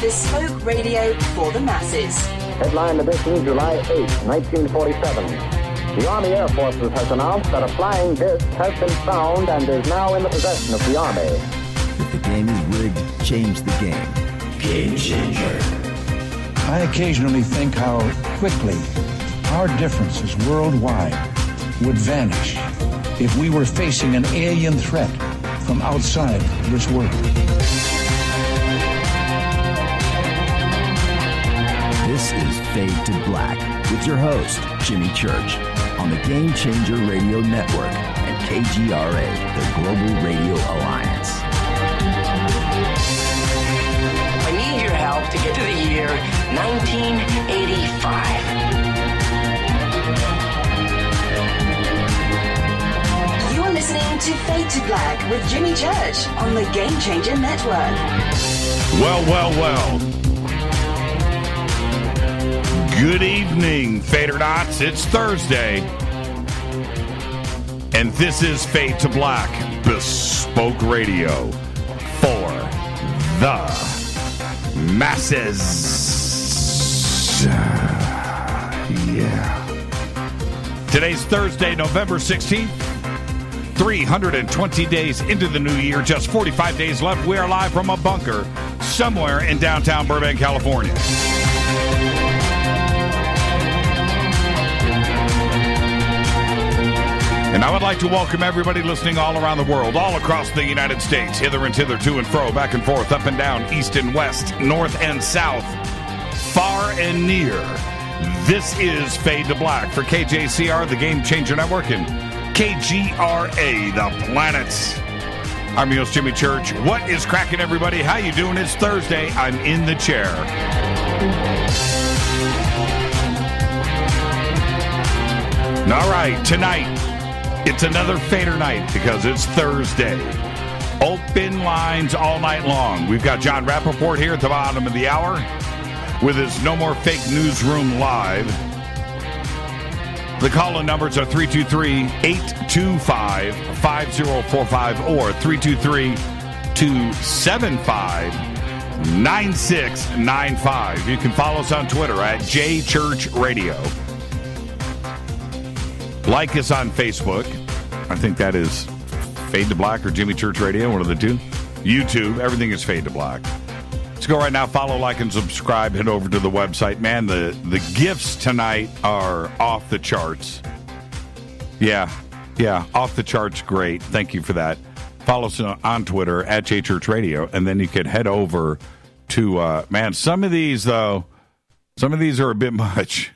bespoke radio for the masses. Headline edition, July 8, 1947. The Army Air Forces has announced that a flying disc has been found and is now in the possession of the Army. If the game is rigged, change the game. Game changer. I occasionally think how quickly our differences worldwide would vanish if we were facing an alien threat from outside this world. This is Fade to Black with your host, Jimmy Church, on the Game Changer Radio Network and KGRA, the Global Radio Alliance. I need your help to get to the year 1985. You're listening to Fade to Black with Jimmy Church on the Game Changer Network. Well. Good evening, Fadernauts. It's Thursday, and this is Fade to Black, bespoke radio for the masses. Yeah. Today's Thursday, November 16th. 320 days into the new year, just 45 days left. We are live from a bunker somewhere in downtown Burbank, California. And I would like to welcome everybody listening all around the world, all across the United States, hither and thither, to and fro, back and forth, up and down, east and west, north and south, far and near. This is Fade to Black for KJCR, the Game Changer Network, and KGRA, the planets. I'm your host, Jimmy Church. What is cracking, everybody? How you doing? It's Thursday. I'm in the chair. All right, tonight, it's another Fader night because it's Thursday. Open lines all night long. We've got Jon Rappoport here at the bottom of the hour with his No More Fake Newsroom Live. The call-in numbers are 323-825-5045 or 323-275-9695. You can follow us on Twitter at JChurchRadio. Like us on Facebook. I think that is Fade to Black or Jimmy Church Radio, one of the two. YouTube, everything is Fade to Black. Let's go right now. Follow, like, and subscribe. Head over to the website. Man, the gifts tonight are off the charts. Yeah, off the charts. Great. Thank you for that. Follow us on Twitter at JChurchRadio, and then you can head over to, man, some of these are a bit much.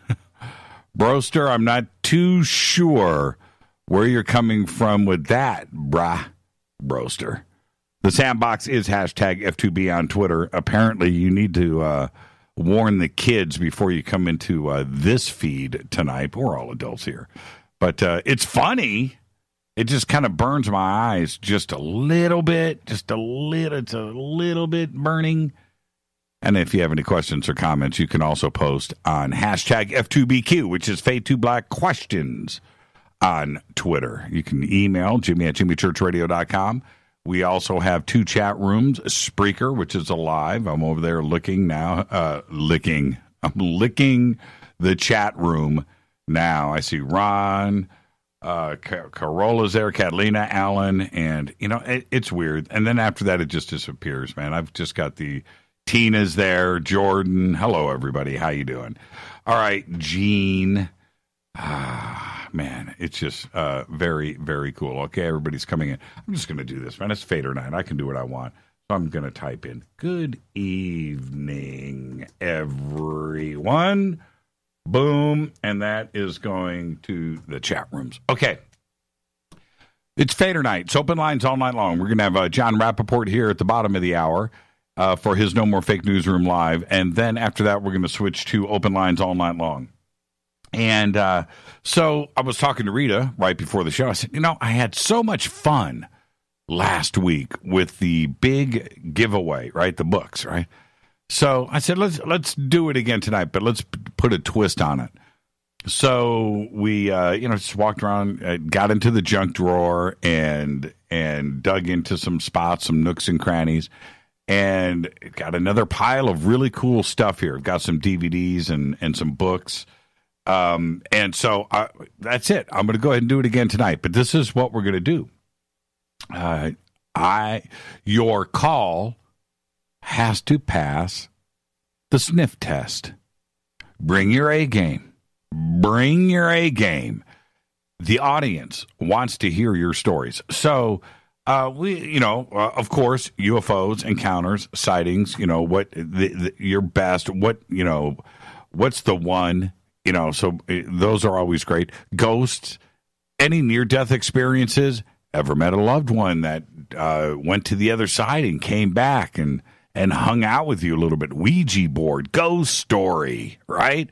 Broster, I'm not too sure where you're coming from with that, Broster. The sandbox is hashtag F2B on Twitter. Apparently, you need to warn the kids before you come into this feed tonight. We're all adults here. But it's funny. It just kind of burns my eyes just a little bit. It's a little bit burning. And if you have any questions or comments, you can also post on hashtag F2BQ, which is Fade to Black Questions on Twitter. You can email Jimmy at jimmychurchradio.com. We also have two chat rooms, Spreaker, which is alive. I'm over there looking now. I'm licking the chat room now. I see Ron, Carola's there, Catalina, Alan, and, it's weird. And then after that, it just disappears, man. I've just got the Tina's there, Jordan. Hello, everybody. How you doing? All right, Gene. Man, it's just very, very cool. Okay, everybody's coming in. I'm just going to do this, man. It's Fader night. I can do what I want. So I'm going to type in, good evening, everyone. Boom. And that is going to the chat rooms. Okay. It's Fader night. It's open lines all night long. We're going to have Jon Rappoport here at the bottom of the hour. For his No More Fake Newsroom Live. And then after that, we're going to switch to open lines all night long. And so I was talking to Rita right before the show. I said, I had so much fun last week with the big giveaway, right? The books, right? So I said, let's do it again tonight, but let's put a twist on it. So we, just walked around, got into the junk drawer and dug into some spots, some nooks and crannies. And got another pile of really cool stuff here. I've got some DVDs and some books. And so that's it. I'm going to go ahead and do it again tonight. But this is what we're going to do. Your call has to pass the sniff test. Bring your A game. Bring your A game. The audience wants to hear your stories. So, of course, UFOs, encounters, sightings, what your best, what's the one, so those are always great. Ghosts, any near-death experiences, ever met a loved one that went to the other side and came back and hung out with you a little bit. Ouija board, ghost story, right?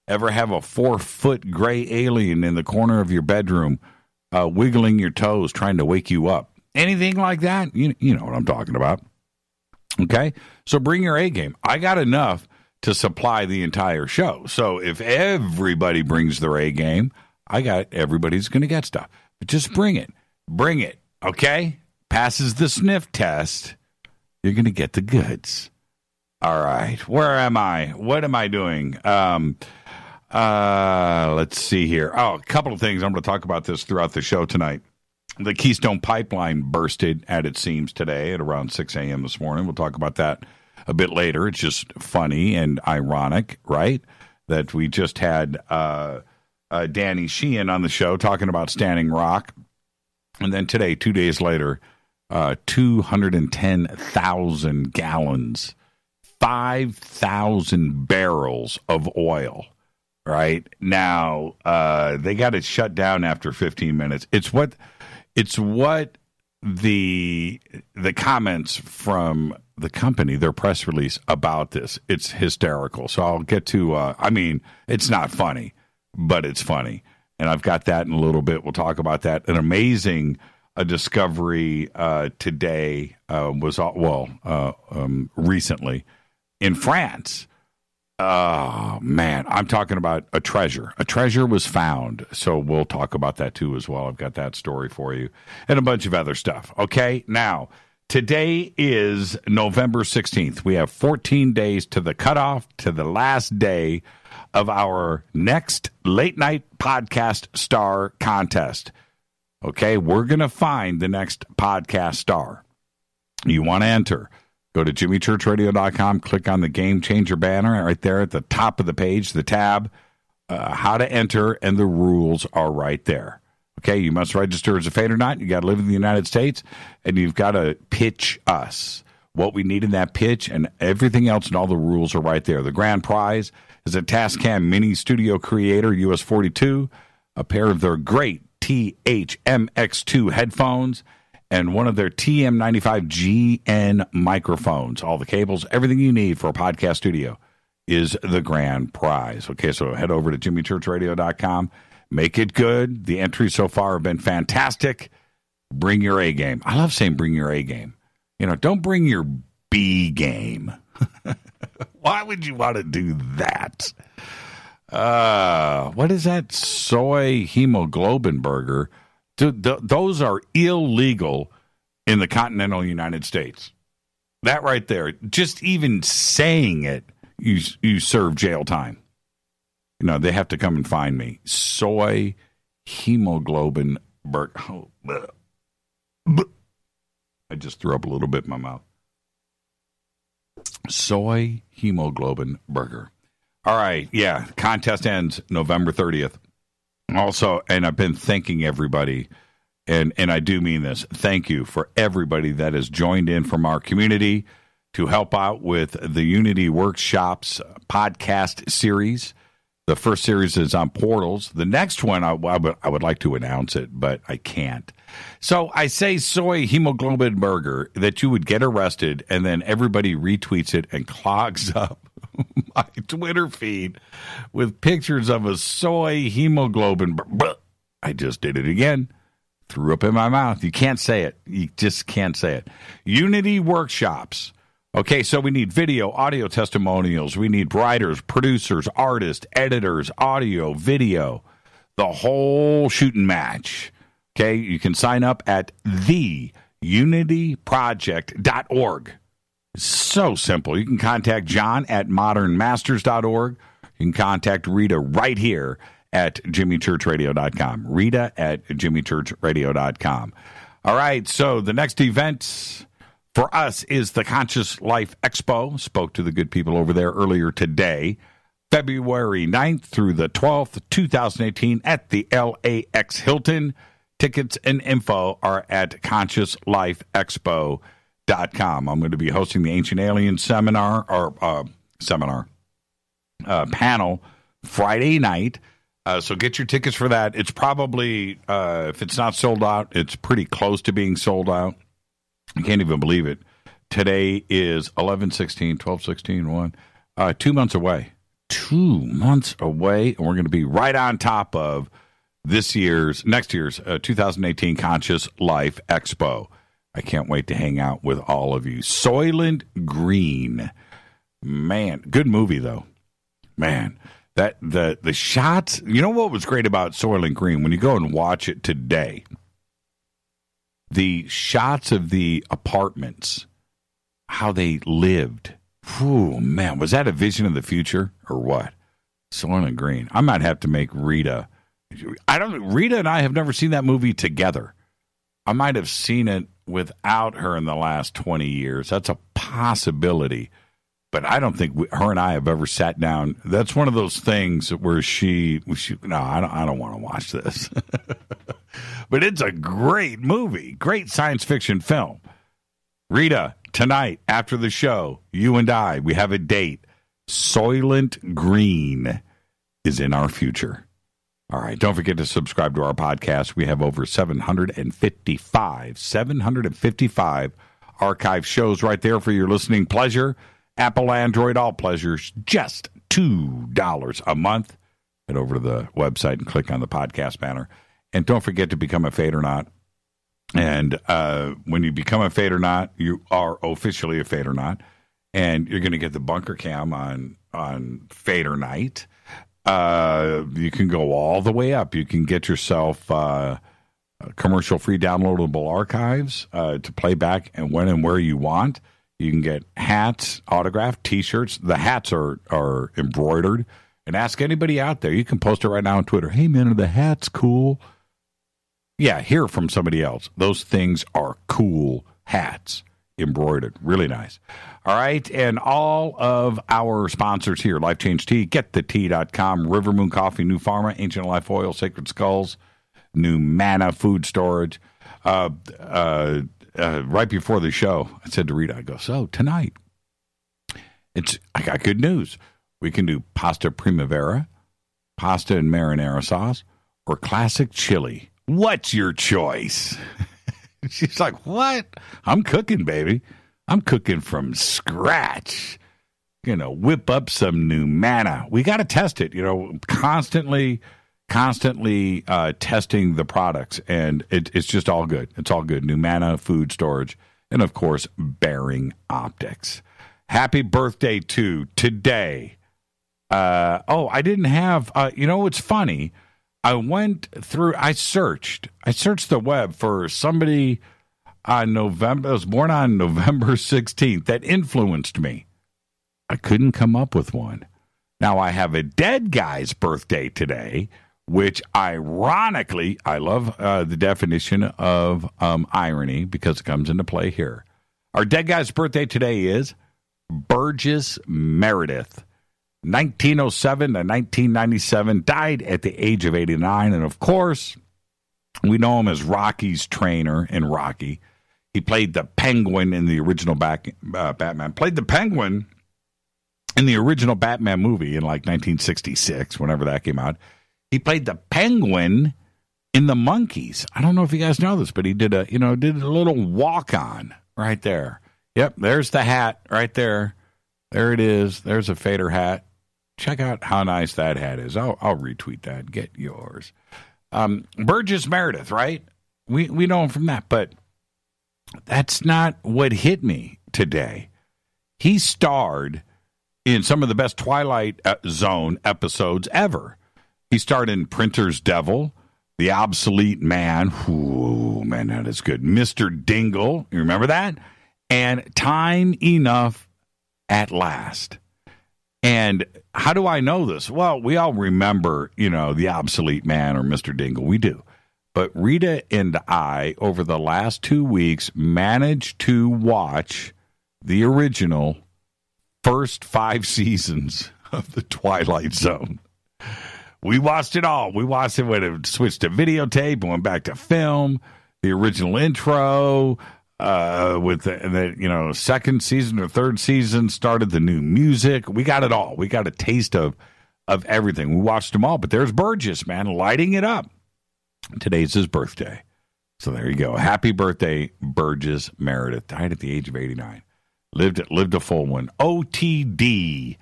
Ever have a 4-foot gray alien in the corner of your bedroom wiggling your toes trying to wake you up? Anything like that? You know what I'm talking about. Okay? So bring your A game. I got enough to supply the entire show. So if everybody brings their A game, I got everybody's going to get stuff. But just bring it. Bring it. Okay? Passes the sniff test. You're going to get the goods. All right. Where am I? What am I doing? Let's see here. Oh, a couple of things. I'm going to talk about this throughout the show tonight. The Keystone Pipeline bursted at its seams today at around 6 a.m. this morning. We'll talk about that a bit later. It's just funny and ironic, right, that we just had Danny Sheehan on the show talking about Standing Rock. And then today, 2 days later, 210,000 gallons, 5,000 barrels of oil. Right now, they got it shut down after 15 minutes. It's what the comments from the company, their press release about this. It's hysterical. So I'll get to. It's not funny, but it's funny, and I've got that in a little bit. We'll talk about that. An amazing discovery today was recently in France. Oh, man, I'm talking about a treasure. A treasure was found, so we'll talk about that, too, as well. I've got that story for you and a bunch of other stuff. Okay, now, today is November 16th. We have 14 days to the cutoff, to the last day of our next late-night podcast star contest. Okay, we're going to find the next podcast star. You want to enter. Go to jimmychurchradio.com, click on the Game Changer banner right there at the top of the page, the tab, how to enter, and the rules are right there. Okay, you must register as a Fadernight. You got to live in the United States, and you've got to pitch us what we need in that pitch, and everything else, and all the rules are right there. The grand prize is a Tascam Mini Studio Creator US-42, a pair of their great TH-MX2 headphones, and one of their TM95GN microphones. All the cables, everything you need for a podcast studio is the grand prize. Okay, so head over to jimmychurchradio.com. Make it good. The entries so far have been fantastic. Bring your A game. I love saying bring your A game. Don't bring your B game. Why would you want to do that? What is that? Soy hemoglobin burger. Those are illegal in the continental United States. That right there, just even saying it, you serve jail time. They have to come and find me. Soy hemoglobin burger. Oh, I just threw up a little bit in my mouth. Soy hemoglobin burger. All right, yeah, contest ends November 30th. Also, and I've been thanking everybody, and I do mean this, thank you for everybody that has joined in from our community to help out with the Unity Workshops podcast series. The first series is on portals. The next one, I would like to announce it, but I can't. So I say soy hemoglobin burger that you would get arrested, and then everybody retweets it and clogs up my Twitter feed with pictures of a soy hemoglobin burger. I just did it again. Threw up in my mouth. You can't say it. You just can't say it. Unity Workshops. Okay, so we need video, audio testimonials. We need writers, producers, artists, editors, audio, video, the whole shooting match. Okay, you can sign up at theunityproject.org. So simple. You can contact John at modernmasters.org. You can contact Rita right here at jimmychurchradio.com. Rita at jimmychurchradio.com. All right, so the next event for us is the Conscious Life Expo. Spoke to the good people over there earlier today. February 9th through the 12th, 2018 at the LAX Hilton. Tickets and info are at consciouslifeexpo.com. I'm going to be hosting the Ancient Alien panel Friday night. So get your tickets for that. It's probably, if it's not sold out, it's pretty close to being sold out. I can't even believe it. Today is 11/16, 12/16, 2 months away. 2 months away, and we're going to be right on top of next year's 2018 Conscious Life Expo. I can't wait to hang out with all of you. Soylent Green. Man, good movie, though. Man, that the shots, you know what was great about Soylent Green? When you go and watch it today, the shots of the apartments, how they lived. Whew, man, was that a vision of the future or what? Soylent Green. I might have to make Rita. Rita and I have never seen that movie together. I might have seen it without her in the last 20 years. That's a possibility. But I don't think her and I have ever sat down. That's one of those things where no, I don't want to watch this. But it's a great movie, great science fiction film. Rita, tonight after the show, you and I, we have a date. Soylent Green is in our future. All right, don't forget to subscribe to our podcast. We have over 755 archive shows right there for your listening pleasure. Apple, Android, all pleasures, just $2 a month. Head over to the website and click on the podcast banner. And don't forget to become a Fadernaut. And when you become a Fadernaut, you are officially a Fadernaut. And you're going to get the bunker cam on Fadernight. You can go all the way up. You can get yourself commercial-free downloadable archives to play back and when and where you want. You can get hats, autographed, T-shirts. The hats are embroidered. And ask anybody out there. You can post it right now on Twitter. Hey, man, are the hats cool? Yeah, hear from somebody else. Those things are cool hats, embroidered. Really nice. All right, and all of our sponsors here, Life Change Tea, GetTheTea.com, River Moon Coffee, New Pharma, Ancient Life Oil, Sacred Skulls, New Mana Food Storage. Right before the show, I said to Rita, I go, so tonight, I got good news. We can do pasta primavera, pasta and marinara sauce, or classic chili. What's your choice? She's like, what? I'm cooking, baby. I'm cooking from scratch. Whip up some new manna. We got to test it, constantly testing the products, and it's just all good. It's all good. New Mana Food Storage, and, of course, Bearing Optics. Happy birthday to today. I didn't have, it's funny. I searched the web for somebody that was born on November 16th that influenced me. I couldn't come up with one. Now, I have a dead guy's birthday today, which ironically, I love the definition of irony because it comes into play here. Our dead guy's birthday today is Burgess Meredith. 1907 to 1997, died at the age of 89. And, of course, we know him as Rocky's trainer in Rocky. He played the Penguin in the original Batman. Played the Penguin in the original Batman movie in, 1966, whenever that came out. He played the Penguin in The Monkees. I don't know if you guys know this, but he did a little walk-on right there. Yep, there's the hat right there. There it is. There's a Fader hat. Check out how nice that hat is. I'll retweet that. Get yours. Burgess Meredith, right? We know him from that, but that's not what hit me today. He starred in some of the best Twilight Zone episodes ever. He starred in Printer's Devil, The Obsolete Man. Ooh, man, that is good. Mr. Dingle. You remember that? And time enough at last. And how do I know this? Well, we all remember, the obsolete man or Mr. Dingle. We do. But Rita and I, over the last 2 weeks, managed to watch the original first 5 seasons of The Twilight Zone. We watched it all. We watched it when it switched to videotape, went back to film, the original intro, with the second season or third season, started the new music. We got it all. We got a taste of everything. We watched them all. But there's Burgess, man, lighting it up. Today's his birthday. So there you go. Happy birthday, Burgess Meredith. Died at the age of 89. Lived a full one. OTD.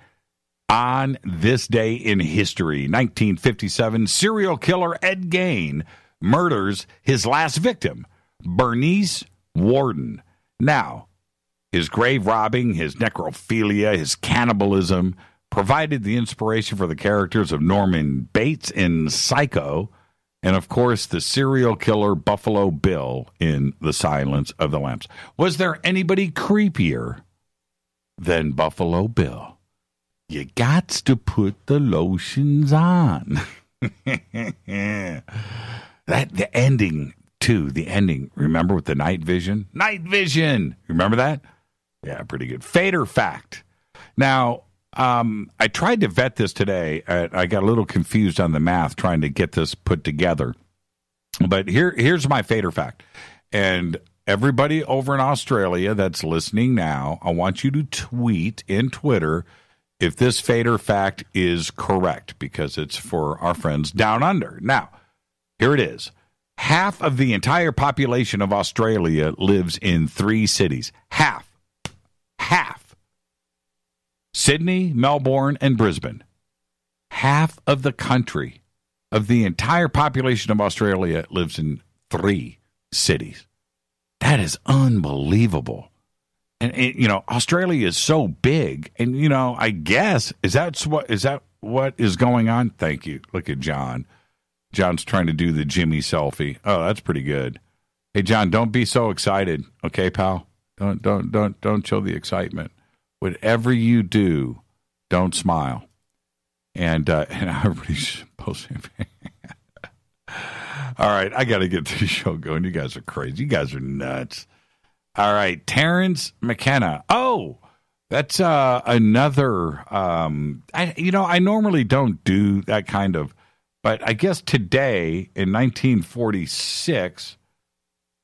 On this day in history, 1957, serial killer Ed Gein murders his last victim, Bernice Warden. Now, his grave robbing, his necrophilia, his cannibalism provided the inspiration for the characters of Norman Bates in Psycho, and of course the serial killer Buffalo Bill in The Silence of the Lambs. Was there anybody creepier than Buffalo Bill? You gots to put the lotions on. The ending, too. The ending. Remember with the night vision? Night vision! Remember that? Yeah, pretty good. Fader fact. Now, I tried to vet this today. I got a little confused on the math trying to get this put together. But here's my Fader fact. And everybody over in Australia that's listening now, I want you to tweet in Twitter if this Fader fact is correct, because it's for our friends down under. Now, here it is. Half of the entire population of Australia lives in 3 cities. Half. Sydney, Melbourne, and Brisbane. Half of the country, of the entire population of Australia, lives in 3 cities. That is unbelievable. And Australia is so big, and I guess is that what is going on? Thank you. Look at John. John's trying to do the Jimmy selfie. Oh, that's pretty good. Hey, John, don't be so excited, okay, pal? Don't show the excitement. Whatever you do, don't smile. And everybody's posting. All right, I got to get the show going. You guys are crazy. You guys are nuts. All right, Terrence McKenna. Oh, that's another. I normally don't do that kind of, but I guess today in 1946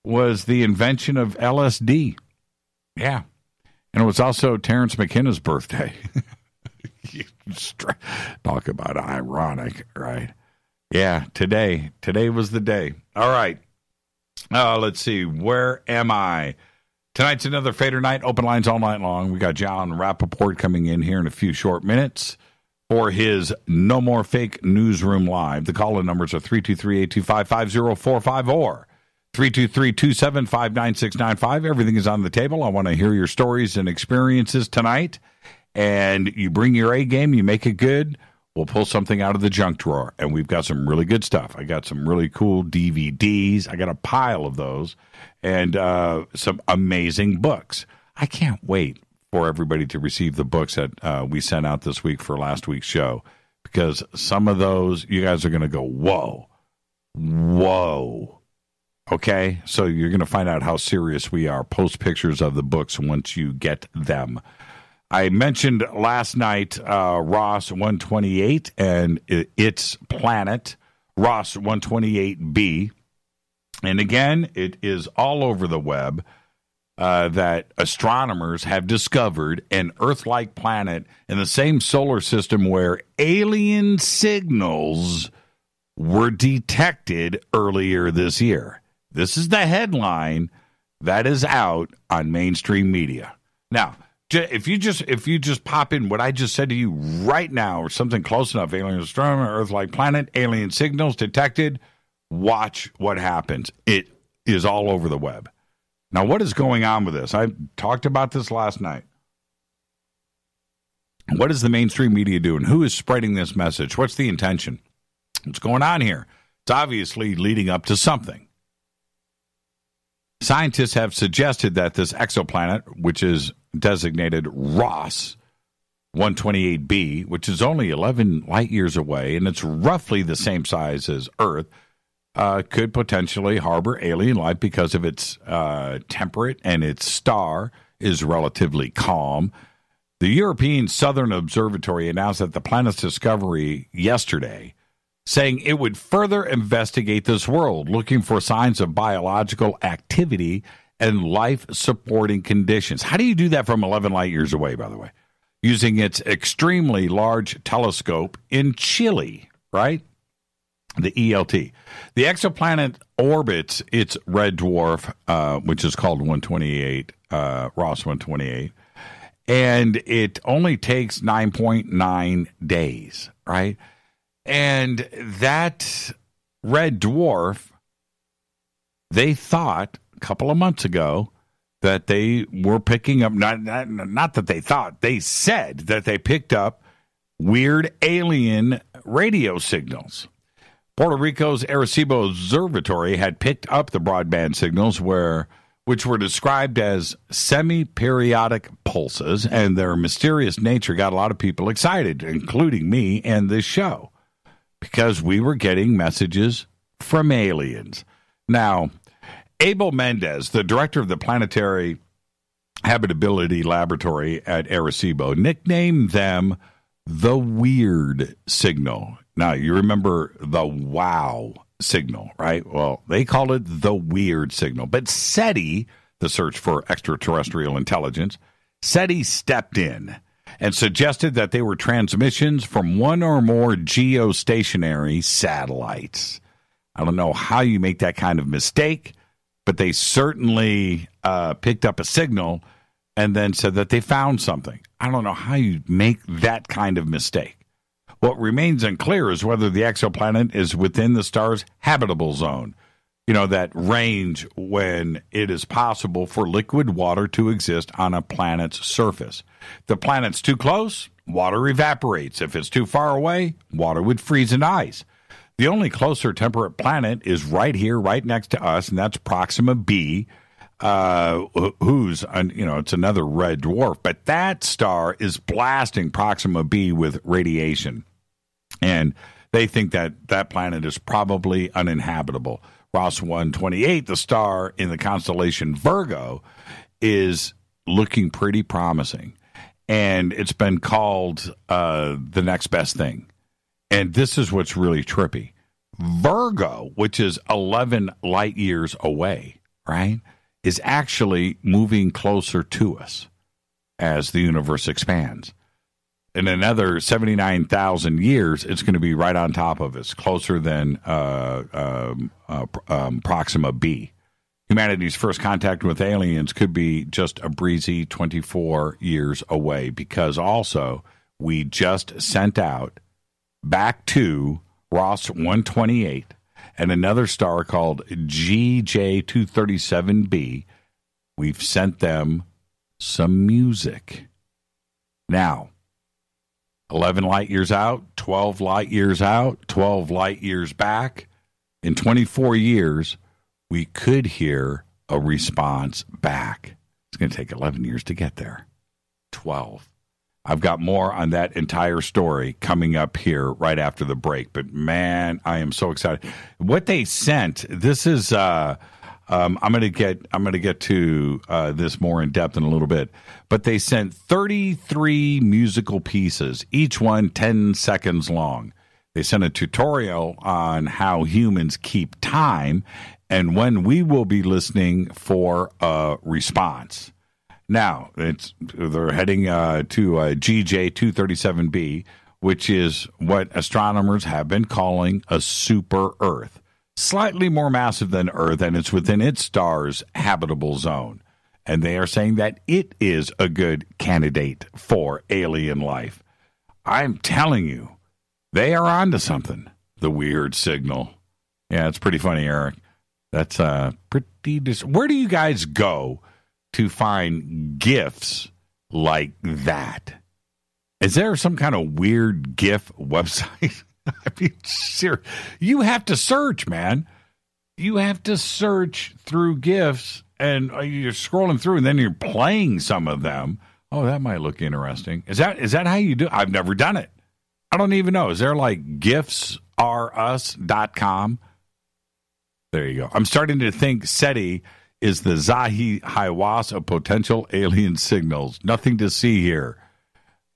was the invention of LSD. Yeah, and it was also Terrence McKenna's birthday. Talk about ironic, right? Yeah, today was the day. All right, let's see. Where am I? Tonight's another Fader night, open lines all night long. We got Jon Rappoport coming in here in a few short minutes for his No More Fake Newsroom Live. The call-in numbers are 323-825-5045 or 323-275-9695. Everything is on the table. I want to hear your stories and experiences tonight. And you bring your A game, you make it good, we'll pull something out of the junk drawer. And we've got some really good stuff. I got some really cool DVDs. I got a pile of those. And some amazing books. I can't wait for everybody to receive the books that we sent out this week for last week's show, because some of those, you guys are going to go, whoa. Okay? So you're going to find out how serious we are. Post pictures of the books once you get them. I mentioned last night Ross 128 and its planet, Ross 128b. And again, it is all over the web that astronomers have discovered an Earth-like planet in the same solar system where alien signals were detected earlier this year. This is the headline that is out on mainstream media. Now, if you just pop in what I just said to you right now, or something close enough, alien astronomer, Earth-like planet, alien signals detected, watch what happens. It is all over the web. Now, what is going on with this? I talked about this last night. What is the mainstream media doing? Who is spreading this message? What's the intention? What's going on here? It's obviously leading up to something. Scientists have suggested that this exoplanet, which is designated Ross 128b, which is only 11 light years away, and it's roughly the same size as Earth, could potentially harbor alien life because of its temperate and its star is relatively calm. The European Southern Observatory announced that the planet's discovery yesterday, saying it would further investigate this world, looking for signs of biological activity and life-supporting conditions. How do you do that from 11 light years away, by the way? Using its extremely large telescope in Chile, right? The ELT. The exoplanet orbits its red dwarf, which is called Ross 128, and it only takes 9.9 days, right? And that red dwarf, they thought a couple of months ago that they were picking up, not that they thought, they said that they picked up weird alien radio signals. Puerto Rico's Arecibo Observatory had picked up the broadband signals which were described as semi-periodic pulses, and their mysterious nature got a lot of people excited, including me and this show, because we were getting messages from aliens. Now, Abel Mendez, the director of the Planetary Habitability Laboratory at Arecibo, nicknamed them the Weird Signal. Now, you remember the WOW signal, right? Well, they called it the Weird Signal. But SETI, the search for extraterrestrial intelligence, SETI stepped in and suggested that they were transmissions from one or more geostationary satellites. I don't know how you make that kind of mistake, but they certainly picked up a signal and then said that they found something. I don't know how you make that kind of mistake. What remains unclear is whether the exoplanet is within the star's habitable zone, that range when it is possible for liquid water to exist on a planet's surface. If the planet's too close, water evaporates. If it's too far away, water would freeze and ice. The only closer temperate planet is right here, right next to us, and that's Proxima b, who's, it's another red dwarf. But that star is blasting Proxima b with radiation. And they think that that planet is probably uninhabitable. Ross 128, the star in the constellation Virgo, is looking pretty promising. And it's been called the next best thing. And this is what's really trippy. Virgo, which is 11 light years away, right, is actually moving closer to us as the universe expands. In another 79,000 years, it's going to be right on top of us, closer than Proxima b. Humanity's first contact with aliens could be just a breezy 24 years away, because also we just sent out back to Ross 128 and another star called GJ237b. We've sent them some music. Now, 11 light years out, 12 light years out, 12 light years back. In 24 years, we could hear a response back. It's going to take 11 years to get there. 12. I've got more on that entire story coming up here right after the break. But, man, I am so excited. What they sent, this is I'm going to get to this more in depth in a little bit. But they sent 33 musical pieces, each one 10 seconds long. They sent a tutorial on how humans keep time and when we will be listening for a response. Now, they're heading to GJ237b, which is what astronomers have been calling a super Earth. Slightly more massive than Earth, and it's within its star's habitable zone. And they are saying that it is a good candidate for alien life. I'm telling you, they are onto something. The Weird Signal. Yeah, it's pretty funny, Eric. That's pretty... Where do you guys go to find GIFs like that? Is there some kind of weird GIF website? I mean, seriously, you have to search, man. You have to search through GIFs and you're scrolling through, and then you're playing some of them. Oh, that might look interesting. Is that how you do it? I've never done it. I don't even know. Is there like giftsrus.com? There you go. I'm starting to think SETI is the Zahi Hawass of potential alien signals. Nothing to see here.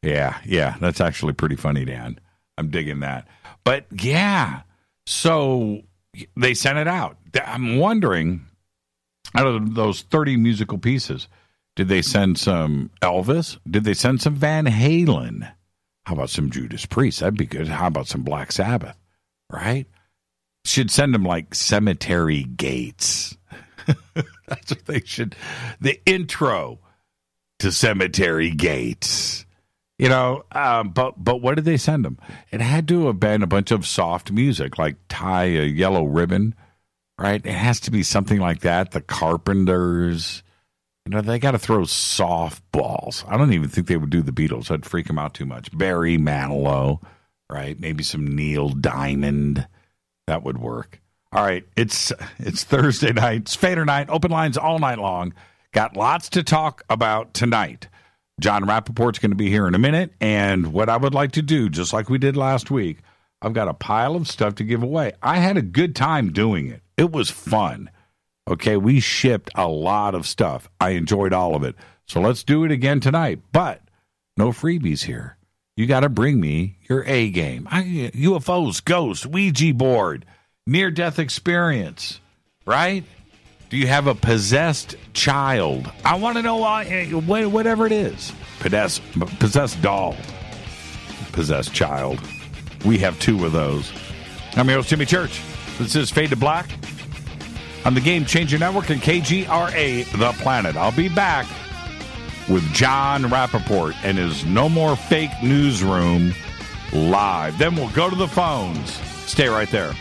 Yeah, that's actually pretty funny, Dan. I'm digging that. But yeah, so they sent it out. I'm wondering, out of those 30 musical pieces, did they send some Elvis? Did they send some Van Halen? How about some Judas Priest? That'd be good. How about some Black Sabbath? Right? Should send them like Cemetery Gates. That's what they should. The intro to Cemetery Gates. But what did they send them? It had to have been a bunch of soft music, like Tie a Yellow Ribbon, right? It has to be something like that. The Carpenters, they got to throw softballs. I don't even think they would do the Beatles. That'd freak them out too much. Barry Manilow, right? Maybe some Neil Diamond. That would work. All right, it's Thursday night. It's Fadernight. Open lines all night long. Got lots to talk about tonight. Jon Rappoport's going to be here in a minute, and what I would like to do, just like we did last week, I've got a pile of stuff to give away. I had a good time doing it. It was fun. Okay, we shipped a lot of stuff. I enjoyed all of it. So let's do it again tonight, but no freebies here. You got to bring me your A game. UFOs, ghosts, Ouija board, near-death experience, right? Do you have a possessed child? I want to know whatever it is. Possessed doll. Possessed child. We have 2 of those. I'm your host, Jimmy Church. This is Fade to Black on the Game Changer Network and KGRA The Planet. I'll be back with Jon Rappoport and his No More Fake Newsroom live. Then we'll go to the phones. Stay right there.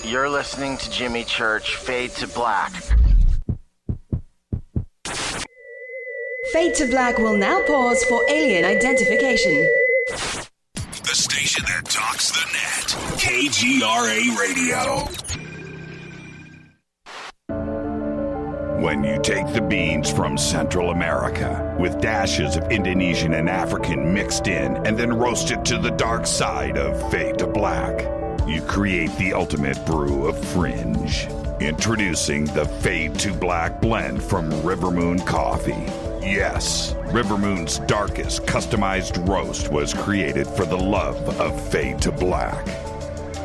You're listening to Jimmy Church, Fade to Black. Fade to Black will now pause for alien identification. The station that talks the net. KGRA Radio. When you take the beans from Central America with dashes of Indonesian and African mixed in and then roast it to the dark side of Fade to Black, you create the ultimate brew of fringe. Introducing the Fade to Black blend from River Moon Coffee. Yes, River Moon's darkest customized roast was created for the love of Fade to Black.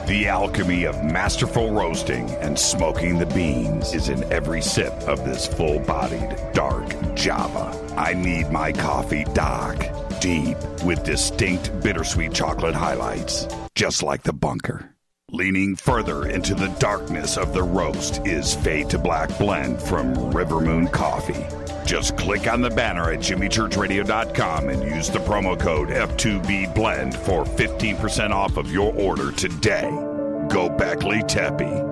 The alchemy of masterful roasting and smoking the beans is in every sip of this full-bodied dark Java. I need my coffee dark, deep, with distinct bittersweet chocolate highlights, just like the bunker. Leaning further into the darkness of the roast is Fade to Black blend from River Moon Coffee. Just click on the banner at jimmychurchradio.com and use the promo code F2BBLEND for 15% off of your order today. Go Beckley Teppy.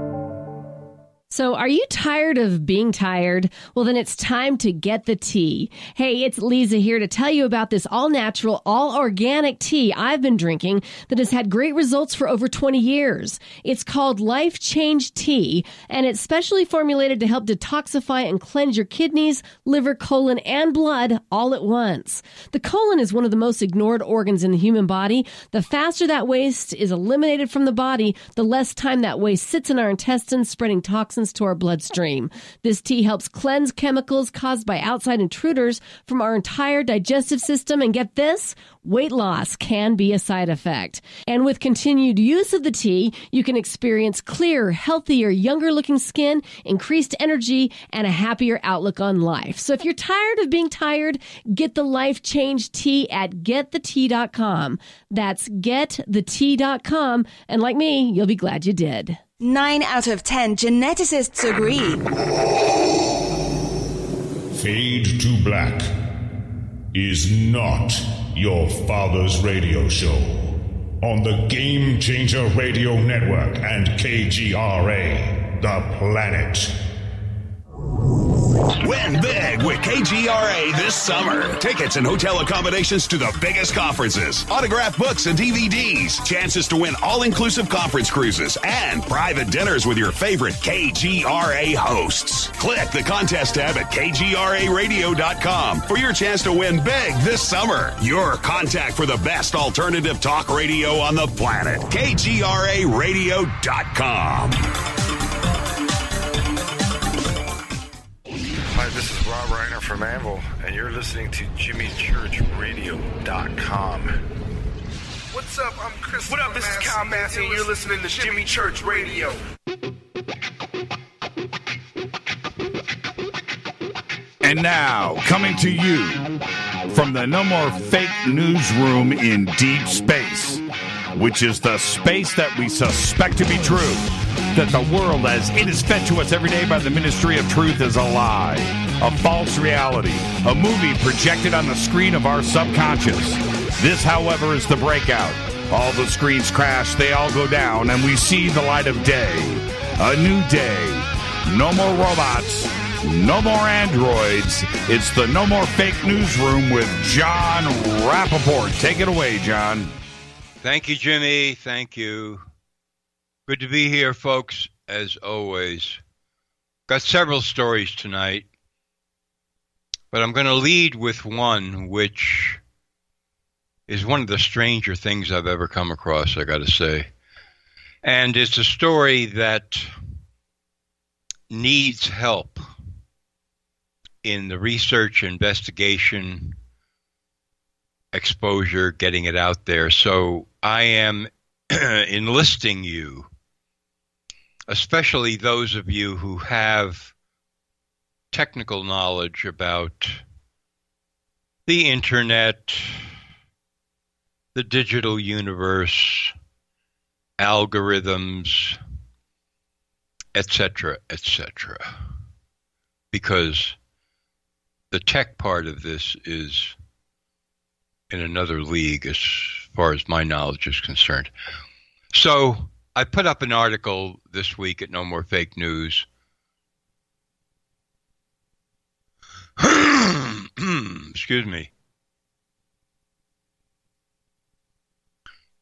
So are you tired of being tired? Well, then it's time to get the tea. Hey, it's Lisa here to tell you about this all-natural, all-organic tea I've been drinking that has had great results for over 20 years. It's called Life Change Tea, and it's specially formulated to help detoxify and cleanse your kidneys, liver, colon, and blood all at once. The colon is one of the most ignored organs in the human body. The faster that waste is eliminated from the body, the less time that waste sits in our intestines, spreading toxins to our bloodstream. This tea helps cleanse chemicals caused by outside intruders from our entire digestive system. And get this, weight loss can be a side effect. And with continued use of the tea, you can experience clearer, healthier, younger looking skin, increased energy, and a happier outlook on life. So if you're tired of being tired, get the Life Change Tea at getthetea.com. That's getthetea.com. And like me, you'll be glad you did. 9 out of 10 geneticists agree. Fade to Black is not your father's radio show on the Game Changer Radio Network and KGRA, the planet. Win big with KGRA this summer. Tickets and hotel accommodations to the biggest conferences, autographed books and DVDs, chances to win all-inclusive conference cruises, and private dinners with your favorite KGRA hosts. Click the contest tab at kgraradio.com for your chance to win big this summer. Your contact for the best alternative talk radio on the planet. kgraradio.com. Hi, this is Rob Reiner from Anvil, and you're listening to JimmyChurchRadio.com. What's up? I'm Chris. What up? This is Kyle Massey, and you're listening to Jimmy Church Radio. And now, coming to you from the No More Fake Newsroom in deep space, which is the space that we suspect to be true, that the world as it is fed to us every day by the Ministry of Truth is a lie, a false reality, a movie projected on the screen of our subconscious. This, however, is the breakout. All the screens crash, they all go down, and we see the light of day. A new day. No more robots. No more androids. It's the No More Fake Newsroom with Jon Rappoport. Take it away, John. Thank you, Jimmy. Thank you. Good to be here, folks, as always. Got several stories tonight, but I'm going to lead with one which is one of the stranger things I've ever come across, I got to say. And it's a story that needs help in the research, investigation, exposure, getting it out there. So I am enlisting you, especially those of you who have technical knowledge about the internet, the digital universe, algorithms, etc., etc. Because the tech part of this is in another league as far as my knowledge is concerned. So I put up an article this week at No More Fake News. Excuse me.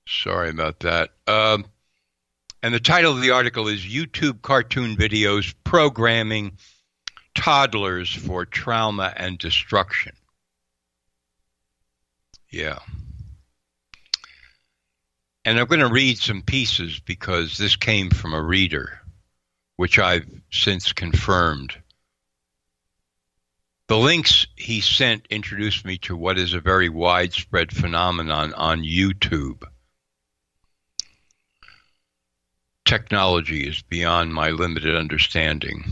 Sorry about that. And the title of the article is YouTube Cartoon Videos Programming Toddlers for Trauma and Destruction. Yeah. And I'm going to read some pieces because this came from a reader, which I've since confirmed. The links he sent introduced me to what is a very widespread phenomenon on YouTube. Technology is beyond my limited understanding.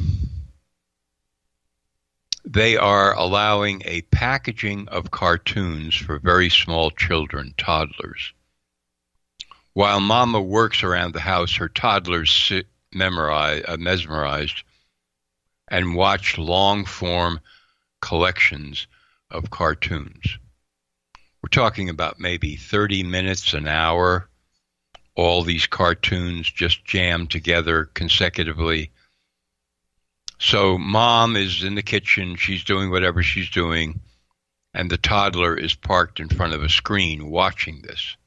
They are allowing a packaging of cartoons for very small children, toddlers. While mama works around the house, her toddlers sit mesmerized and watch long-form collections of cartoons. We're talking about maybe 30 minutes, an hour, all these cartoons just jammed together consecutively. So mom is in the kitchen, she's doing whatever she's doing, and the toddler is parked in front of a screen watching this.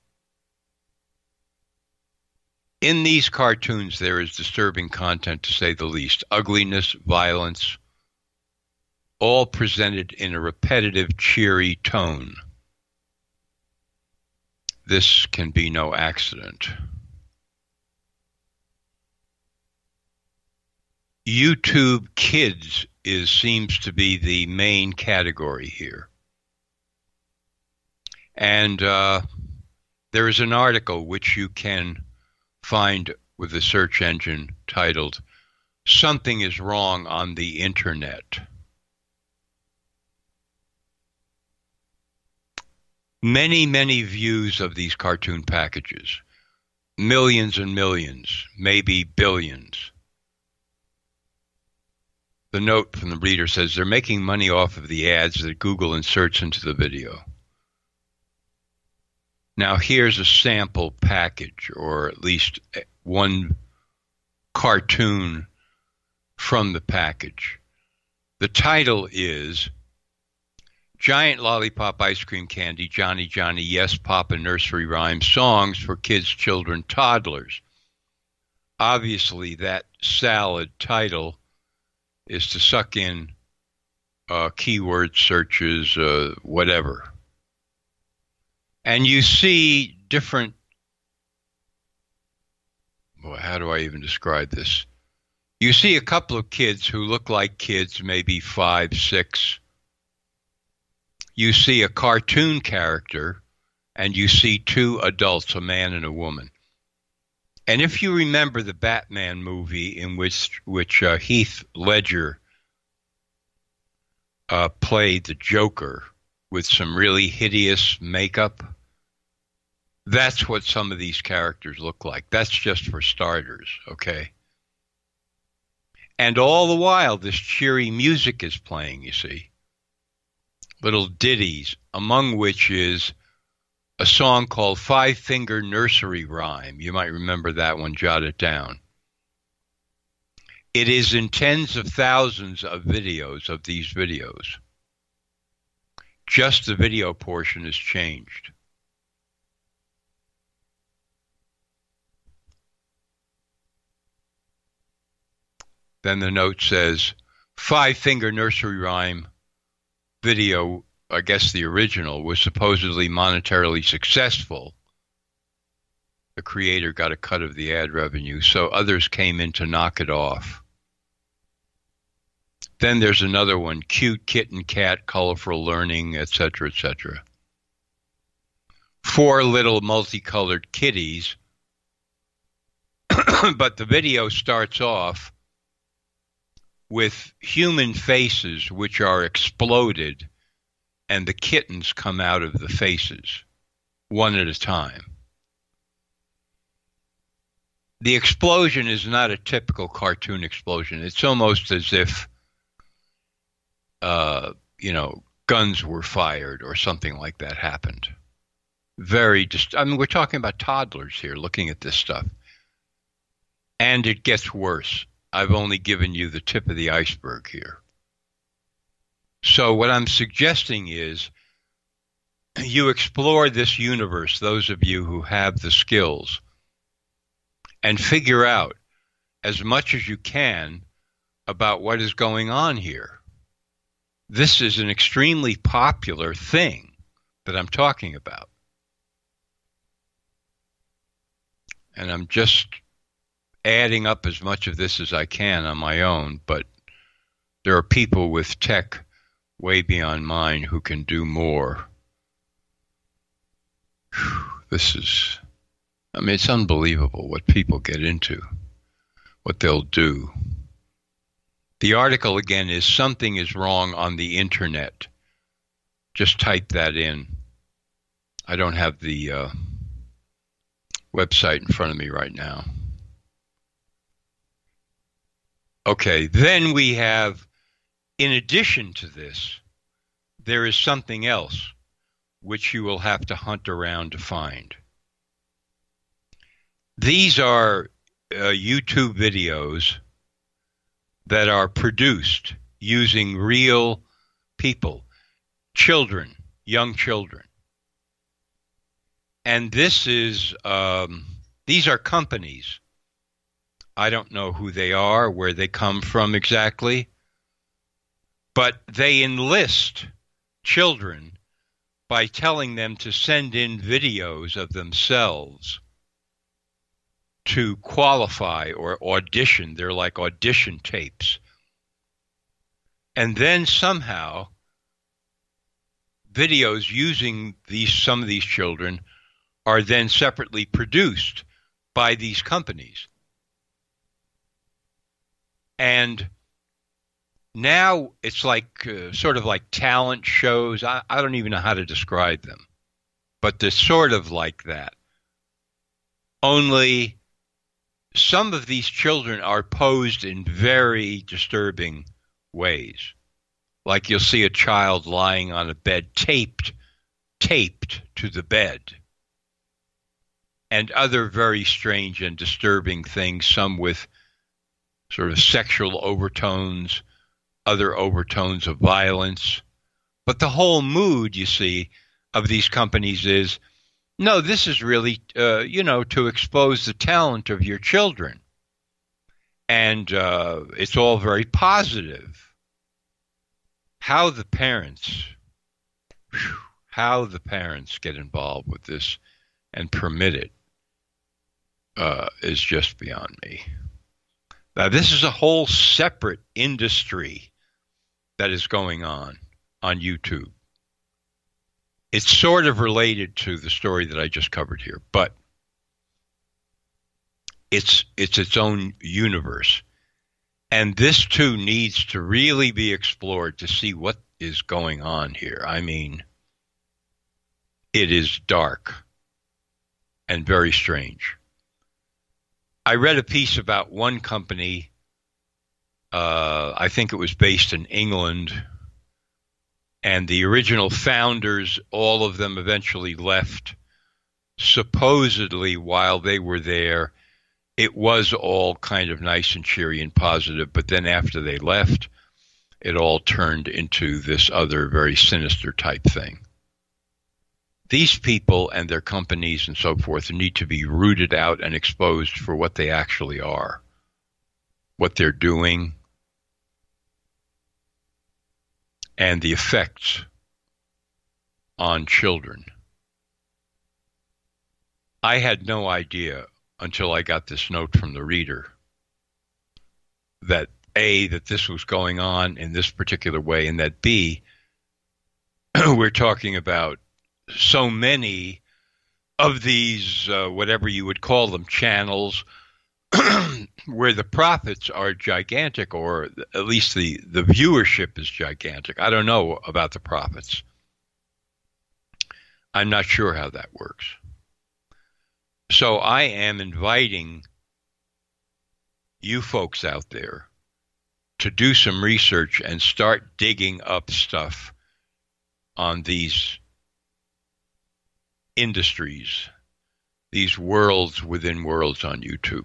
In these cartoons, there is disturbing content, to say the least. Ugliness, violence, all presented in a repetitive, cheery tone. This can be no accident. YouTube Kids seems to be the main category here. And there is an article which you can find with the search engine titled, "Something is Wrong on the Internet." Many, many views of these cartoon packages. Millions and millions, maybe billions. The note from the reader says they're making money off of the ads that Google inserts into the video. Now, here's a sample package, or at least one cartoon from the package. The title is Giant Lollipop Ice Cream Candy, Johnny, Johnny, Yes, Papa Nursery Rhyme Songs for Kids, Children, Toddlers. Obviously, that salad title is to suck in keyword searches, whatever. And you see different, well, how do I even describe this? You see a couple of kids who look like kids, maybe 5, 6. You see a cartoon character, and you see 2 adults, a man and a woman. And if you remember the Batman movie in which Heath Ledger played the Joker with some really hideous makeup, that's what some of these characters look like. That's just for starters, okay? And all the while, this cheery music is playing, you see. Little ditties, among which is a song called Five Finger Nursery Rhyme. You might remember that one, jot it down. It is in tens of thousands of videos of these videos. Just the video portion is changed. Then the note says, Five Finger Nursery Rhyme video, I guess the original, was supposedly monetarily successful. The creator got a cut of the ad revenue, so others came in to knock it off. Then there's another one, Cute Kitten Cat, Colorful Learning, etc., etc. 4 little multicolored kitties, but the video starts off with human faces which are exploded, and the kittens come out of the faces, one at a time. The explosion is not a typical cartoon explosion. It's almost as if, guns were fired or something like that happened. We're talking about toddlers here looking at this stuff. And it gets worse. I've only given you the tip of the iceberg here. So what I'm suggesting is you explore this universe, those of you who have the skills, and figure out as much as you can about what is going on here. This is an extremely popular thing that I'm talking about. And I'm just adding up as much of this as I can on my own, but there are people with tech way beyond mine who can do more. It's unbelievable what people get into, what they'll do. The article again is Something is Wrong on the Internet. Just type that in. I don't have the website in front of me right now. Okay, then we have, in addition to this, there is something else which you will have to hunt around to find. These are YouTube videos that are produced using real people, children, young children. And this is, these are companies. I don't know who they are, where they come from exactly, but they enlist children by telling them to send in videos of themselves to qualify or audition. They're like audition tapes. And then somehow videos using some of these children are then separately produced by these companies. And now it's like sort of like talent shows. I don't even know how to describe them, but they're sort of like that. Only some of these children are posed in very disturbing ways. Like you'll see a child lying on a bed taped to the bed. and other very strange and disturbing things, some with sort of sexual overtones, other overtones of violence. But the whole mood, you see, of these companies is, no, this is really, to expose the talent of your children. And it's all very positive. How the parents get involved with this and permit it is just beyond me. Now, this is a whole separate industry that is going on YouTube. It's sort of related to the story that I just covered here, but it's its own universe. And this too needs to really be explored to see what is going on here. I mean, it is dark and very strange. I read a piece about one company, I think it was based in England, and the original founders, all of them eventually left. Supposedly, while they were there, it was all kind of nice and cheery and positive, but then after they left, it all turned into this other very sinister type thing. These people and their companies and so forth need to be rooted out and exposed for what they actually are, what they're doing, and the effects on children. I had no idea until I got this note from the reader that A, that this was going on in this particular way, and that B, we're talking about so many of these, whatever you would call them, channels, where the profits are gigantic, or at least the viewership is gigantic. I don't know about the profits. I'm not sure how that works. So I am inviting you folks out there to do some research and start digging up stuff on these industries, these worlds within worlds on YouTube.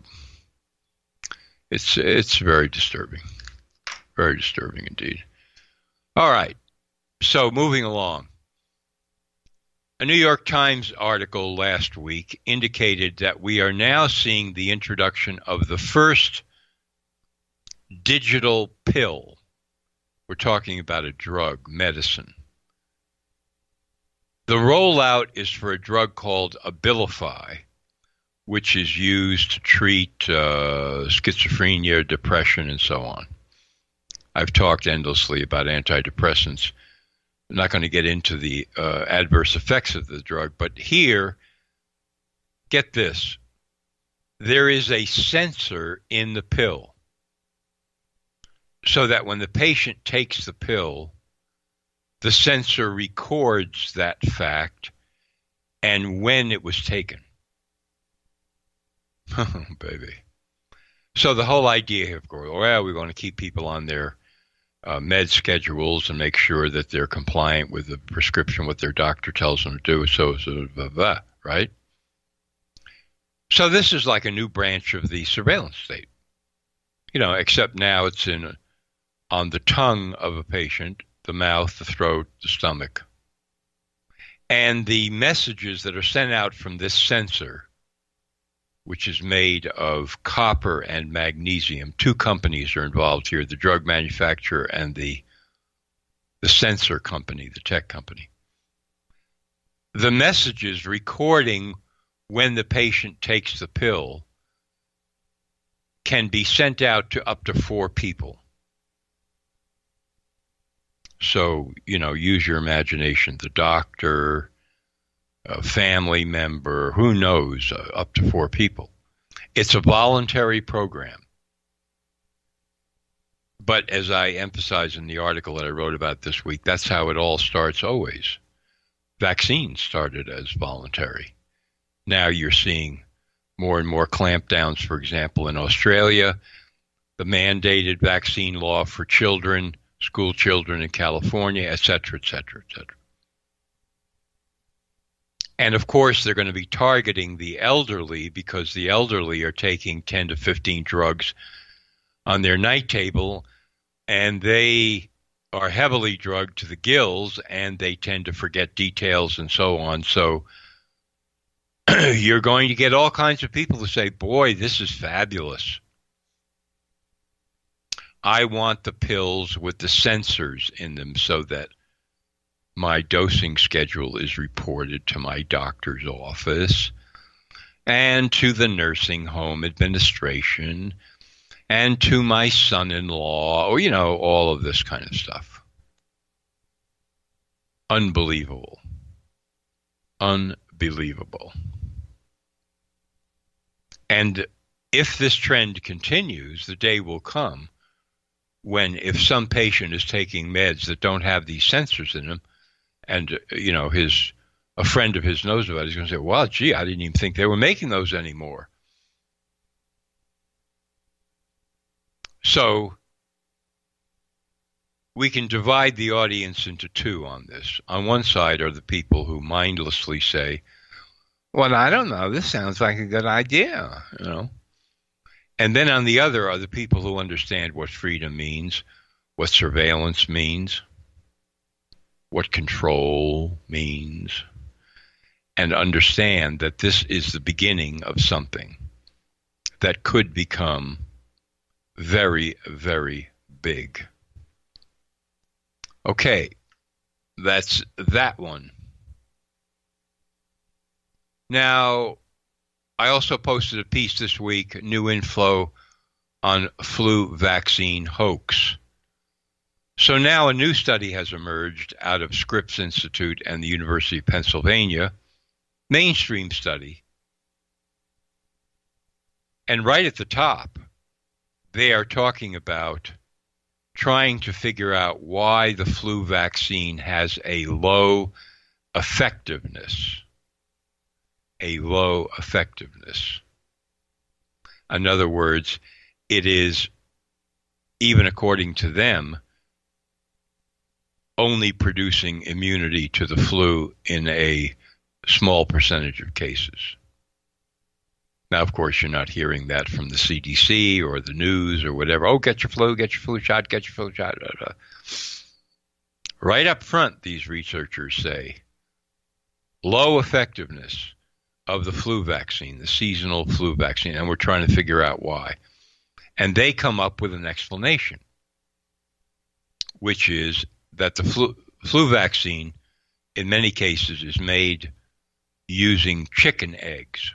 It's very disturbing indeed. All right, so moving along. A New York Times article last week indicated that we are now seeing the introduction of the first digital pill. We're talking about a drug, medicine. The rollout is for a drug called Abilify, which is used to treat schizophrenia, depression, and so on. I've talked endlessly about antidepressants. I'm not going to get into the adverse effects of the drug, but here, get this. There is a sensor in the pill so that when the patient takes the pill, the sensor records that fact and when it was taken. Oh, baby. So the whole idea here, of course, well, we want to keep people on their med schedules and make sure that they're compliant with the prescription, what their doctor tells them to do, so blah, blah, right? So this is like a new branch of the surveillance state, except now it's on the tongue of a patient, the mouth, the throat, the stomach. And the messages that are sent out from this sensor, which is made of copper and magnesium. Two companies are involved here, the drug manufacturer and the sensor company, the tech company. The messages recording when the patient takes the pill can be sent out to up to 4 people. So, use your imagination. The doctor, a family member, who knows, up to 4 people. It's a voluntary program. But as I emphasize in the article that I wrote about this week, that's how it all starts always. Vaccines started as voluntary. Now you're seeing more and more clampdowns, for example, in Australia, the mandated vaccine law for children, school children in California, et cetera, et cetera, et cetera. And of course, they're going to be targeting the elderly because the elderly are taking 10 to 15 drugs on their night table, and they are heavily drugged to the gills, and they tend to forget details and so on. So you're going to get all kinds of people to say, boy, this is fabulous. I want the pills with the sensors in them so that my dosing schedule is reported to my doctor's office and to the nursing home administration and to my son-in-law, or, all of this kind of stuff. Unbelievable. Unbelievable. And if this trend continues, the day will come when, if some patient is taking meds that don't have these sensors in them, and, a friend of his knows about it, he's going to say, well, gee, I didn't even think they were making those anymore. So we can divide the audience into two on this. On one side are the people who mindlessly say, well, I don't know, this sounds like a good idea, And then on the other are the people who understand what freedom means, what surveillance means, what control means, and understand that this is the beginning of something that could become very, very big. Okay, that's that one. Now, I also posted a piece this week, new info on flu vaccine hoax. So now a new study has emerged out of Scripps Institute and the University of Pennsylvania, mainstream study. And right at the top, they are talking about trying to figure out why the flu vaccine has a low effectiveness. A low effectiveness. In other words, it is, even according to them, only producing immunity to the flu in a small percentage of cases. Now, of course, you're not hearing that from the CDC or the news or whatever. Oh, get your flu shot, get your flu shot. Blah, blah. Right up front, these researchers say, low effectiveness of the flu vaccine, the seasonal flu vaccine, and we're trying to figure out why. And they come up with an explanation, which is that the flu vaccine, in many cases, is made using chicken eggs.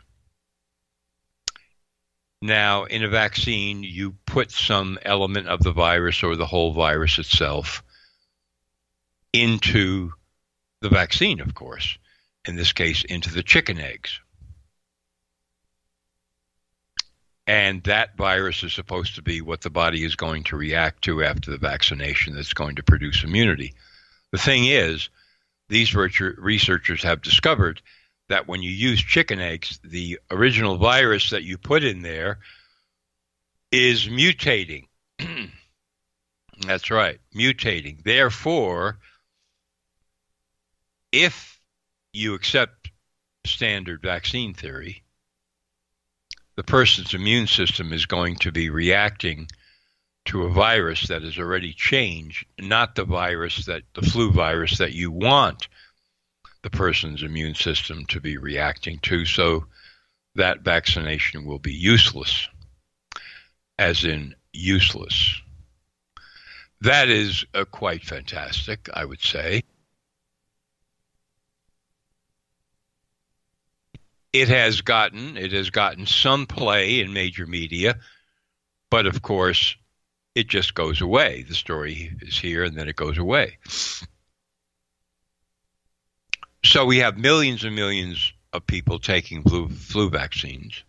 Now, in a vaccine, you put some element of the virus or the whole virus itself into the vaccine, of course. In this case, into the chicken eggs. And that virus is supposed to be what the body is going to react to after the vaccination that's going to produce immunity. The thing is, these researchers have discovered that when you use chicken eggs, the original virus that you put in there is mutating. That's right, mutating. Therefore, if you accept standard vaccine theory, the person's immune system is going to be reacting to a virus that has already changed, not the flu virus that you want the person's immune system to be reacting to, so that vaccination will be useless, as in useless. That is quite fantastic, I would say. It has gotten some play in major media, but of course, it just goes away. The story is here and then it goes away. So we have millions and millions of people taking flu vaccines,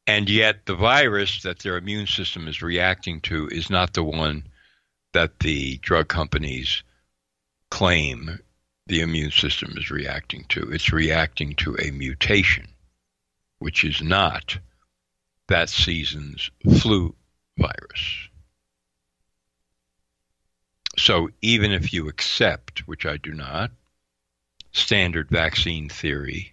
and yet the virus that their immune system is reacting to is not the one that the drug companies claim the immune system is reacting to. It's reacting to a mutation, which is not that season's flu virus. So even if you accept, which I do not, standard vaccine theory,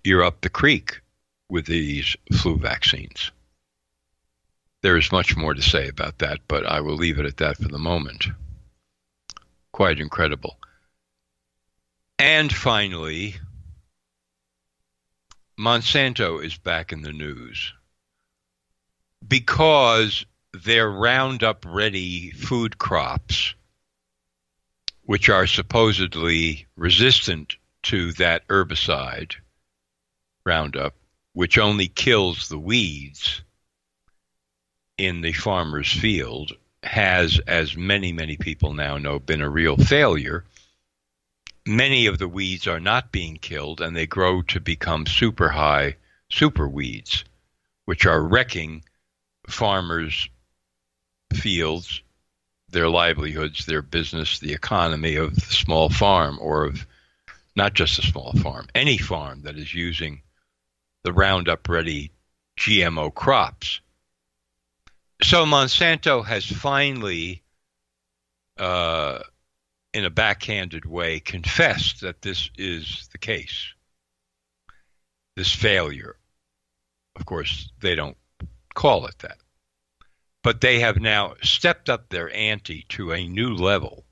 you're up the creek with these flu vaccines. There is much more to say about that, but I will leave it at that for the moment. Quite incredible. And finally, Monsanto is back in the news because their Roundup Ready food crops, which are supposedly resistant to that herbicide, Roundup, which only kills the weeds in the farmer's field, has, as many people now know, been a real failure. Many of the weeds are not being killed, and they grow to become super high super weeds, which are wrecking farmers' fields, their livelihoods, their business, the economy of the small farm, or of not just a small farm, any farm that is using the Roundup Ready GMO crops. So Monsanto has finally, in a backhanded way, confessed that this is the case, this failure. Of course, they don't call it that. But they have now stepped up their ante to a new level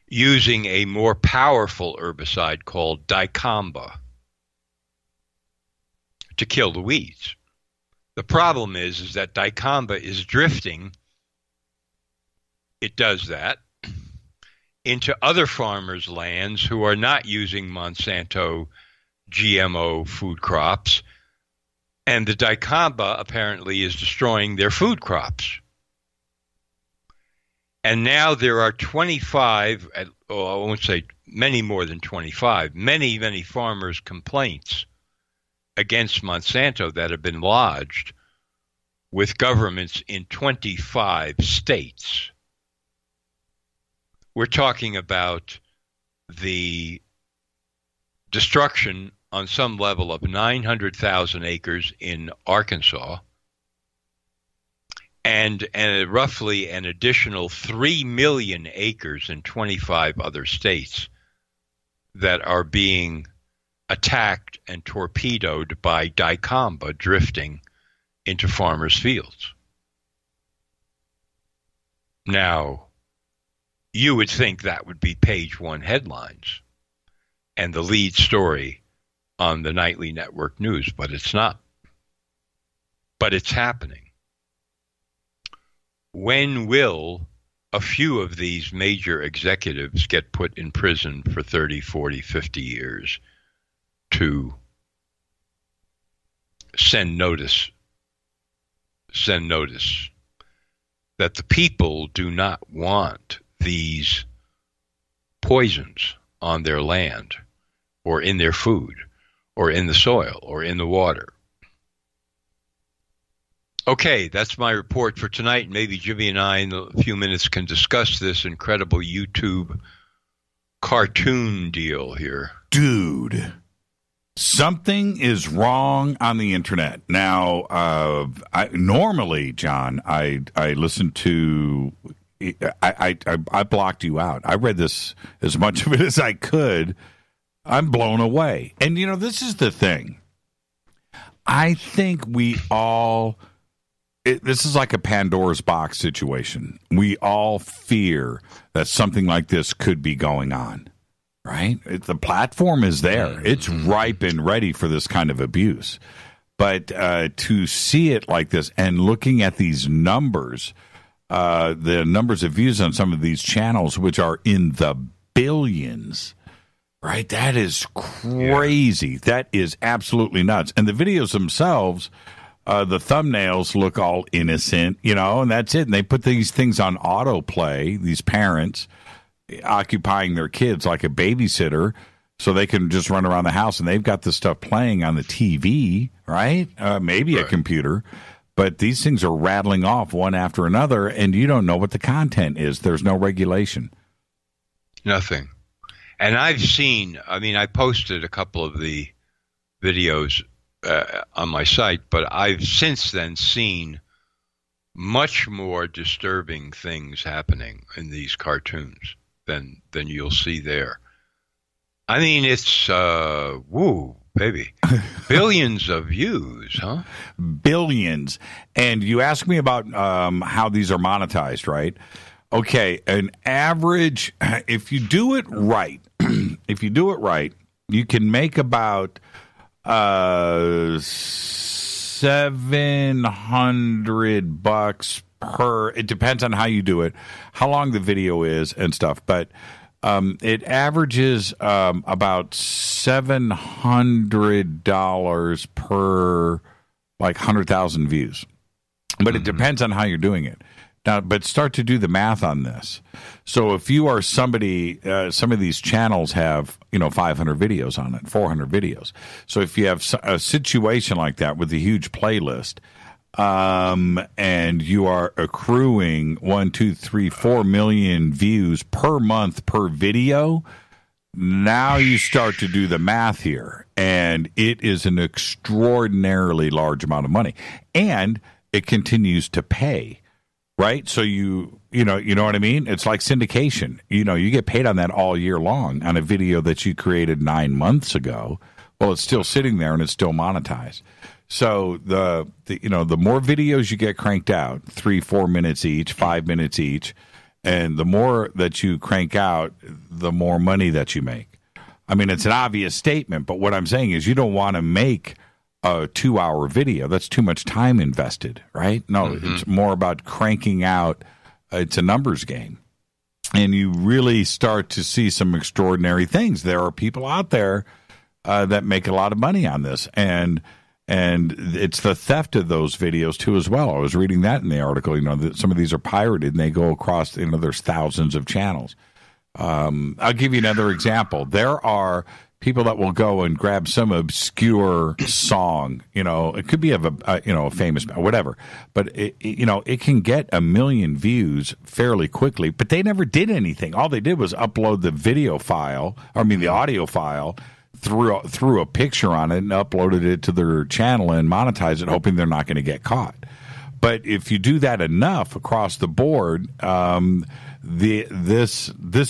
using a more powerful herbicide called dicamba to kill the weeds. The problem is that dicamba is drifting, it does that, into other farmers' lands who are not using Monsanto GMO food crops, and the dicamba apparently is destroying their food crops. And now there are 25, I won't say many more than 25, many farmers' complaints against Monsanto that have been lodged with governments in 25 states. We're talking about the destruction on some level of 900,000 acres in Arkansas and roughly an additional 3 million acres in 25 other states that are being attacked and torpedoed by dicamba drifting into farmers' fields. Now, you would think that would be page one headlines and the lead story on the nightly network news, but it's not. But it's happening. When will a few of these major executives get put in prison for 30, 40, 50 years to send notice that the people do not want these poisons on their land or in their food or in the soil or in the water? Okay, that's my report for tonight. Maybe Jimmy and I in a few minutes can discuss this incredible YouTube cartoon deal here. Dude, something is wrong on the internet. Now, normally, John, I listen to... I blocked you out. I read this, as much of it as I could. I'm blown away. And, this is the thing. I think we all... this is like a Pandora's box situation. We all fear that something like this could be going on, right? The platform is there. It's ripe and ready for this kind of abuse. But to see it like this and looking at these numbers, the numbers of views on some of these channels, which are in the billions, right? That is crazy. Yeah. That is absolutely nuts. And the videos themselves... the thumbnails look all innocent, and that's it. And they put these things on autoplay, these parents occupying their kids like a babysitter so they can just run around the house, and they've got this stuff playing on the TV, right? Maybe a computer. But these things are rattling off one after another, and you don't know what the content is. There's no regulation. Nothing. And I've seen, I posted a couple of the videos on my site, but I've since then seen much more disturbing things happening in these cartoons. than you'll see there. I mean, it's woo, baby, billions of views, huh? Billions. And you ask me about how these are monetized, right? Okay, an average, if you do it right, you can make about $700 per. It depends on how you do it, how long the video is and stuff, but it averages about $700 per like 100,000 views. But it depends on how you're doing it. Now, but start to do the math on this. So if you are somebody, some of these channels have, 500 videos on it, 400 videos. So if you have a situation like that with a huge playlist, and you are accruing 4 million views per month per video, now you start to do the math here. And it is an extraordinarily large amount of money. And it continues to pay. Right? So you know what I mean? It's like syndication. You get paid on that all year long on a video that you created 9 months ago. Well, it's still sitting there and it's still monetized. So the more videos you get cranked out, 3-4 minutes each, 5 minutes each, and the more that you crank out, the more money that you make. I mean, it's an obvious statement, but what I'm saying is you don't want to make a 2-hour video. That's too much time invested, right? No, It's more about cranking out. It's a numbers game. And you really start to see some extraordinary things. There are people out there that make a lot of money on this. And it's the theft of those videos, too, as well. I was reading that in the article. That some of these are pirated, and they go across, there's thousands of channels. I'll give you another example. There are people that will go and grab some obscure song, it could be of a famous, whatever, but it can get 1 million views fairly quickly, but they never did anything. All they did was upload the the audio file, threw a picture on it and uploaded it to their channel and monetized it, hoping they're not going to get caught. But if you do that enough across the board, this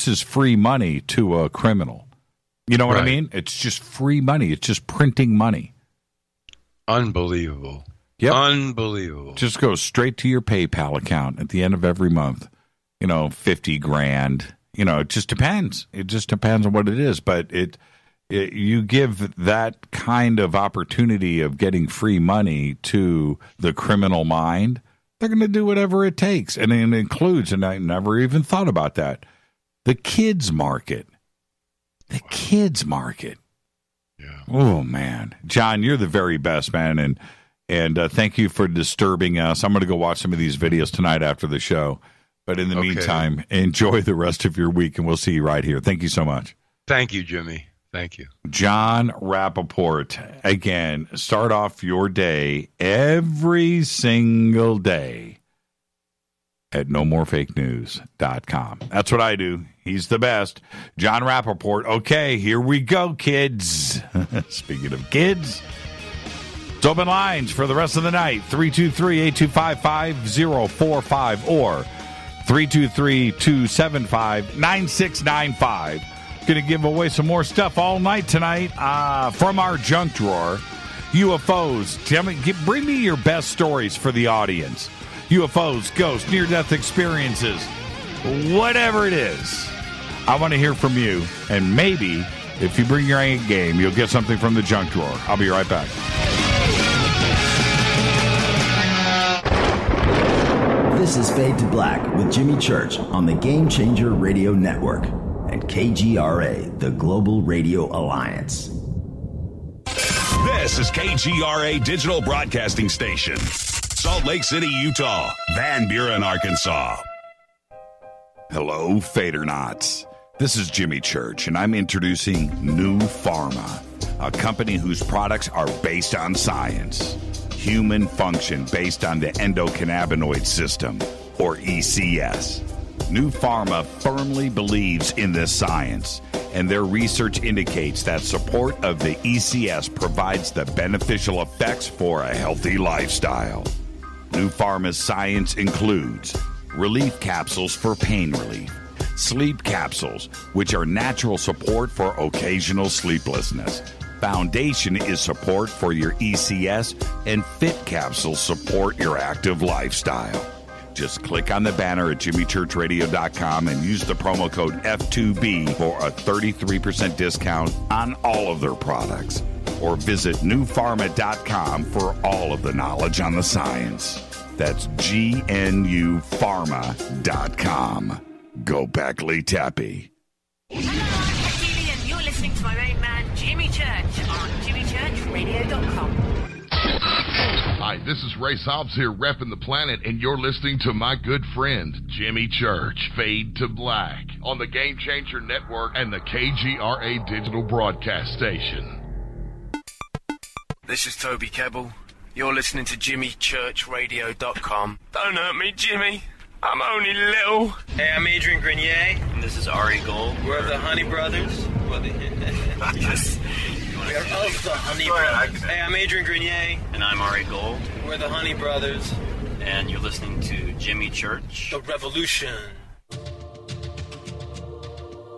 is free money to a criminal. You know what I mean? It's just free money. It's just printing money. Unbelievable. Yep. Unbelievable. Just goes straight to your PayPal account at the end of every month. $50,000. It just depends. It just depends on what it is. But you give that kind of opportunity of getting free money to the criminal mind, they're going to do whatever it takes. And it includes, and I never even thought about that, the kids market. The kids market. Yeah. Oh, man. John, you're the very best, man. And thank you for disturbing us. I'm going to go watch some of these videos tonight after the show. But in the meantime, enjoy the rest of your week, and we'll see you right here. Thank you so much. Thank you, Jimmy. Thank you. Jon Rappoport. Again, start off your day every single day at nomorefakenews.com. That's what I do. He's the best. Jon Rappoport. Okay, here we go, kids. Speaking of kids, it's open lines for the rest of the night. 323-825-5045 or 323-275-9695. Going to give away some more stuff all night tonight from our junk drawer. UFOs. Bring me your best stories for the audience. UFOs, ghosts, near-death experiences, whatever it is. I want to hear from you. And maybe if you bring your A game, you'll get something from the junk drawer. I'll be right back. This is Fade to Black with Jimmy Church on the Game Changer Radio Network and KGRA, the Global Radio Alliance. This is KGRA Digital Broadcasting Station. Salt Lake City, Utah. Van Buren, Arkansas. Hello, Fadernauts. This is Jimmy Church, and I'm introducing New Pharma, a company whose products are based on science. Human function based on the endocannabinoid system, or ECS. New Pharma firmly believes in this science, and their research indicates that support of the ECS provides the beneficial effects for a healthy lifestyle. New Pharma's science includes relief capsules for pain relief, Sleep Capsules, which are natural support for occasional sleeplessness. Foundation is support for your ECS, and Fit Capsules support your active lifestyle. Just click on the banner at jimmychurchradio.com and use the promo code F2B for a 33% discount on all of their products. Or visit newpharma.com for all of the knowledge on the science. That's GNUpharma.com. Go back, Lee Tappy. Hello, and you're listening to my main man, Jimmy Church, on jimmychurchradio.com. Hi, this is Ray Hobbs here, repping the planet, and you're listening to my good friend, Jimmy Church, Fade to Black, on the Game Changer Network and the KGRA Digital Broadcast Station. This is Toby Kebbell. You're listening to jimmychurchradio.com. Don't hurt me, Jimmy. I'm only little. Hey, I'm Adrian Grenier. And this is Ari Gold. We're the Honey Brothers. Yes. We are of the Honey Brothers. Hey, I'm Adrian Grenier. And I'm Ari Gold. We're the Honey Brothers. And you're listening to Jimmy Church. The Revolution.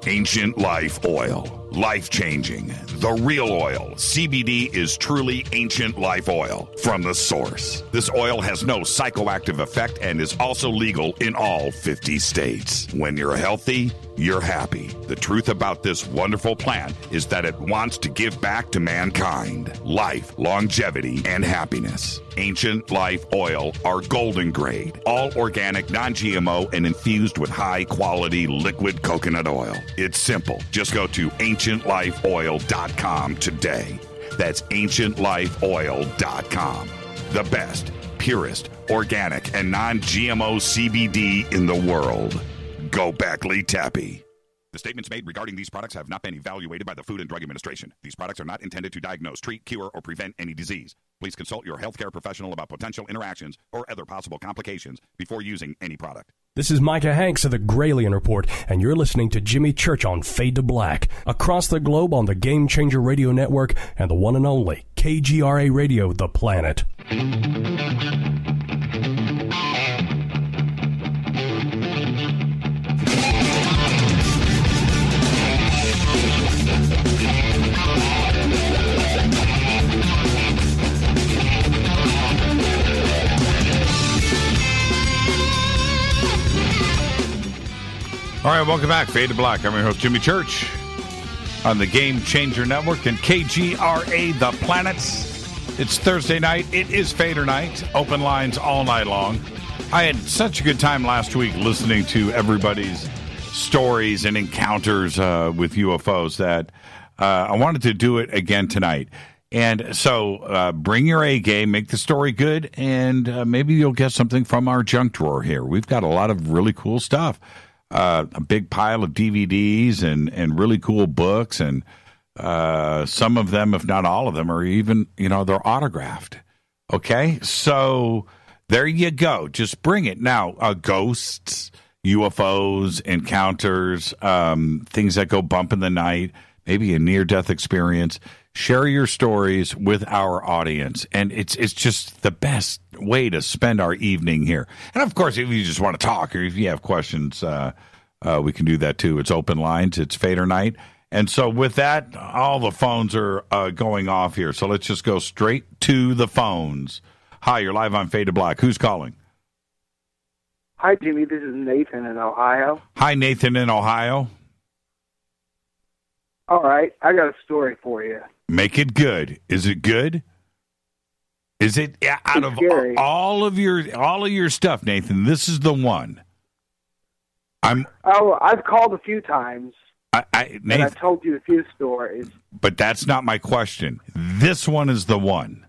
Ancient Life Oil. Life-changing. The real oil. CBD is truly Ancient Life Oil from the source. This oil has no psychoactive effect and is also legal in all 50 states. When you're healthy, you're happy. The truth about this wonderful plant is that it wants to give back to mankind life, longevity, and happiness. Ancient Life Oil are golden grade, all organic, non-GMO, and infused with high-quality liquid coconut oil. It's simple. Just go to ancientlifeoil.com today. That's ancientlifeoil.com. The best, purest, organic, and non-GMO CBD in the world. Go back, Lee Tappy. The statements made regarding these products have not been evaluated by the Food and Drug Administration. These products are not intended to diagnose, treat, cure, or prevent any disease. Please consult your healthcare professional about potential interactions or other possible complications before using any product. This is Micah Hanks of the Gralien Report, and you're listening to Jimmy Church on Fade to Black, across the globe on the Game Changer Radio Network and the one and only KGRA Radio, The Planet. All right, welcome back. Fade to Black. I'm your host, Jimmy Church, on the Game Changer Network and KGRA, The Planets. It's Thursday night. It is Fadernight. Open lines all night long. I had such a good time last week listening to everybody's stories and encounters with UFOs that I wanted to do it again tonight. And so bring your A game, make the story good, and maybe you'll get something from our junk drawer here. We've got a lot of really cool stuff. A big pile of DVDs and really cool books, and some of them, if not all of them, are even, they're autographed. Okay, so there you go. Just bring it. Now, ghosts, UFOs, encounters, things that go bump in the night, maybe a near-death experience. Share your stories with our audience, and it's just the best way to spend our evening here. And, of course, if you just want to talk or if you have questions, we can do that, too. It's open lines. It's Fadernight. And so with that, all the phones are going off here. So let's just go straight to the phones. Hi, you're live on Fade to Black. Who's calling? Hi, Jimmy. This is Nathan in Ohio. Hi, Nathan in Ohio. All right. I got a story for you. Make it good. Is it good? Is it out of all of your stuff, Nathan? This is the one. I've called a few times. Nathan, and I've told you a few stories. But that's not my question. This one is the one.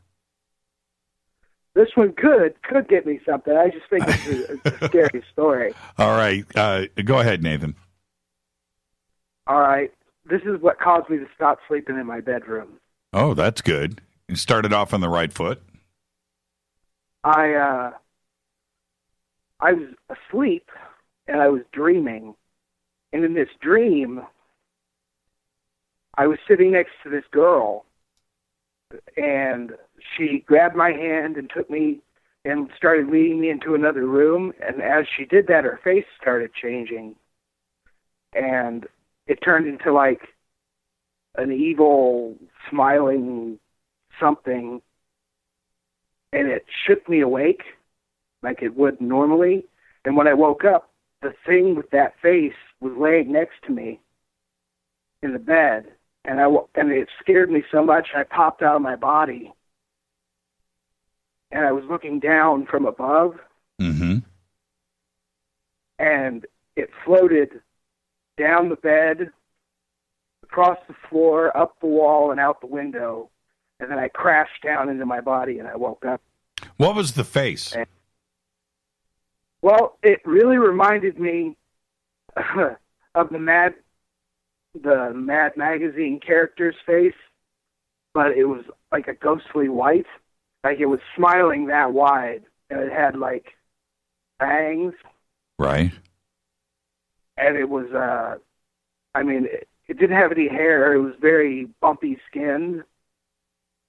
This one could get me something. I just think it's a scary story. All right. Go ahead, Nathan. All right. This is what caused me to stop sleeping in my bedroom. Oh, that's good. You started off on the right foot. I was asleep, and I was dreaming. And in this dream, I was sitting next to this girl, and she grabbed my hand and took me and started leading me into another room. And as she did that, her face started changing. and it turned into like an evil, smiling something, and it shook me awake like it would normally. And when I woke up, the thing with that face was laying next to me in the bed, and it scared me so much I popped out of my body, and I was looking down from above, and it floated down the bed, across the floor, up the wall, and out the window, and then I crashed down into my body, and I woke up. What was the face? Well, it really reminded me of the Mad Magazine character's face, but it was like a ghostly white. Like it was smiling that wide, and it had like fangs. Right. And it was, it didn't have any hair. It was very bumpy skinned.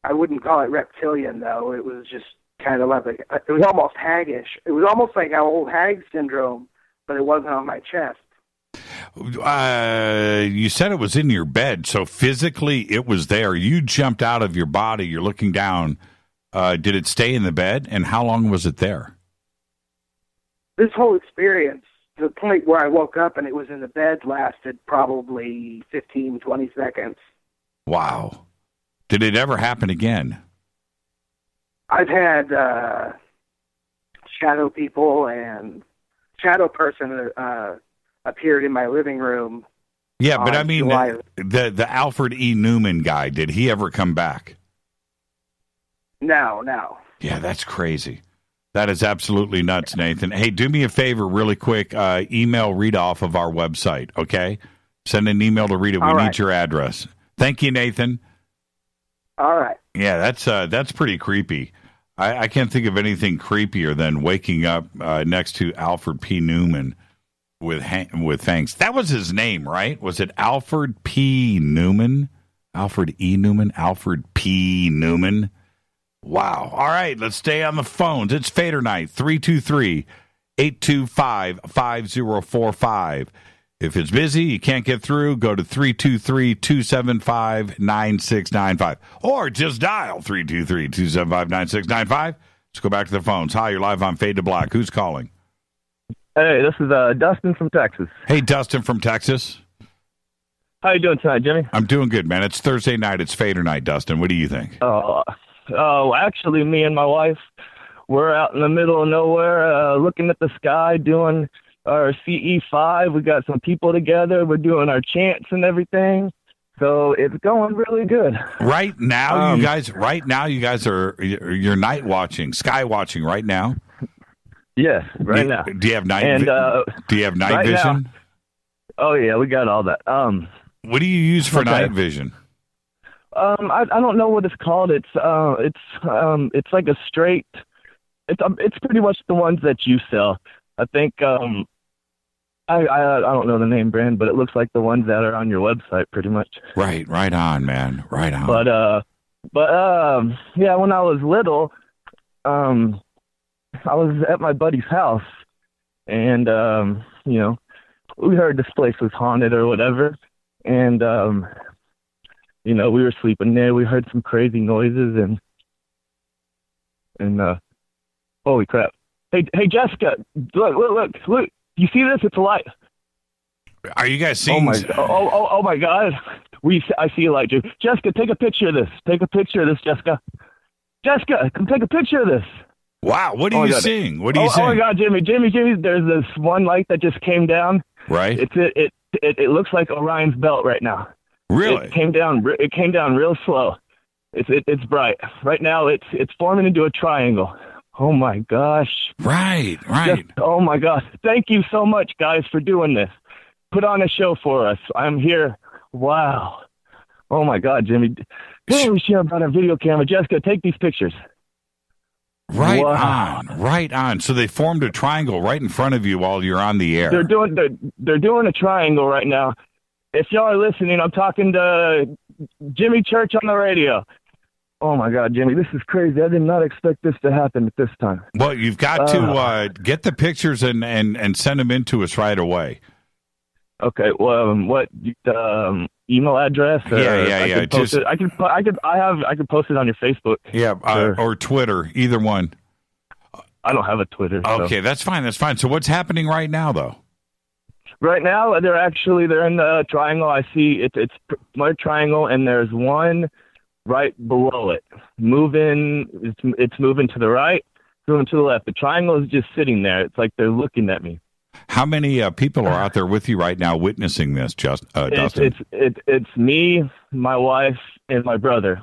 I wouldn't call it reptilian, though. It was just kind of like, it was almost haggish. It was almost like old hag syndrome, but it wasn't on my chest. You said it was in your bed, so physically it was there. You jumped out of your body. You're looking down. Did it stay in the bed, and how long was it there? This whole experience, to the point where I woke up and it was in the bed, lasted probably 15, 20 seconds. Wow. Did it ever happen again? I've had shadow people and shadow person appeared in my living room. Yeah, but I mean, the Alfred E. Newman guy, did he ever come back? No. Yeah, that's crazy. That is absolutely nuts, Nathan. Hey, do me a favor really quick. Email Rita off of our website, okay? Send an email to Rita. We need your address. Thank you, Nathan. All right. Yeah, that's pretty creepy. I can't think of anything creepier than waking up next to Alfred P. Newman with fangs. That was his name, right? Was it Alfred P. Newman? Alfred E. Newman? Alfred P. Newman? Wow. All right, let's stay on the phones. It's Fadernight, 323-825-5045. If it's busy, you can't get through, go to 323-275-9695. Or just dial 323-275-9695. Let's go back to the phones. Hi, you're live on Fade to Black. Who's calling? Hey, this is Dustin from Texas. Hey, Dustin from Texas. How you doing tonight, Jimmy? I'm doing good, man. It's Thursday night. It's Fader night, Dustin. What do you think? Actually, me and my wife, we're out in the middle of nowhere looking at the sky, doing our CE5. We got some people together. We're doing our chants and everything. So it's going really good. Right now, you guys are you're night watching, sky watching right now? Yes, now. Do you have night do you have night right vision? Now, oh yeah, we got all that. What do you use for night vision? I don't know what it's called. It's like a straight. It's pretty much the ones that you sell. I think I don't know the name brand, but it looks like the ones that are on your website, pretty much. Right on, man, right on. But yeah, when I was little, I was at my buddy's house, and we heard this place was haunted or whatever, and we were sleeping there. We heard some crazy noises, and holy crap! Hey, Jessica, look! You see this? It's a light. Are you guys seeing? Oh my God! I see a light, dude. Jessica, take a picture of this. Take a picture of this, Jessica. Jessica, come take a picture of this. Wow, what are you seeing? What are you seeing? Oh my God, Jimmy! There's this one light that just came down. Right. It looks like Orion's belt right now. Really? It came down real slow. It's bright. Right now it's forming into a triangle. Oh my gosh. Right. Oh my gosh. Thank you so much, guys, for doing this. Put on a show for us. I'm here. Wow. Oh my God, Jimmy. We should have brought a video camera. Jessica, take these pictures. Right on. So they formed a triangle right in front of you while you're on the air. They're doing a triangle right now. If y'all are listening, I'm talking to Jimmy Church on the radio. Oh my God, Jimmy, this is crazy. I did not expect this to happen at this time. Well, you've got to get the pictures and send them in to us right away. Okay. Well, what email address? Yeah. I could post it on your Facebook. Yeah, or Twitter, either one. I don't have a Twitter. Okay, that's fine. So what's happening right now, though? Right now, they're in the triangle. I see it's my triangle, and there's one right below it. It's moving to the right, moving to the left. The triangle is just sitting there. It's like they're looking at me. How many people are out there with you right now witnessing this, Dustin? It's me, my wife, and my brother.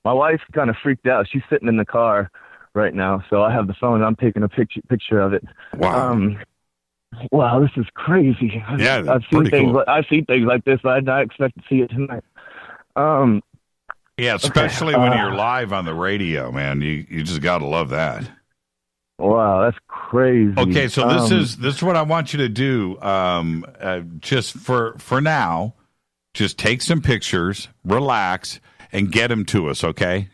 My wife's kind of freaked out. She's sitting in the car right now, so I have the phone. I'm taking a picture of it. Wow. Wow, this is crazy. Yeah, I've seen things. Cool. I've seen things like this, but I did not expect to see it tonight. Yeah, especially when you're live on the radio, man. You just got to love that. Wow, that's crazy. Okay, so this is what I want you to do. Just for now, just take some pictures, relax, and get them to us. Okay.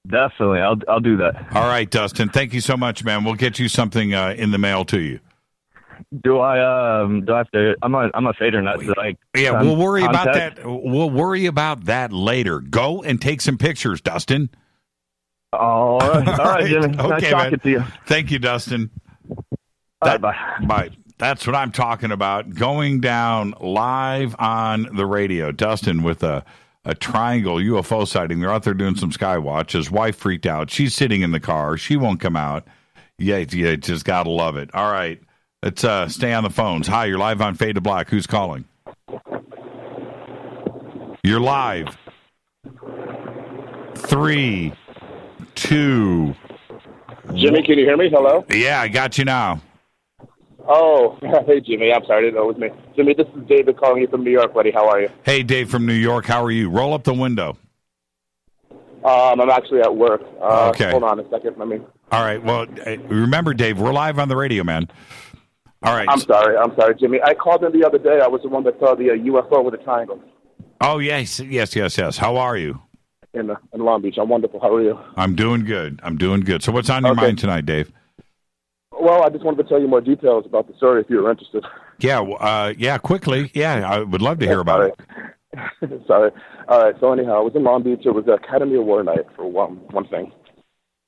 Definitely, I'll do that. All right, Dustin. Thank you so much, man. We'll get you something in the mail to you. Do I have to? I'm a Fadernight. Yeah, we'll worry about that. We'll worry about that later. Go and take some pictures, Dustin. All right, Jimmy. Okay, nice talking to you. Thank you, Dustin. Bye. That's what I'm talking about. Going down live on the radio. Dustin with a triangle UFO sighting. They're out there doing some sky watch. His wife freaked out. She's sitting in the car. She won't come out. Yeah, just got to love it. All right. Let's stay on the phones. Hi, you're live on Fade to Black. Who's calling? You're live. 3, 2. Jimmy, can you hear me? Hello? Yeah, I got you now. Oh, hey, Jimmy. I'm sorry. I didn't know it was me. Jimmy, this is David calling you from New York, buddy. How are you? Hey, Dave from New York. How are you? Roll up the window. I'm actually at work. Okay. Hold on a second. Let me. All right. Well, remember, Dave, we're live on the radio, man. All right. I'm sorry, Jimmy. I called in the other day. I was the one that saw the UFO with a triangle. Oh, yes. How are you? In Long Beach. I'm wonderful. How are you? I'm doing good. So what's on your mind tonight, Dave? Well, I just wanted to tell you more details about the story if you're interested. Yeah, quickly. Yeah, I would love to hear about it. Sorry. All right, so anyhow, I was in Long Beach. It was the Academy Award night for one thing.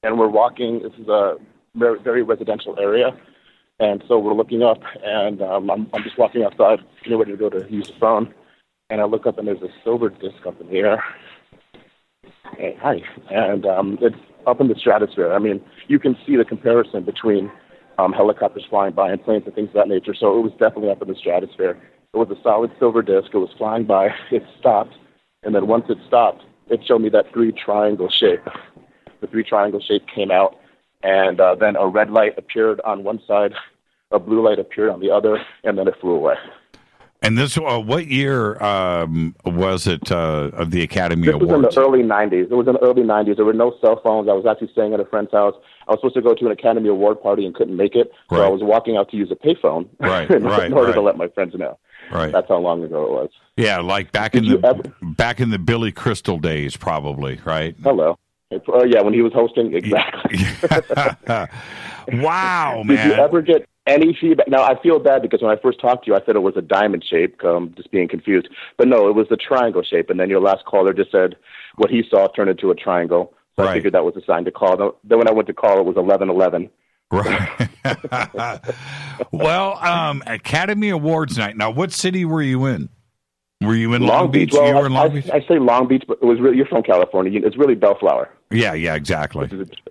And we're walking. This is a very, very residential area. And so we're looking up, and I'm just walking outside, getting ready to go to use the phone. And I look up, and there's a silver disc up in the air. Hey, hi. And it's up in the stratosphere. I mean, you can see the comparison between helicopters flying by and planes and things of that nature. So it was definitely up in the stratosphere. It was a solid silver disc. It was flying by. It stopped. And then once it stopped, it showed me that 3 triangle shape. The 3 triangle shape came out. And then a red light appeared on one side, a blue light appeared on the other, and then it flew away. And this, what year was it of the Academy Awards? This was in the early 90s. It was in the early 90s. There were no cell phones. I was actually staying at a friend's house. I was supposed to go to an Academy Award party and couldn't make it, so I was walking out to use a payphone in order to let my friends know. Right. That's how long ago it was. Yeah, like back in the Billy Crystal days, probably, right? Hello. Yeah, when he was hosting, exactly. Wow, man. Did you ever get any feedback? Now, I feel bad because when I first talked to you, I said it was a diamond shape, just being confused. But no, it was the triangle shape. And then your last caller just said what he saw turned into a triangle. So I figured that was a sign to call. Then when I went to call, it was 11:11. Right. Well, Academy Awards night. Now, what city were you in? Were you in Long Beach? Well, you were in Long Beach? I say Long Beach, but it was really, you're from California. It's really Bellflower. Yeah, exactly.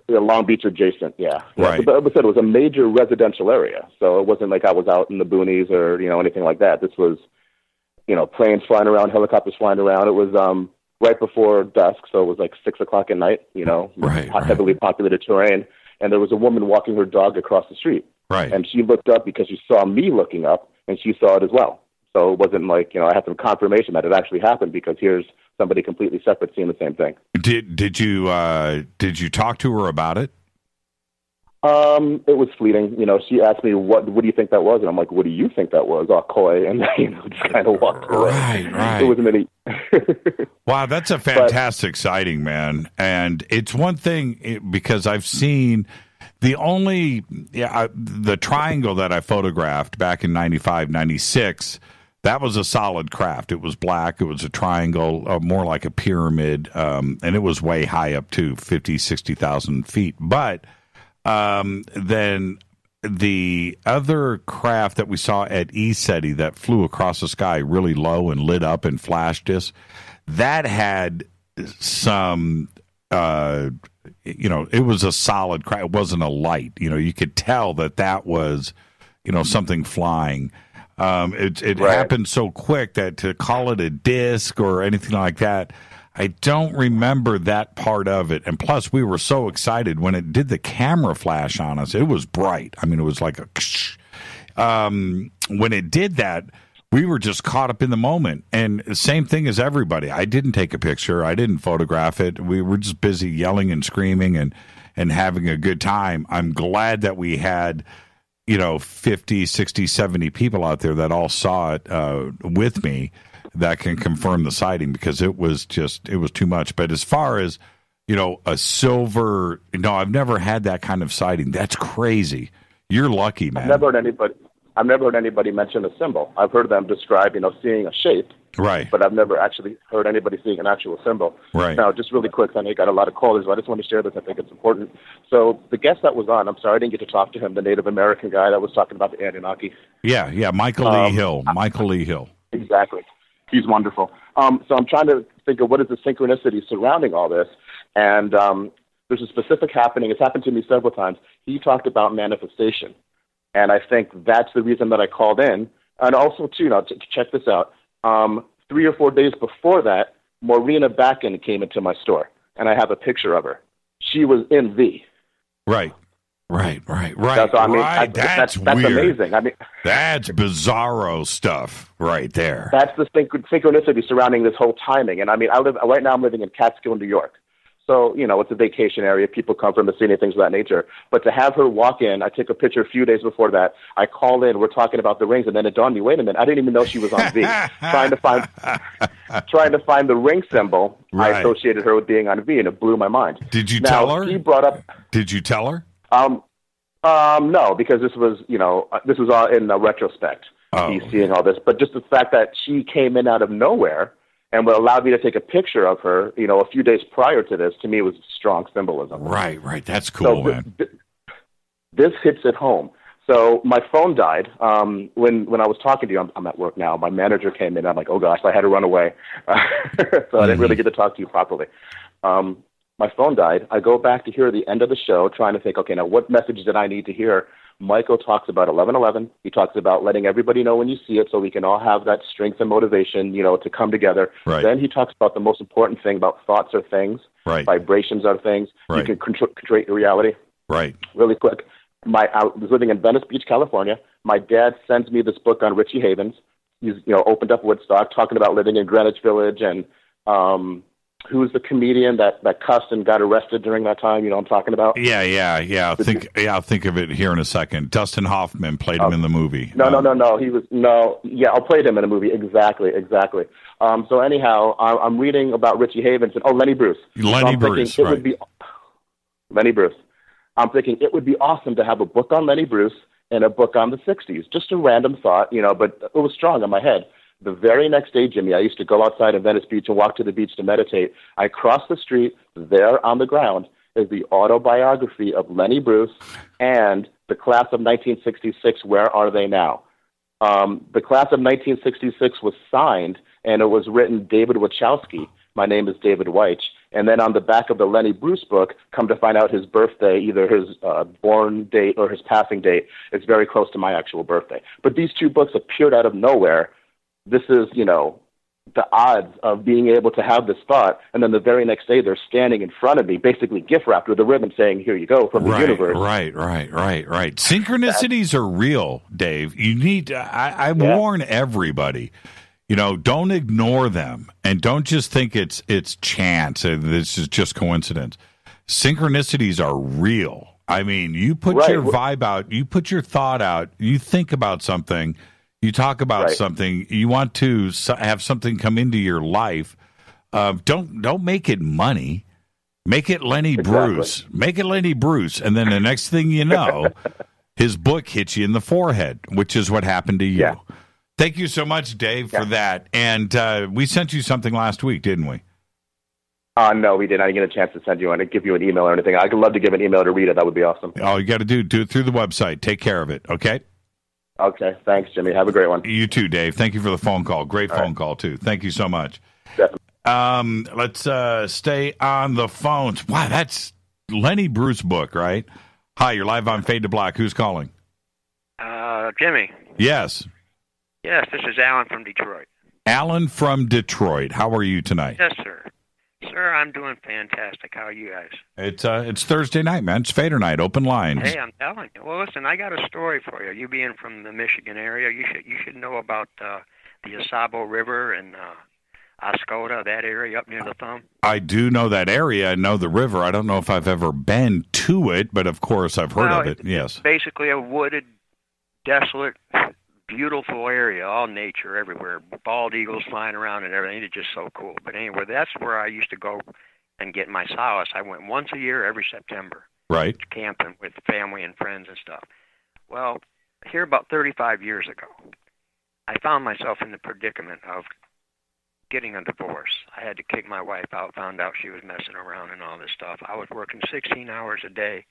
Long Beach adjacent, yeah. Right. But it was a major residential area, so it wasn't like I was out in the boonies or anything like that. This was, planes flying around, helicopters flying around. It was right before dusk, so it was like 6 o'clock at night. Heavily populated terrain, and there was a woman walking her dog across the street. Right. And she looked up because she saw me looking up, and she saw it as well. So it wasn't like, I had some confirmation that it actually happened because here's somebody completely separate seeing the same thing. Did you talk to her about it? It was fleeting. She asked me, what do you think that was? And I'm like, what do you think that was? All coy. And, just kind of walked away. Right. It was many. Wow, that's a fantastic sighting, man. And it's one thing because I've seen the triangle that I photographed back in 95, 96, That was a solid craft. It was black. It was a triangle, more like a pyramid, and it was way high up too, 50, 60,000 feet. But then the other craft that we saw at ECETI that flew across the sky really low and lit up and flashed us, that had some, it was a solid craft. It wasn't a light. You could tell that was, something flying. It happened so quick that to call it a disc or anything like that, I don't remember that part of it. And plus, we were so excited when it did the camera flash on us. It was bright. I mean, it was like a when it did that, we were just caught up in the moment. And same thing as everybody. I didn't take a picture. I didn't photograph it. We were just busy yelling and screaming and having a good time. I'm glad that we had 50, 60, 70 people out there that all saw it with me that can confirm the sighting, because it was too much. But as far as, a silver, I've never had that kind of sighting. That's crazy. You're lucky, man. I've never heard anybody mention a symbol. I've heard them describe, seeing a shape. Right. But I've never actually heard anybody seeing an actual symbol. Right. Now, just really quick, I know you got a lot of callers, but I just want to share this. I think it's important. So the guest that was on, I'm sorry I didn't get to talk to him, the Native American guy that was talking about the Anunnaki. Yeah, Michael Lee Hill. Michael Lee Hill. Exactly. He's wonderful. So I'm trying to think of what is the synchronicity surrounding all this. And there's a specific happening. It's happened to me several times. He talked about manifestation. And I think that's the reason that I called in. And also, too, check this out. 3 or 4 days before that, Maureen Bakken came into my store, and I have a picture of her. She was in V. Right. That's weird. Amazing. I mean, that's bizarro stuff right there. That's the synchronicity surrounding this whole timing. And I mean, right now I'm living in Catskill, New York. So, it's a vacation area. People come from the city and things of that nature. But to have her walk in, I took a picture a few days before that. I call in, we're talking about the rings, and then it dawned me, wait a minute, I didn't even know she was on V. trying to find the ring symbol, right. I associated her with being on V, and it blew my mind. Did you tell her? He brought up. Did you tell her? No, because this was all in retrospect. He's seeing all this. But just the fact that she came in out of nowhere and allowed me to take a picture of her, a few days prior to this, to me was strong symbolism. Right. That's cool, man. This hits it home. So my phone died when I was talking to you. I'm at work now. My manager came in. I'm like, oh, gosh, I had to run away. So I didn't really get to talk to you properly. My phone died. I go back to hear the end of the show, trying to think, okay, now what message did I need to hear? Michael talks about 11/11. He talks about letting everybody know when you see it so we can all have that strength and motivation, to come together. Right. Then he talks about the most important thing about thoughts are things, right. Vibrations are things. Right. You can create your reality. Right. Really quick. I was living in Venice Beach, California. My dad sends me this book on Richie Havens. He's, opened up Woodstock, talking about living in Greenwich Village and who's the comedian that cussed and got arrested during that time? I'm talking about. Yeah. I'll think of it here in a second. Dustin Hoffman played him in the movie. No. He was I played him in a movie. Exactly. So anyhow, I'm reading about Richie Havens and Lenny Bruce. Lenny Bruce. Lenny Bruce. I'm thinking it would be awesome to have a book on Lenny Bruce and a book on the '60s. Just a random thought, but it was strong in my head. The very next day, Jimmy, I used to go outside in Venice Beach and walk to the beach to meditate. I crossed the street. There on the ground is the autobiography of Lenny Bruce and the class of 1966, Where Are They Now? The class of 1966 was signed, and it was written David Wachowski. My name is David Weich. And then on the back of the Lenny Bruce book, come to find out his birthday, either his born date or his passing date, is very close to my actual birthday. But these two books appeared out of nowhere. This is, the odds of being able to have this thought, and then the very next day they're standing in front of me, basically gift wrapped with a ribbon saying, here you go, from the universe. Right. Synchronicities are real, Dave. You need to, I warn everybody, don't ignore them, and don't just think it's chance, and this is just coincidence. Synchronicities are real. I mean, you put your vibe out, you put your thought out, you think about something, you talk about something, you want to have something come into your life. Don't make it money. Make it Lenny Bruce. Make it Lenny Bruce. And then the next thing you know, his book hits you in the forehead, which is what happened to you. Yeah. Thank you so much, Dave, for that. And we sent you something last week, didn't we? No, we didn't. I didn't get a chance to send you and give you an email or anything. I'd love to give an email to Rita. That would be awesome. All you got to do it through the website. Take care of it, okay? Okay. Thanks, Jimmy. Have a great one. You too, Dave. Thank you for the phone call. Great phone call, too. Thank you so much. Definitely. Let's stay on the phones. Wow, that's Lenny Bruce book, right? Hi, you're live on Fade to Black. Who's calling? Jimmy. Yes. Yes, this is Alan from Detroit. Alan from Detroit. How are you tonight? Yes, sir. Sir, I'm doing fantastic. How are you guys? It's Thursday night, man. It's Fadernight. Open lines. Hey, I'm telling you. Well, listen, I got a story for you. You being from the Michigan area, you should know about the Asabo River and Oscoda, that area up near the Thumb. I do know that area. I know the river. I don't know if I've ever been to it, but of course I've heard of it. Yes. It's basically a wooded, desolate, beautiful area, all nature everywhere. Bald eagles flying around and everything. It's just so cool. But anyway, that's where I used to go and get my solace. I went once a year every September. Right. Camping with family and friends and stuff. Well, here about 35 years ago, I found myself in the predicament of getting a divorce. I had to kick my wife out, found out she was messing around and all this stuff. I was working 16 hours a day,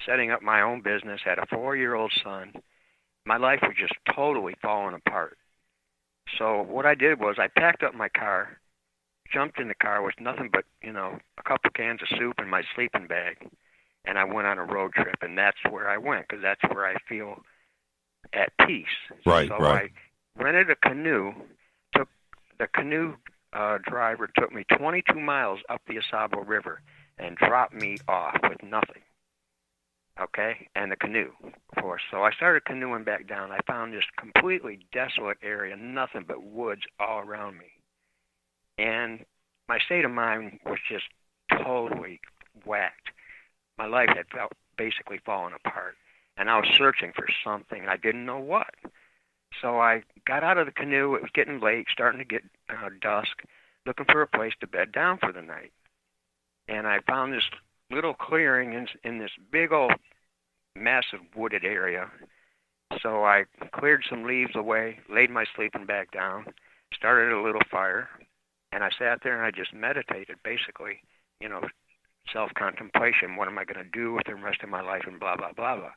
setting up my own business, had a 4-year-old son. My life was just totally falling apart. So what I did was I packed up my car, jumped in the car with nothing but, a couple cans of soup and my sleeping bag, and I went on a road trip, and that's where I went because that's where I feel at peace. Right, so right. I rented a canoe. The canoe driver took me 22 miles up the Asabo River and dropped me off with nothing. Okay, and the canoe, of course. So I started canoeing back down. I found this completely desolate area, nothing but woods all around me. And my state of mind was just totally whacked. My life had basically fallen apart. And I was searching for something. I didn't know what. So I got out of the canoe. It was getting late, starting to get dusk, looking for a place to bed down for the night. And I found this little clearing in this big old massive wooded area. So I cleared some leaves away, laid my sleeping bag down, started a little fire, and I sat there and I just meditated, basically, self-contemplation. What am I going to do with the rest of my life and blah, blah, blah, blah.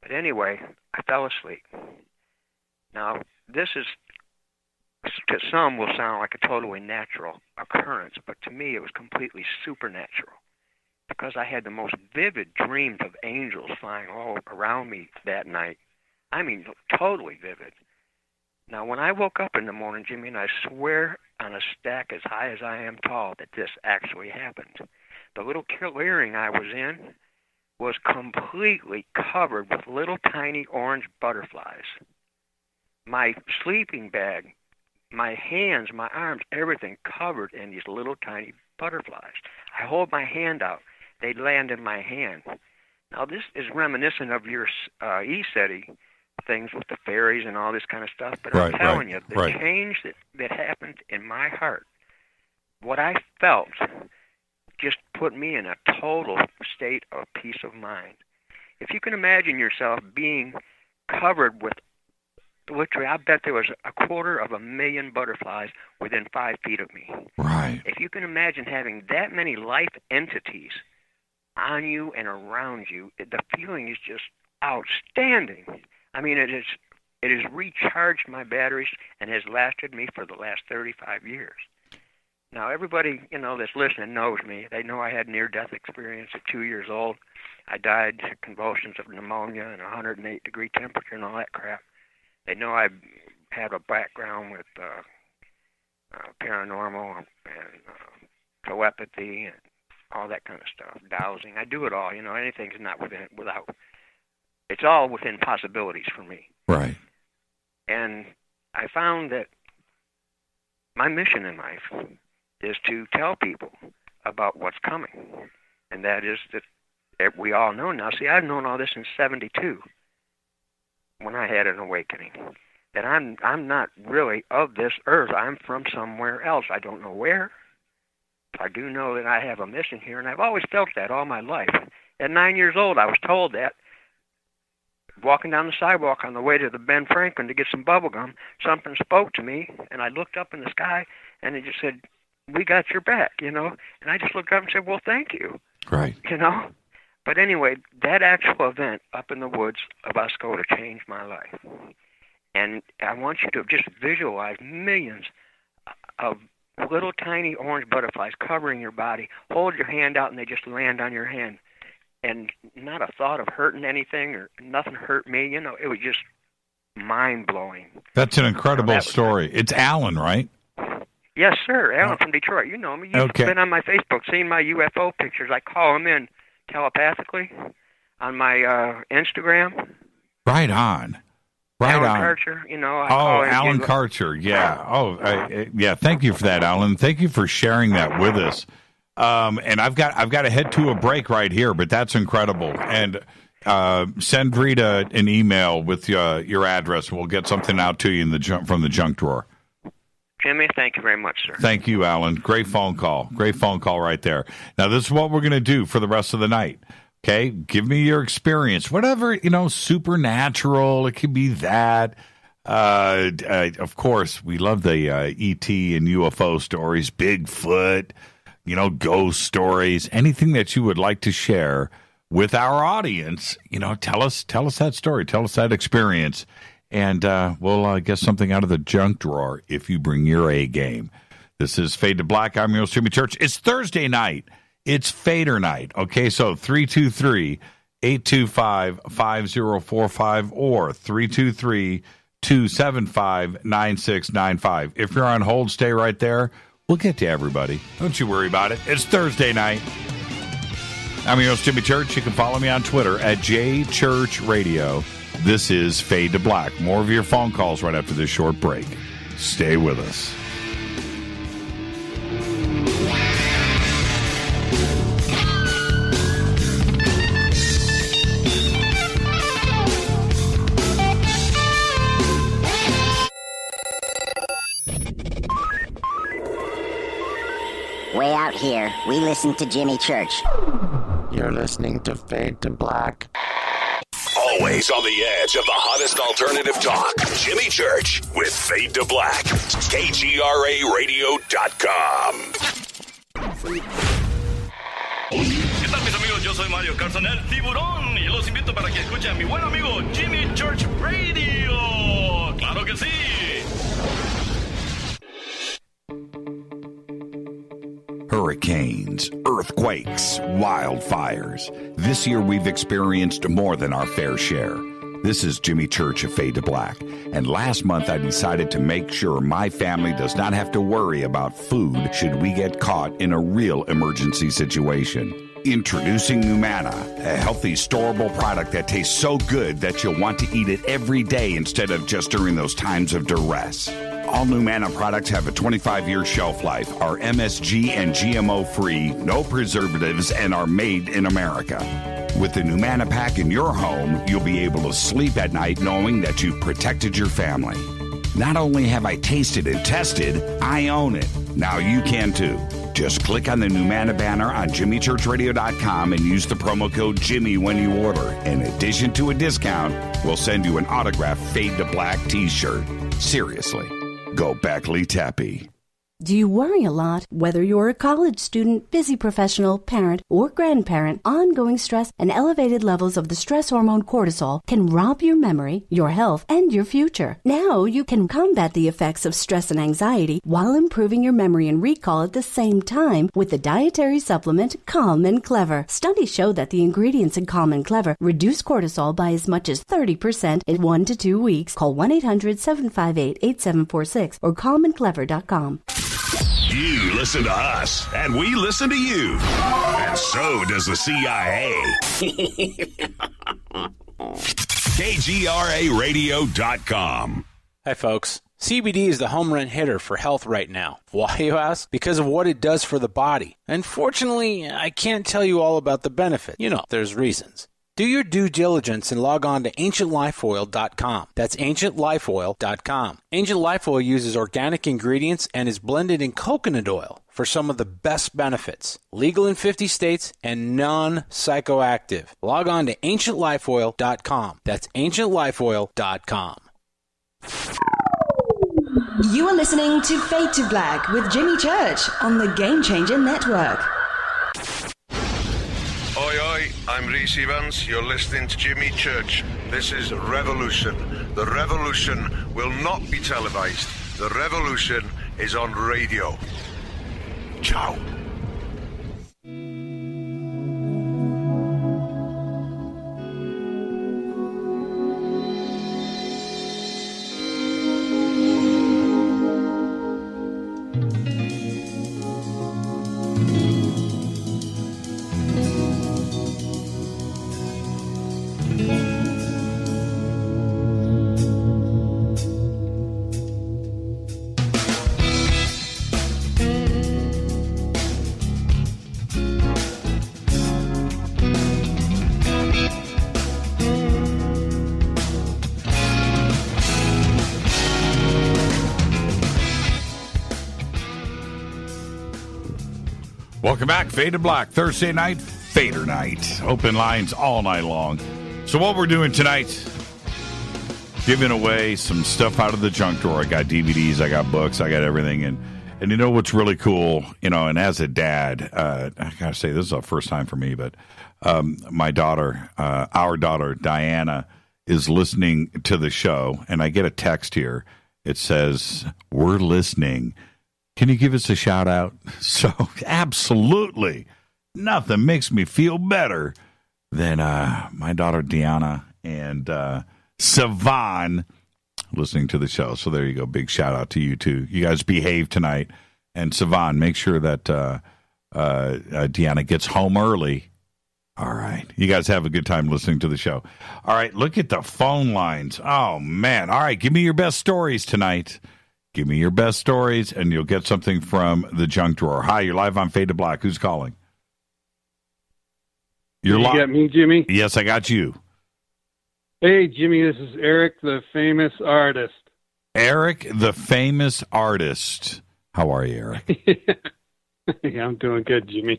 But anyway, I fell asleep. Now, this is, to some, will sound like a totally natural occurrence, but to me it was completely supernatural because I had the most vivid dreams of angels flying all around me that night. I mean, totally vivid. Now, when I woke up in the morning, Jimmy, and I swear on a stack as high as I am tall that this actually happened, the little clearing I was in was completely covered with little tiny orange butterflies. My sleeping bag, my hands, my arms, everything covered in these little tiny butterflies. I hold my hand out. They land in my hand. Now, this is reminiscent of your E-SETI things with the fairies and all this kind of stuff, but I'm telling you, the change that happened in my heart, what I felt, just put me in a total state of peace of mind. If you can imagine yourself being covered with, literally, I bet there was 250,000 butterflies within 5 feet of me. Right. If you can imagine having that many life entities on you and around you, the feeling is just outstanding. I mean, it has recharged my batteries and has lasted me for the last 35 years. Now, everybody, that's listening knows me. They know I had near-death experience at 2 years old. I died of convulsions of pneumonia and 108-degree temperature and all that crap. They know I had a background with paranormal and telepathy and all that kind of stuff, dowsing. I do it all. Anything's not without. It's all within possibilities for me. Right. And I found that my mission in life is to tell people about what's coming. And that is that we all know now. See, I've known all this in 72 when I had an awakening. That I'm not really of this earth. I'm from somewhere else. I don't know where. I do know that I have a mission here, and I've always felt that all my life. At 9 years old, I was told that walking down the sidewalk on the way to the Ben Franklin to get some bubble gum, something spoke to me, and I looked up in the sky, and it just said, "We got your back," you know. And I just looked up and said, "Well, thank you." Right. You know. But anyway, that actual event up in the woods of Uscoda changed my life. And I want you to just visualize millions of little tiny orange butterflies covering your body. Hold your hand out and they just land on your hand. And not a thought of hurting anything or nothing hurt me. You know, it was just mind-blowing. That's an incredible story. It's Alan, right? Yes, sir. Alan from Detroit. You know me. You've been on my Facebook, seen my UFO pictures. I call him in telepathically on my Instagram. Right on. Right Alan on. Karcher, you know. Alan Karcher, yeah. Yeah, thank you for that, Alan. Thank you for sharing that with us. And I've got to head to a break right here, but that's incredible. And send Rita an email with your address, and we'll get something out to you from the junk drawer. Jimmy, thank you very much, sir. Thank you, Alan. Great phone call. Great phone call right there. Now, this is what we're going to do for the rest of the night. Okay? Give me your experience. Whatever, supernatural. It could be that. Of course, we love the E.T. and UFO stories, Bigfoot, ghost stories, anything that you would like to share with our audience. Tell us that story. Tell us that experience. And we'll get something out of the junk drawer if you bring your A game. This is Fade to Black. I'm your host, Jimmy Church. It's Thursday night. It's Fadernight. Okay, so 323-825-5045 or 323-275-9695. If you're on hold, stay right there. We'll get to everybody. Don't you worry about it. It's Thursday night. I'm your host, Jimmy Church. You can follow me on Twitter at JChurchRadio. This is Fade to Black. More of your phone calls right after this short break. Stay with us. Way out here, we listen to Jimmy Church. You're listening to Fade to Black. Always on the edge of the hottest alternative talk. Jimmy Church with Fade to Black. KGRARadio.com. ¿Qué tal, mis amigos? Yo soy Mario Carson, el tiburón, y los invito para que escuchen a mi buen amigo Jimmy Church Radio. ¡Claro que sí! Hurricanes, earthquakes, wildfires. This year we've experienced more than our fair share. This is Jimmy Church of Fade to Black. And last month I decided to make sure my family does not have to worry about food should we get caught in a real emergency situation. Introducing Numana, a healthy, storable product that tastes so good that you'll want to eat it every day instead of just during those times of duress. All Numana products have a 25-year shelf life, are MSG and GMO-free, no preservatives, and are made in America. With the Numana pack in your home, you'll be able to sleep at night knowing that you've protected your family. Not only have I tasted and tested, I own it. Now you can too. Just click on the Numana banner on JimmyChurchRadio.com and use the promo code Jimmy when you order. In addition to a discount, we'll send you an autographed Fade to Black t-shirt. Seriously. Go Beckley Tappy. Do you worry a lot? Whether you're a college student, busy professional, parent, or grandparent, ongoing stress and elevated levels of the stress hormone cortisol can rob your memory, your health, and your future. Now you can combat the effects of stress and anxiety while improving your memory and recall at the same time with the dietary supplement Calm and Clever. Studies show that the ingredients in Calm and Clever reduce cortisol by as much as 30% in 1 to 2 weeks. Call 1-800-758-8746 or calmandclever.com. You listen to us, and we listen to you. And so does the CIA. KGRARadio.com. Hi, folks. CBD is the home run hitter for health right now. Why, you ask? Because of what it does for the body. Unfortunately, I can't tell you all about the benefit. There's reasons. Do your due diligence and log on to AncientLifeOil.com. That's AncientLifeOil.com. Ancient Life Oil uses organic ingredients and is blended in coconut oil. for some of the best benefits. Legal in 50 states and non-psychoactive. Log on to ancientlifeoil.com. That's ancientlifeoil.com. You are listening to Fade to Black with Jimmy Church on the Game Changer Network. Oi, oi, I'm Reese Evans. You're listening to Jimmy Church. This is Revolution. The revolution will not be televised. The revolution is on radio. Ciao. Welcome back, Fade to Black, Thursday night, Fadernight. Open lines all night long. So what we're doing tonight, giving away some stuff out of the junk drawer. I got DVDs, I got books, I got everything. And you know what's really cool, and as a dad, I got to say, this is the first time for me, but my daughter, our daughter, Diana, is listening to the show, and I get a text here. It says, "We're listening. Can you give us a shout out?" So absolutely nothing makes me feel better than my daughter Deanna and Savan listening to the show. So there you go. Big shout out to you two. You guys behave tonight. And Savan, make sure that Deanna gets home early. All right. You guys have a good time listening to the show. All right. Look at the phone lines. Oh, man. All right. Give me your best stories tonight. Give me your best stories, and you'll get something from the junk drawer. Hi, you're live on Fade to Black. Who's calling? You got me, Jimmy? Yes, I got you. Hey, Jimmy, this is Eric, the famous artist. Eric, the famous artist. How are you, Eric? Yeah, I'm doing good, Jimmy.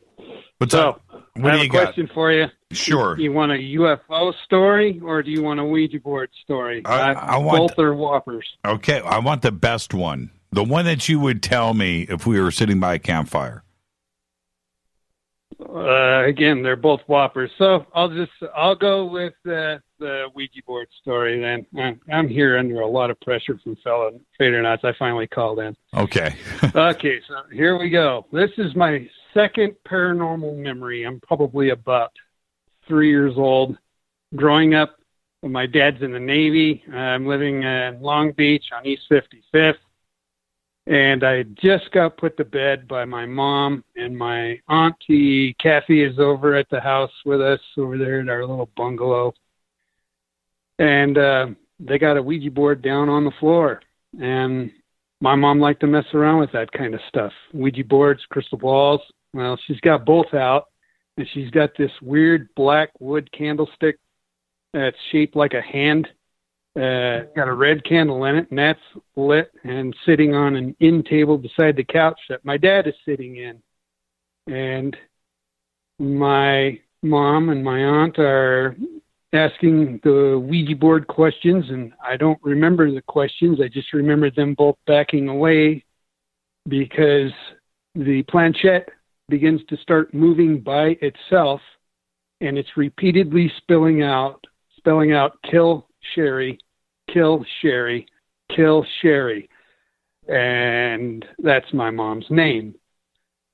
What's up? What I do have you a got? question for you. Sure. You want a UFO story, or do you want a Ouija board story? I want both are whoppers. Okay, I want the best one. The one that you would tell me if we were sitting by a campfire. Again, they're both whoppers. So I'll go with the Ouija board story then. I'm here under a lot of pressure from fellow Fadernauts. I finally called in. Okay. Okay, so here we go. This is my second paranormal memory. I'm probably about 3 years old. Growing up, my dad's in the Navy. I'm living in Long Beach on East 55th. And I just got put to bed by my mom, and my auntie Kathy is over at the house with us over there at our little bungalow. And they got a Ouija board down on the floor. And my mom liked to mess around with that kind of stuff. Ouija boards, crystal balls. Well, she's got both out, and she's got this weird black wood candlestick that's shaped like a hand. Got a red candle in it, and that's lit and sitting on an end table beside the couch that my dad is sitting in. And my mom and my aunt are asking the Ouija board questions, and I don't remember the questions. I just remember them both backing away because the planchette begins to start moving by itself, and it's repeatedly spelling out, kill Sherry, kill Sherry, kill Sherry. And that's my mom's name.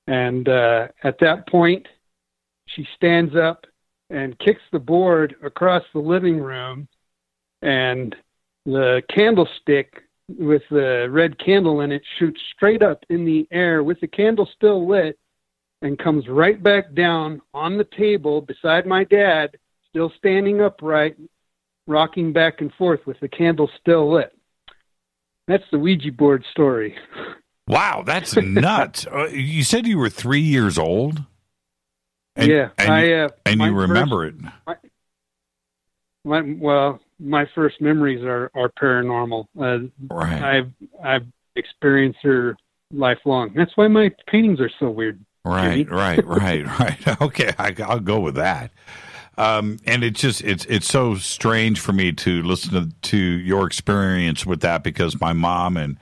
And at that point, she stands up and kicks the board across the living room, and the candlestick with the red candle in it shoots straight up in the air with the candle still lit and comes right back down on the table beside my dad, still standing upright, rocking back and forth with the candle still lit. That's the Ouija board story. Wow, that's nuts. You said you were 3 years old? And, yeah. And you remember it. My first memories are paranormal. Right. I've experienced her lifelong. That's why my paintings are so weird. Right. Okay, I'll go with that. And it's so strange for me to listen to your experience with that, because my mom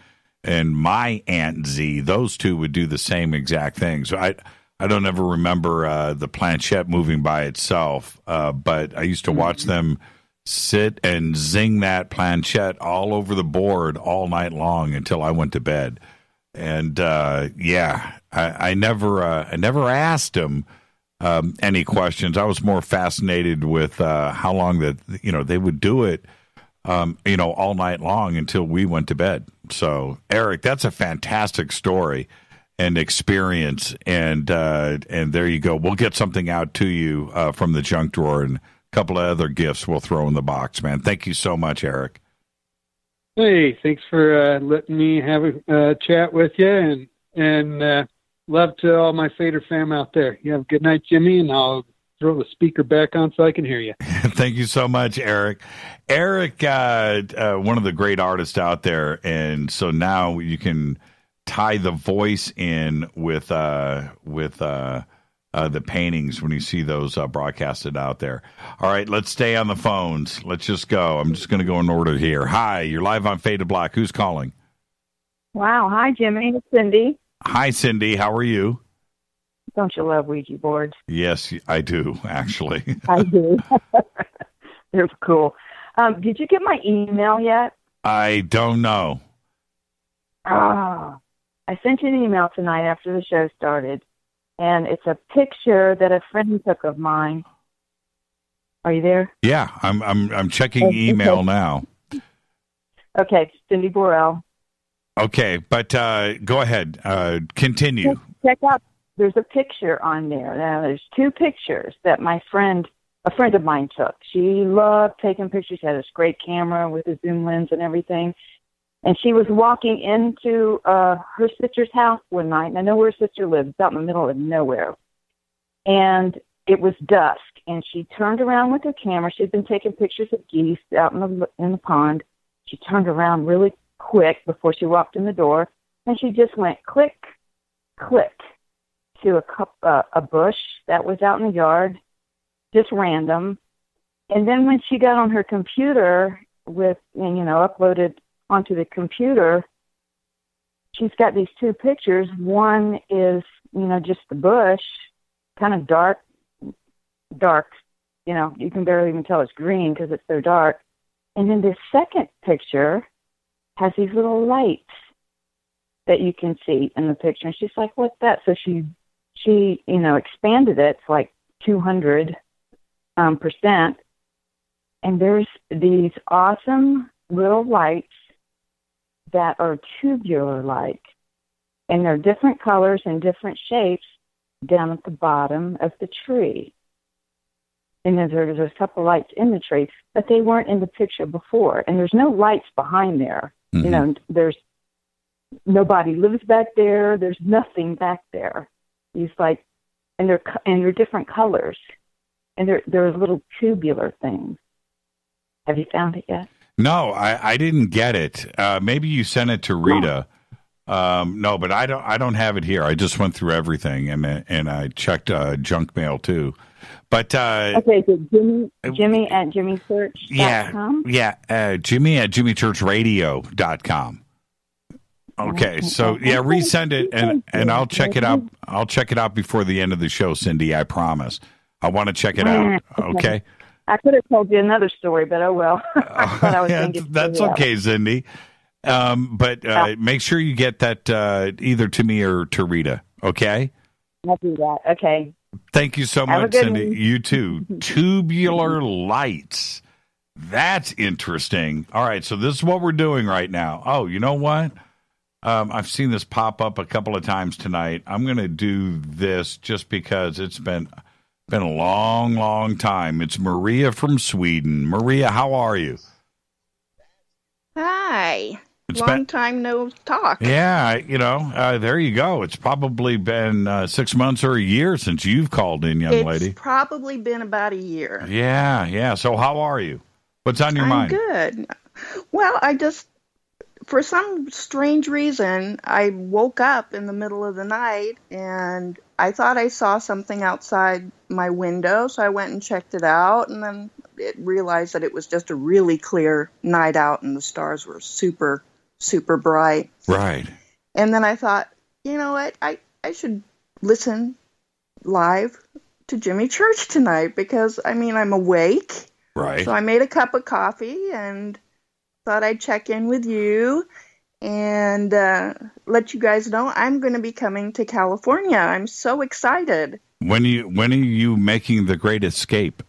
and my Aunt Z, those two would do the same exact thing. So I don't ever remember the planchette moving by itself, but I used to watch them sit and zing that planchette all over the board all night long until I went to bed. And I never asked them any questions. I was more fascinated with how long that they would do it, all night long until we went to bed. So, Eric, that's a fantastic story and experience, and there you go. We'll get something out to you from the junk drawer, and a couple of other gifts we'll throw in the box, man. Thank you so much, Eric. Hey, thanks for letting me have a chat with you, and love to all my Fader fam out there. You have a good night, Jimmy, and I'll throw the speaker back on so I can hear you. Thank you so much, Eric. Eric, one of the great artists out there, and so now you can tie the voice in with the paintings when you see those broadcasted out there. All right, let's stay on the phones. Let's just go. I'm just going to go in order here. Hi, you're live on Fade to Black. Who's calling? Wow. Hi, Jimmy. It's Cindy. Hi, Cindy. How are you? Don't you love Ouija boards? Yes, I do, actually. I do. They're cool. Did you get my email yet? I don't know. I sent you an email tonight after the show started, and it's a picture that a friend took of mine. Are you there? Yeah, I'm checking email now. Okay, it's Cindy Borrell. Okay, but go ahead. Continue. Check out. There's a picture on there. Now, there's two pictures that a friend of mine took. She loved taking pictures. She had this great camera with a zoom lens and everything. And she was walking into her sister's house one night, and I know where her sister lives. It's out in the middle of nowhere. And it was dusk, and she turned around with her camera. She'd been taking pictures of geese out in the pond. She turned around really quick before she walked in the door, and she just went click, click to a bush that was out in the yard, just random. And then when she got on her computer uploaded onto the computer, she's got these two pictures. One is, just the bush, kind of dark, you can barely even tell it's green because it's so dark. And then the second picture has these little lights that you can see in the picture. And she's like, what's that? So she expanded it to like 200%. And there's these awesome little lights that are tubular-like. And they're different colors and different shapes down at the bottom of the tree. And there's a couple lights in the tree, but they weren't in the picture before. And there's no lights behind there. Mm-hmm. There's nobody lives back there. There's nothing back there. He's like, and they're different colors, and they're little tubular things. Have you found it yet? No, I didn't get it. Maybe you sent it to Rita. No, but I don't have it here. I just went through everything, and I checked junk mail too. But okay, so Jimmy at jimmychurch.com? Yeah, Jimmy at jimmychurchradio.com. Okay, so resend it, and I'll check it out. I'll check it out before the end of the show, Cindy. I promise. I want to check it out. Okay. I could have told you another story, but oh well. That's okay, Cindy. But make sure you get that either to me or to Rita. Okay. I'll do that. Okay. Thank you so much, Cindy. You too. Tubular lights. That's interesting. All right, so this is what we're doing right now. Oh, you know what? I've seen this pop up a couple of times tonight. I'm going to do this just because it's been a long, long time. It's Maria from Sweden. Maria, how are you? Hi. Long time no talk. Yeah, there you go. It's probably been 6 months or a year since you've called in, young lady. It's probably been about a year. Yeah. So how are you? What's on your mind? I'm good. Well, I just for some strange reason, I woke up in the middle of the night and I thought I saw something outside my window, so I went and checked it out, and then realized that it was just a really clear night out and the stars were super, super bright. Right. And then I thought, you know what, I should listen live to Jimmy Church tonight because, I mean, I'm awake. Right. So I made a cup of coffee and thought I'd check in with you and let you guys know I'm going to be coming to California. I'm so excited. When are you making the great escape?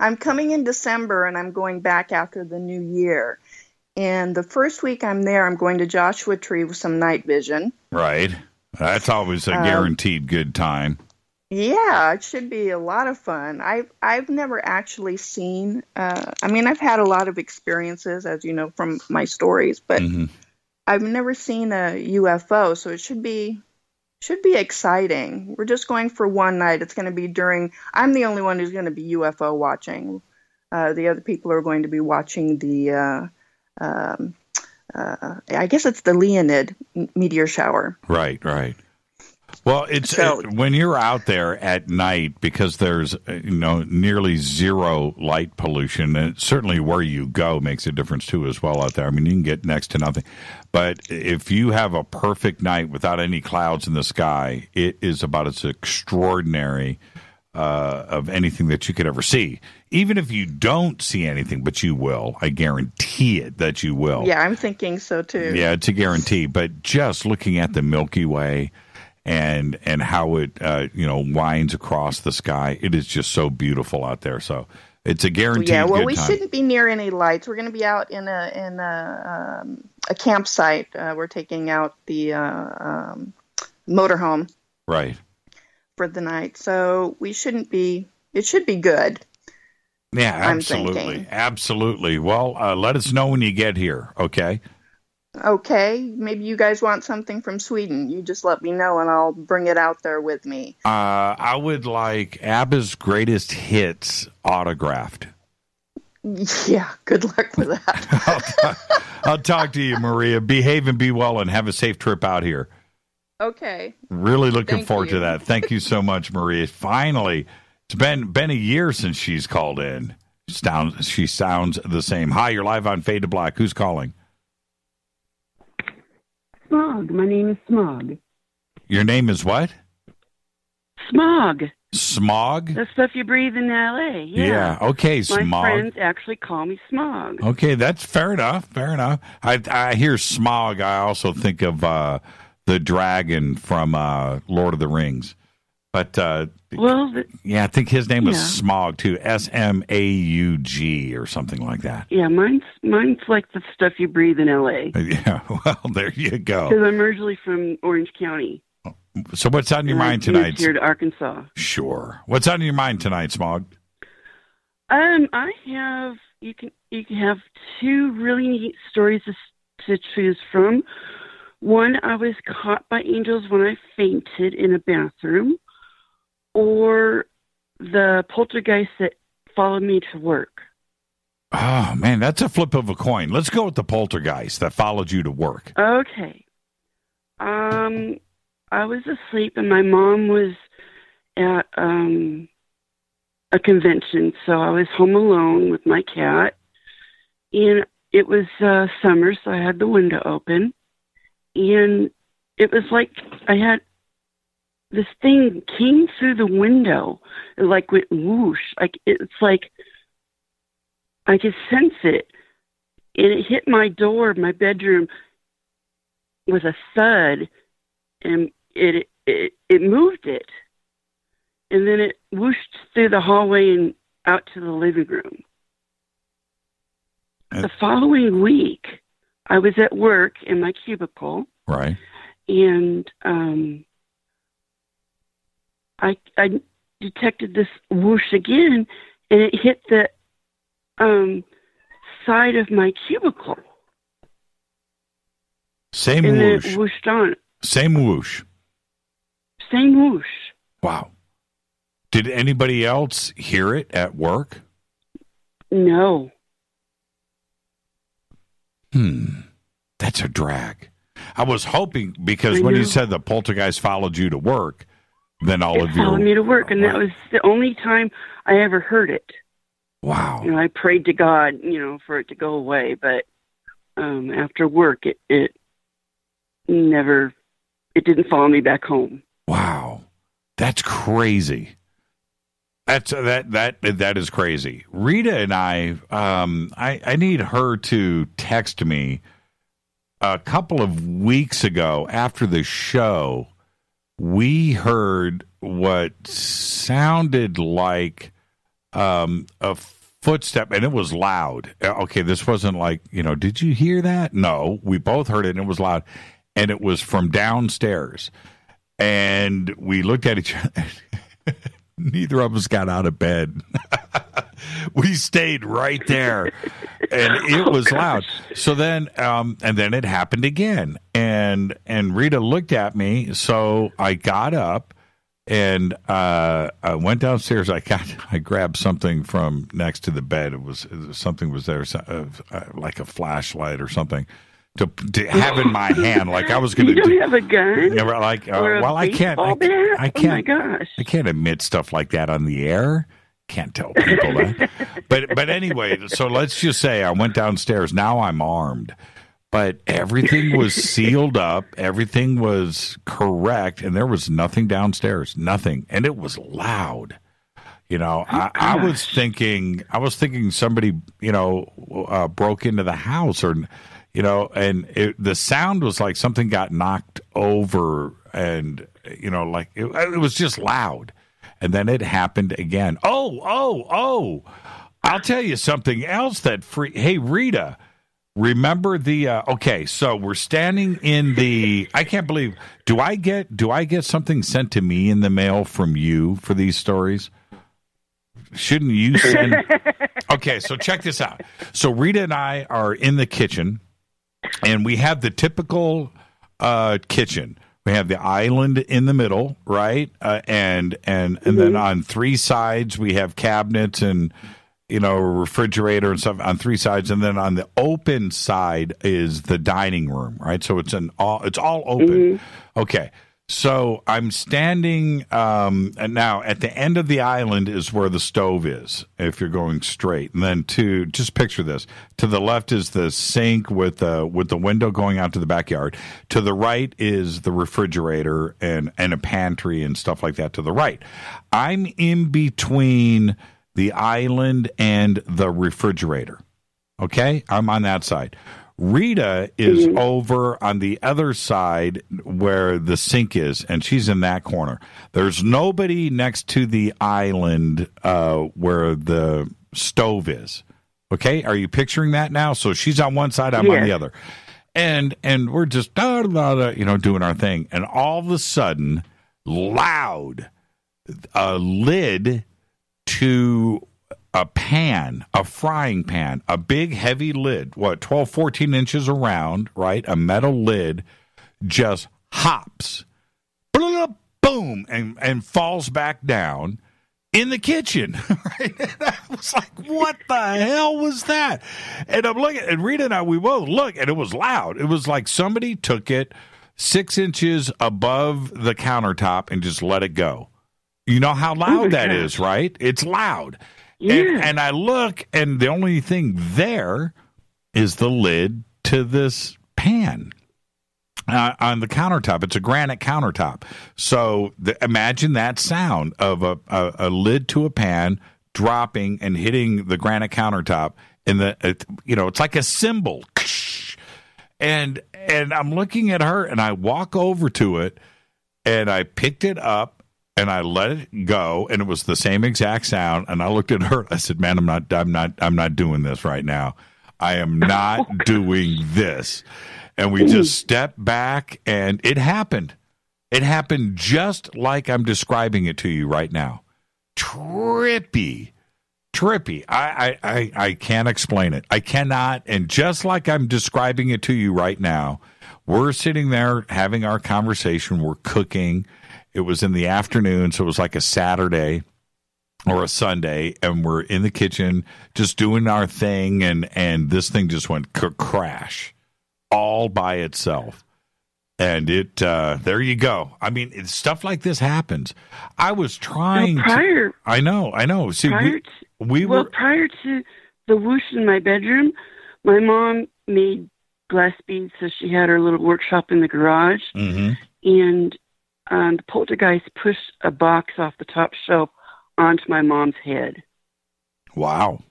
I'm coming in December and I'm going back after the new year. And the first week I'm there, I'm going to Joshua Tree with some night vision. Right. That's always a guaranteed good time. Yeah, it should be a lot of fun. I've never actually seen, I mean, I've had a lot of experiences, as you know, from my stories, but I've never seen a UFO, so it should be exciting. We're just going for one night. It's going to be I'm the only one who's going to be UFO watching. The other people are going to be watching the, I guess it's the Leonid meteor shower. Right. Well, when you're out there at night, because there's nearly zero light pollution, and certainly where you go makes a difference too as well out there. I mean, you can get next to nothing, but if you have a perfect night without any clouds in the sky, it is about as extraordinary of anything that you could ever see. Even if you don't see anything, but you will, I guarantee it that you will. Yeah, I'm thinking so too. Yeah, it's a guarantee. But just looking at the Milky Way. And how it winds across the sky, it is just so beautiful out there. So it's a guaranteed. Yeah, well, good we time. Shouldn't be near any lights. We're going to be out in a campsite. We're taking out the motorhome, right, for the night. So we shouldn't be. It should be good. Yeah, absolutely. Well, let us know when you get here. Okay. Okay, maybe you guys want something from Sweden. You just let me know and I'll bring it out there with me. I would like ABBA's greatest hits autographed. Yeah, good luck with that. I'll talk to you, Maria. Behave and be well and have a safe trip out here. Okay. Really looking forward to that. Thank you so much, Maria. Finally, it's been a year since she's called in. She sounds the same. Hi, you're live on Fade to Black. Who's calling? Smog. My name is Smog. Your name is what? Smog. Smog? The stuff you breathe in L.A. Yeah. Okay, smog. My friends actually call me Smog. Okay, that's fair enough. I hear smog. I also think of the dragon from Lord of the Rings. But, I think his name was Smog, too. Smaug or something like that. Yeah, mine's like the stuff you breathe in L.A. Yeah, well, there you go. Because I'm originally from Orange County. So what's on your mind tonight? I moved here to Arkansas. Sure. What's on your mind tonight, Smog? I have, you can have two really neat stories to choose from. One, I was caught by angels when I fainted in a bathroom. Or the poltergeist that followed me to work. Oh, man, that's a flip of a coin. Let's go with the poltergeist that followed you to work. Okay. I was asleep and my mom was at a convention, so I was home alone with my cat. And it was summer, so I had the window open. And it was like I had... this thing came through the window. It like went whoosh. It's like I could sense it. And it hit my door, my bedroom, with a thud. And it moved it. And then it whooshed through the hallway and out to the living room. The following week, I was at work in my cubicle. Right. And I detected this whoosh again, and it hit the side of my cubicle. Same and whoosh. And it whooshed on. Same whoosh. Same whoosh. Wow. Did anybody else hear it at work? No. That's a drag. I was hoping, because when you said the poltergeist followed you to work, then all of you followed me to work, and that was the only time I ever heard it. Wow. I prayed to God, for it to go away, but after work, it didn't follow me back home. Wow. That's crazy. That is crazy. Rita and I need her to text me a couple of weeks ago after the show. We heard what sounded like a footstep, and it was loud. Okay, this wasn't like, did you hear that? No, we both heard it, and it was loud, and it was from downstairs. And we looked at each other. Neither of us got out of bed. We stayed right there, and it was loud. So then, and then it happened again, and Rita looked at me. So I got up, and I went downstairs. I grabbed something from next to the bed. Something was there, like a flashlight or something, to have in my hand, like I was going to. You don't have a gun? Yeah, like, well, I can't. I can't. Oh my gosh! I can't admit stuff like that on the air. Can't tell people that. But anyway, so let's just say I went downstairs. Now I'm armed, but everything was sealed up. Everything was correct, and there was nothing downstairs. Nothing, and it was loud. I was thinking somebody broke into the house, or. And the sound was like something got knocked over, and, like it was just loud. And then it happened again. Oh, I'll tell you something else hey, Rita, remember okay, so we're standing in I can't believe, do I get something sent to me in the mail from you for these stories? Shouldn't you send? Okay, so check this out. So Rita and I are in the kitchen. And we have the typical kitchen. We have the island in the middle, right? And then on three sides we have cabinets and a refrigerator and stuff on three sides. And then on the open side is the dining room, right? So it's all open. Mm-hmm. Okay. So I'm standing, and now at the end of the island is where the stove is, if you're going straight. And then just picture this. To the left is the sink with the window going out to the backyard. To the right is the refrigerator and a pantry and stuff like that to the right. I'm in between the island and the refrigerator. Okay? I'm on that side. Rita is over on the other side where the sink is, and she's in that corner. There's nobody next to the island where the stove is. Okay? Are you picturing that now? So she's on one side, I'm on the other. And we're just doing our thing. And all of a sudden, loud, a lid to a frying pan, a big heavy lid, 12, 14 inches around, right? A metal lid just hops, boom, and falls back down in the kitchen. Right? And I was like, what the hell was that? And I'm looking, and Rita and I, we both look, and it was loud. It was like somebody took it 6 inches above the countertop and just let it go. You know how loud that is, right? It's loud. Yeah. And I look, and the only thing there is the lid to this pan on the countertop. It's a granite countertop. So imagine that sound of a lid to a pan dropping and hitting the granite countertop. And it's like a cymbal. And I'm looking at her, and I walk over to it, and I picked it up. And I let it go, and it was the same exact sound. And I looked at her. I said, "Man, I'm not doing this right now. I am not doing this." And we just stepped back, and it happened. It happened just like I'm describing it to you right now. Trippy. I can't explain it. I cannot. And just like I'm describing it to you right now, we're sitting there having our conversation. We're cooking. It was in the afternoon, so it was like a Saturday. or a Sunday, and we're in the kitchen just doing our thing, and this thing just went crash all by itself. And it, there you go. I mean, stuff like this happens. I was trying to. I know. See, prior to the whoosh in my bedroom, my mom made glass beads, so she had her little workshop in the garage. Mm-hmm. And the poltergeist pushed a box off the top shelf onto my mom's head. Wow.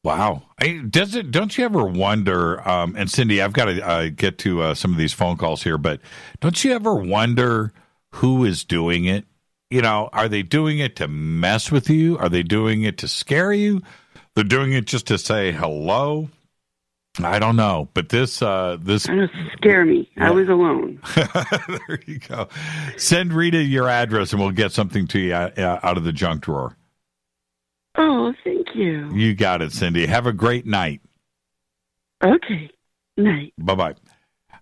Don't you ever wonder, and Cindy, I've got to get to some of these phone calls here, but don't you ever wonder who is doing it? You know, are they doing it to mess with you? Are they doing it to scare you? They're doing it just to say hello? I don't know, but this scare me. Yeah. I was alone. There you go. Send Rita your address, and we'll get something to you out of the junk drawer. Oh, thank you. You got it, Cindy. Have a great night. Okay. Night. Bye-bye.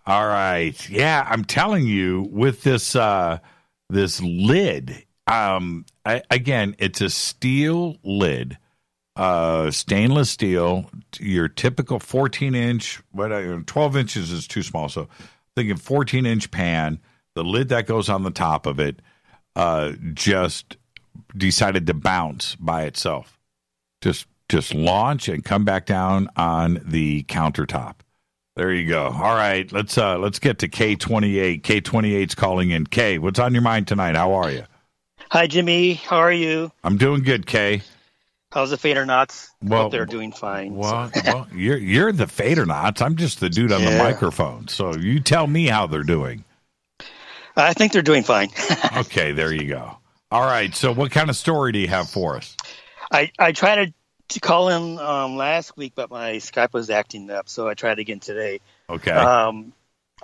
All right. Yeah, I'm telling you, with this this lid, again, it's a steel lid. Stainless steel, your typical 14-inch, 12 inches is too small, so thinking 14-inch pan, the lid that goes on the top of it just decided to bounce by itself. Just launch and come back down on the countertop. There you go. All right, let's get to K28. K28's calling in. K, what's on your mind tonight? How are you? Hi, Jimmy. How are you? I'm doing good, K. How's the Fadernauts? Hope they're doing fine. Well, you're the Fadernauts. I'm just the dude on the microphone. So you tell me how they're doing. I think they're doing fine. Okay, there you go. All right. So what kind of story do you have for us? I tried to call in last week, but my Skype was acting up, so I tried again today. Okay.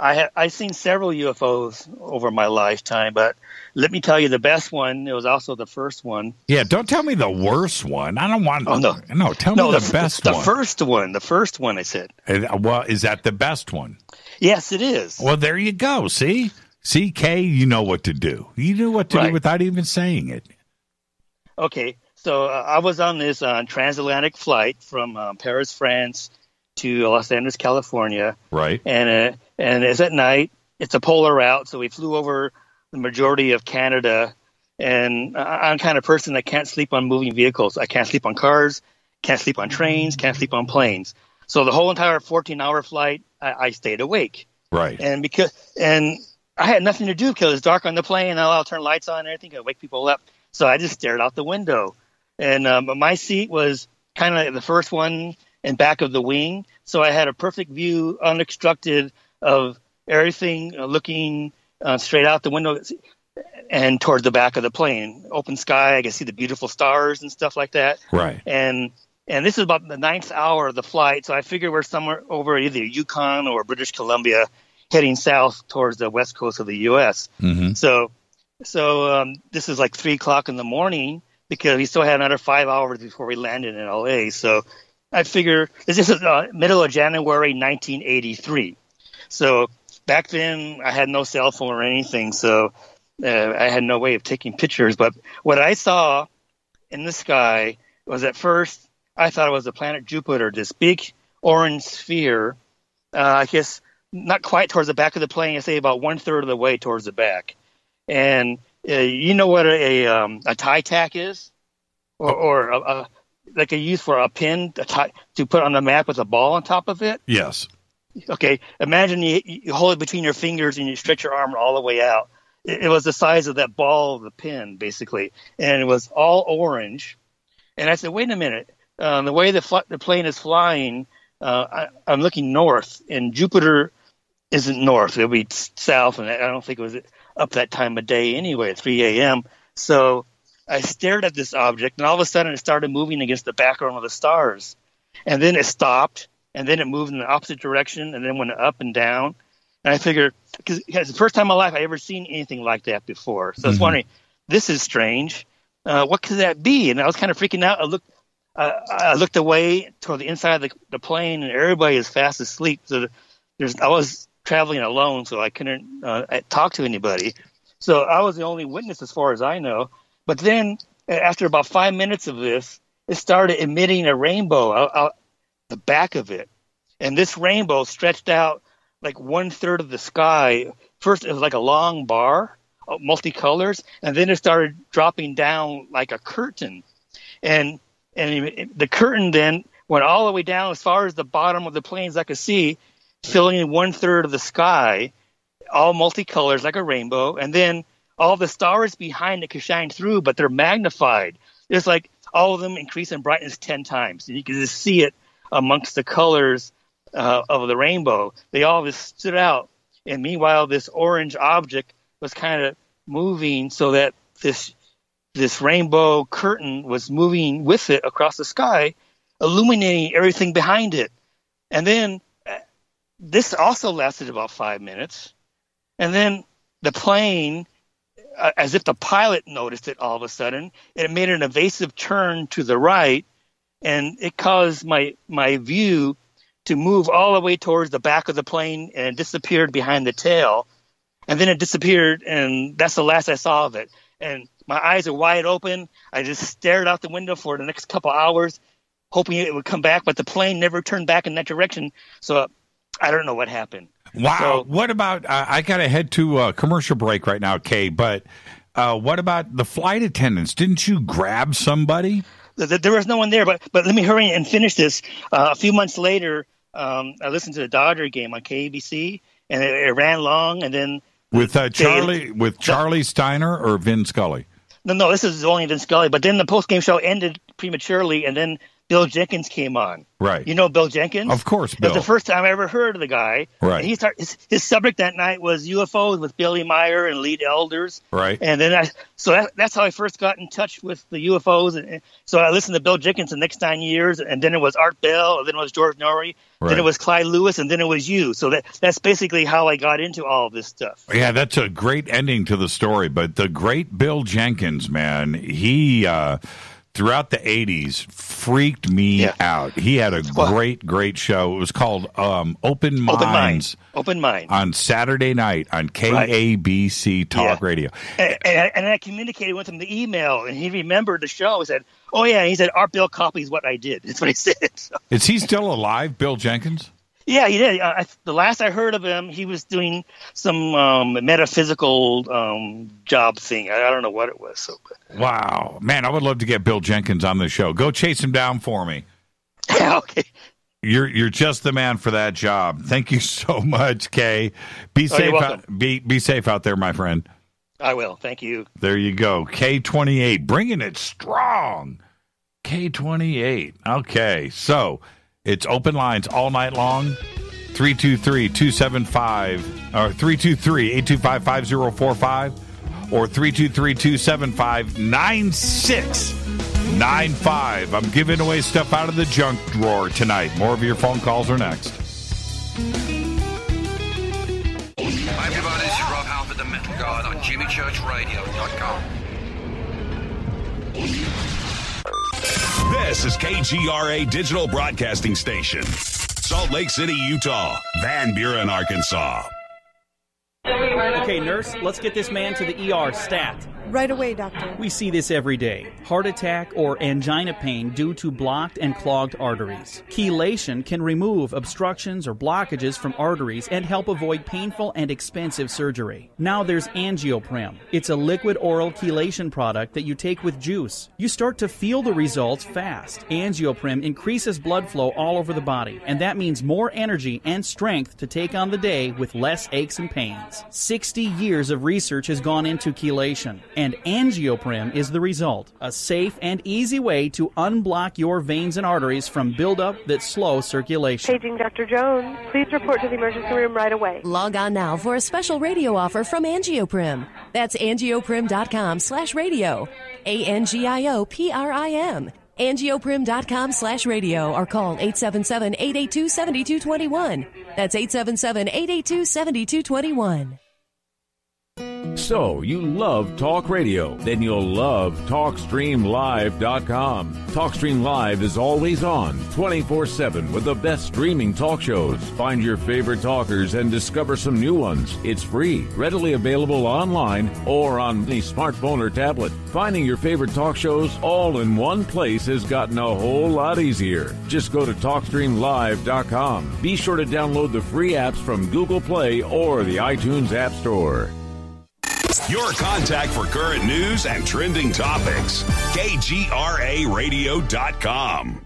I've seen several UFOs over my lifetime, but let me tell you the best one. It was also the first one. Yeah, don't tell me the worst one. I don't want. No, tell me the best one. The first one. I said. Well, is that the best one? Yes, it is. Well, there you go. See, Kay, you know what to do. You knew what to do without even saying it. Okay, so I was on this transatlantic flight from Paris, France, to Los Angeles, California. Right. And it's at night. It's a polar route, so we flew over the majority of Canada. And I'm the kind of person that can't sleep on moving vehicles. I can't sleep on cars, can't sleep on trains, can't sleep on planes. So the whole entire 14-hour flight, I stayed awake. Right. And I had nothing to do because it's dark on the plane. I'll turn lights on and everything. I wake people up. So I just stared out the window. And my seat was kind of the first one in back of the wing. So I had a perfect view, unobstructed, of everything looking straight out the window and towards the back of the plane. Open sky, I could see the beautiful stars and stuff like that. Right. And this is about the 9th hour of the flight, so I figured we're somewhere over either Yukon or British Columbia, heading south towards the west coast of the U.S. Mm-hmm. So this is like 3 o'clock in the morning because we still had another 5 hours before we landed in L.A. So I figure this is middle of January 1983. So back then I had no cell phone or anything, so I had no way of taking pictures. But what I saw in the sky was, at first I thought it was the planet Jupiter, this big orange sphere, I guess not quite towards the back of the plane, I say about 1/3 of the way towards the back. And you know what a tie tack is? Or like a use for a pin to put on the map with a ball on top of it? Yes. Okay, imagine you hold it between your fingers and you stretch your arm all the way out. It was the size of that ball of the pin, basically, and it was all orange. And I said, wait a minute, the way the plane is flying, I'm looking north, and Jupiter isn't north. It'll be south, and I don't think it was up that time of day anyway, at 3 a.m. So I stared at this object, and all of a sudden it started moving against the background of the stars. And then it stopped, and then it moved in the opposite direction, and then went up and down. And I figured, because it's the first time in my life I ever seen anything like that before. So I was wondering, this is strange. What could that be? And I was kind of freaking out. I looked away toward the inside of the plane, and everybody is fast asleep. So I was traveling alone, so I couldn't talk to anybody. So I was the only witness as far as I know. But then after about 5 minutes of this, it started emitting a rainbow out the back of it. And this rainbow stretched out like 1/3 of the sky. First, it was like a long bar, multicolors, and then it started dropping down like a curtain. And the curtain then went all the way down as far as the bottom of the planes I could see, filling in 1/3 of the sky, all multicolors like a rainbow. And then all the stars behind it could shine through, but they're magnified. It's like all of them increase in brightness 10 times. And you can just see it amongst the colors of the rainbow. They all just stood out. And meanwhile, this orange object was kind of moving so that this rainbow curtain was moving with it across the sky, illuminating everything behind it. And then this also lasted about 5 minutes. And then the plane, as if the pilot noticed it all of a sudden, it made an evasive turn to the right, and it caused my view to move all the way towards the back of the plane, and it disappeared behind the tail. And then it disappeared, and that's the last I saw of it. And my eyes are wide open. I just stared out the window for the next couple hours, hoping it would come back, but the plane never turned back in that direction. So I don't know what happened. Wow. So, what about, I got to head to a commercial break right now, Kay, but what about the flight attendants? Didn't you grab somebody? There was no one there, but let me hurry and finish this. A few months later, I listened to the Dodger game on KABC, and it ran long, and then with Charlie Steiner or Vin Scully? No, this is only Vin Scully. But then the post-game show ended prematurely, and then Bill Jenkins came on. Right. You know Bill Jenkins? Of course, Bill. It was the first time I ever heard of the guy. Right. And his subject that night was UFOs with Billy Meyer and Lead Elders. Right. And then that's how I first got in touch with the UFOs. And so I listened to Bill Jenkins the next 9 years, and then it was Art Bell, and then it was George Norrie, right. Then it was Clyde Lewis, and then it was you. So that's basically how I got into all of this stuff. Yeah, that's a great ending to the story. But the great Bill Jenkins, man, he throughout the 80s freaked me out. He had a great show. It was called Open Minds. Open Mind. On Saturday night on KABC Talk Radio. And I communicated with him the email, and he remembered the show. He said, "Oh, yeah." He said, "Art Bill copies what I did." That's what he said. So. Is he still alive, Bill Jenkins? Yeah, he did. The last I heard of him, he was doing some metaphysical job thing. I don't know what it was. Wow. Man, I would love to get Bill Jenkins on the show. Go chase him down for me. Okay. You're just the man for that job. Thank you so much, Kay. Be safe. Be safe out there, my friend. I will. Thank you. There you go. K28, bringing it strong. K28. Okay, so it's open lines all night long. 323-275 or 323-825-5045 or 323-275-9695. I'm giving away stuff out of the junk drawer tonight. More of your phone calls are next. Hi everybody, this is Rob Halford, the Metal Guard on JimmyChurchRadio.com. This is KGRA Digital Broadcasting Station. Salt Lake City, Utah. Van Buren, Arkansas. Okay, nurse, let's get this man to the ER stat. Right away, doctor. We see this every day. Heart attack or angina pain due to blocked and clogged arteries. Chelation can remove obstructions or blockages from arteries and help avoid painful and expensive surgery. Now there's Angioprim. It's a liquid oral chelation product that you take with juice. You start to feel the results fast. Angioprim increases blood flow all over the body, and that means more energy and strength to take on the day with less aches and pains. 60 years of research has gone into chelation, and Angioprim is the result. A safe and easy way to unblock your veins and arteries from buildup that slow circulation. Paging Dr. Jones. Please report to the emergency room right away. Log on now for a special radio offer from Angioprim. That's angioprim.com/radio. ANGIOPRIM. Angioprim.com/radio or call 877-882-7221. That's 877-882-7221. So, you love talk radio? Then you'll love TalkStreamLive.com. TalkStream Live is always on, 24/7 with the best streaming talk shows. Find your favorite talkers and discover some new ones. It's free, readily available online or on the smartphone or tablet. Finding your favorite talk shows all in one place has gotten a whole lot easier. Just go to TalkStreamLive.com. Be sure to download the free apps from Google Play or the iTunes App Store. Your contact for current news and trending topics. KGRAradio.com.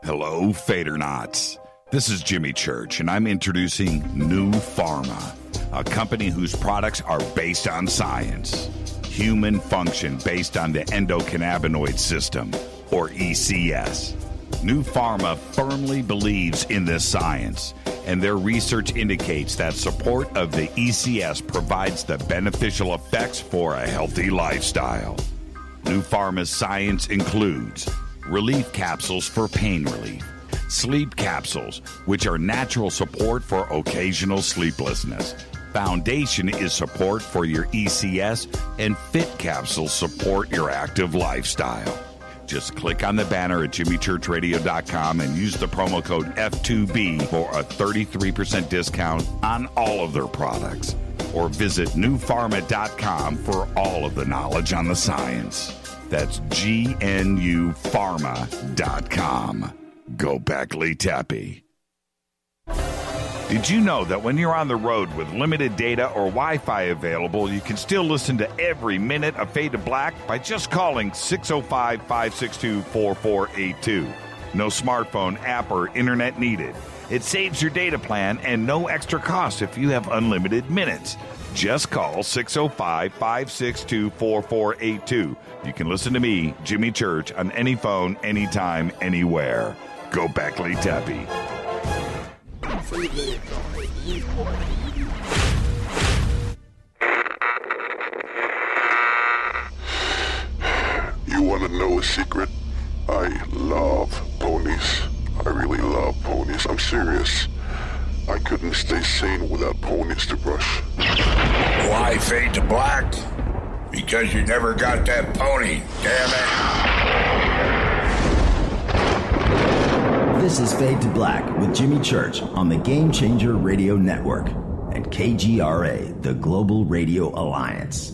Hello, Fadernauts. This is Jimmy Church, and I'm introducing New Pharma, a company whose products are based on science. Human function based on the endocannabinoid system, or ECS. New Pharma firmly believes in this science, and their research indicates that support of the ECS provides the beneficial effects for a healthy lifestyle. New Pharma's science includes relief capsules for pain relief, sleep capsules, which are natural support for occasional sleeplessness. Foundation is support for your ECS, and Fit capsules support your active lifestyle. Just click on the banner at jimmychurchradio.com and use the promo code F2B for a 33% discount on all of their products. Or visit newpharma.com for all of the knowledge on the science. That's GNUpharma.com. Go Beckley Tappy. Did you know that when you're on the road with limited data or Wi-Fi available, you can still listen to every minute of Fade to Black by just calling 605-562-4482. No smartphone, app, or internet needed. It saves your data plan and no extra cost if you have unlimited minutes. Just call 605-562-4482. You can listen to me, Jimmy Church, on any phone, anytime, anywhere. Go Beckley Tappy. You want to know a secret? I love ponies. I really love ponies. I'm serious. I couldn't stay sane without ponies to brush. Why Fade to Black? Because you never got that pony, damn it. This is Fade to Black with Jimmy Church on the Game Changer Radio Network and KGRA, the Global Radio Alliance.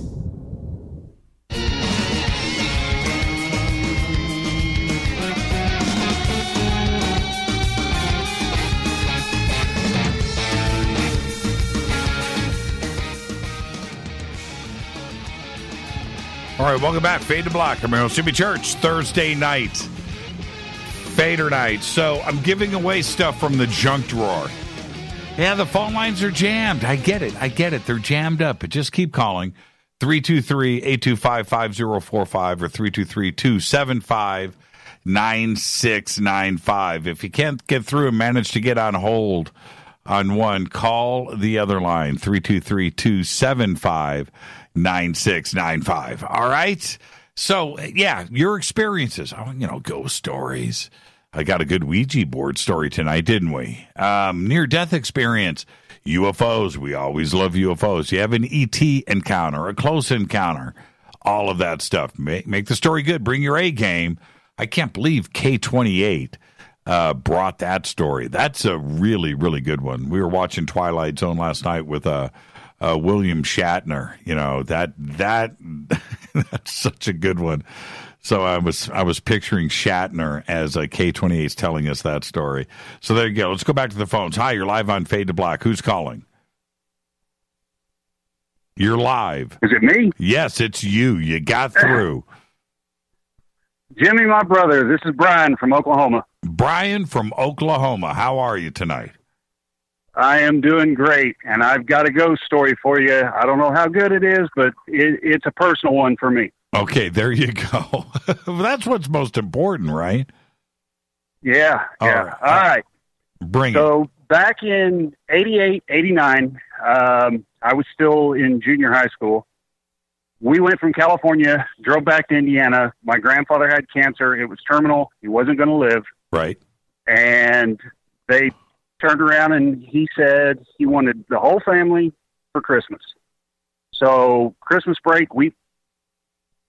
All right, welcome back. Fade to Black. I'm your host, Jimmy Church. Thursday night. Fadernight. So I'm giving away stuff from the junk drawer. Yeah, the phone lines are jammed. I get it. They're jammed up. But just keep calling. 323-825-5045 or 323-275-9695. If you can't get through and manage to get on hold on one, call the other line, 323-275-9695. All right? So, yeah, your experiences. Ghost stories. I got a good Ouija board story tonight, didn't we? Near-death experience. UFOs. We always love UFOs. You have an ET encounter, a close encounter, all of that stuff. Make the story good. Bring your A game. I can't believe K28 brought that story. That's a really, really good one. We were watching Twilight Zone last night with William Shatner. That's such a good one. So I was picturing Shatner as a K28's telling us that story. So there you go. Let's go back to the phones. Hi, you're live on Fade to Black. Who's calling? You're live. Is it me? Yes, it's you. You got through. Jimmy, my brother, this is Brian from Oklahoma. Brian from Oklahoma. How are you tonight? I am doing great, and I've got a ghost story for you. I don't know how good it is, but it's a personal one for me. Okay, there you go. That's what's most important, right? Yeah. All right. Bring it. So back in 88, 89, I was still in junior high school. We went from California, drove back to Indiana. My grandfather had cancer. It was terminal. He wasn't going to live. Right. And they turned around and he said he wanted the whole family for Christmas. So Christmas break, we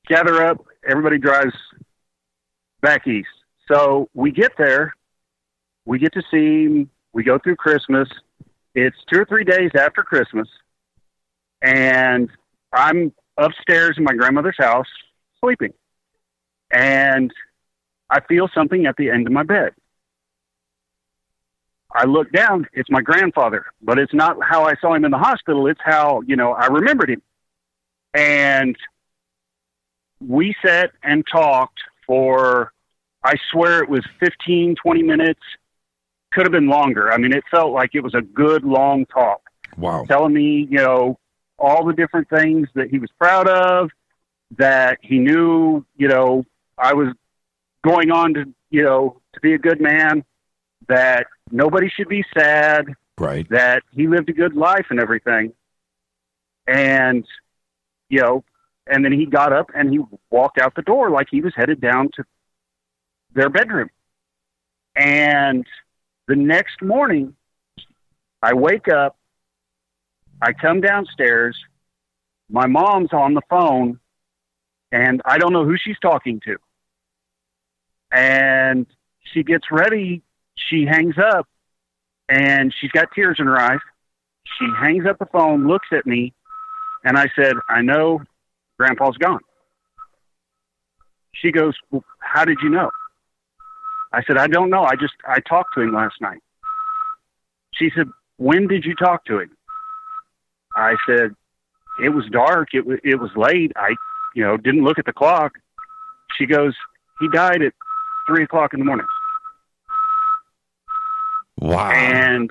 gather up. Everybody drives back east. So we get there. We get to see him. We go through Christmas. It's 2 or 3 days after Christmas. And I'm upstairs in my grandmother's house sleeping. And I feel something at the end of my bed. I look down. It's my grandfather. But it's not how I saw him in the hospital. It's how, I remembered him. And we sat and talked for, I swear it was 15, 20 minutes. Could have been longer. I mean, it felt like it was a good, long talk. Wow. Telling me, all the different things that he was proud of, that he knew, I was going on to, to be a good man, that nobody should be sad, right? That he lived a good life and everything. And, and then he got up and he walked out the door like he was headed down to their bedroom. And the next morning, I wake up, I come downstairs, my mom's on the phone, and I don't know who she's talking to. And she gets ready, she hangs up, and she's got tears in her eyes. She hangs up the phone, looks at me, and I said, I know Grandpa's gone. She goes, well, how did you know? I said, I don't know. I talked to him last night. She said, when did you talk to him? I said, it was dark. It was late. I, didn't look at the clock. She goes, he died at 3:00 in the morning. Wow. And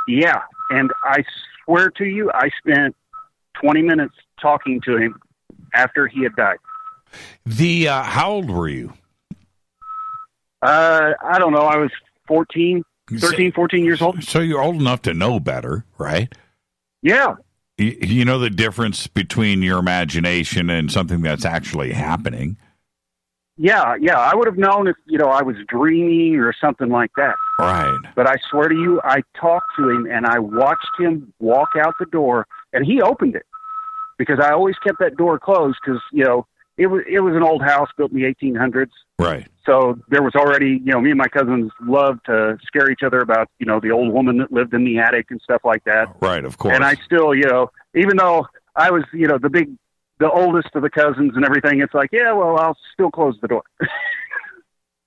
yeah. And I swear to you, I spent 20 minutes talking to him after he had died. How old were you? I don't know. I was 14 years old. So you're old enough to know better, right? Yeah. You know the difference between your imagination and something that's actually happening. Yeah. I would have known if, I was dreaming or something like that. Right. But I swear to you, I talked to him and I watched him walk out the door, and he opened it because I always kept that door closed because, it was an old house built in the 1800s. Right. So there was already, me and my cousins loved to scare each other about, the old woman that lived in the attic and stuff like that. Right, of course. And I still, even though I was, the oldest of the cousins and everything, it's like, yeah, well, I'll still close the door.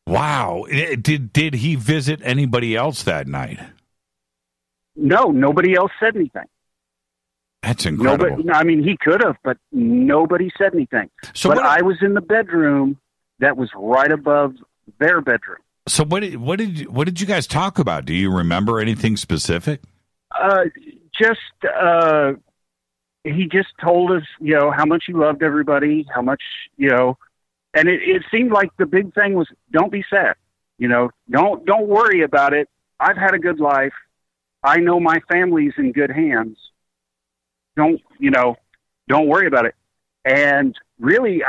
Wow. Did he visit anybody else that night? No, nobody else said anything. That's incredible. He could have, but nobody said anything. But I was in the bedroom that was right above their bedroom. So what did you guys talk about? Do you remember anything specific? He just told us, how much he loved everybody, how much, and it seemed like the big thing was, don't be sad, don't worry about it. I've had a good life. I know my family's in good hands. Don't worry about it. And really,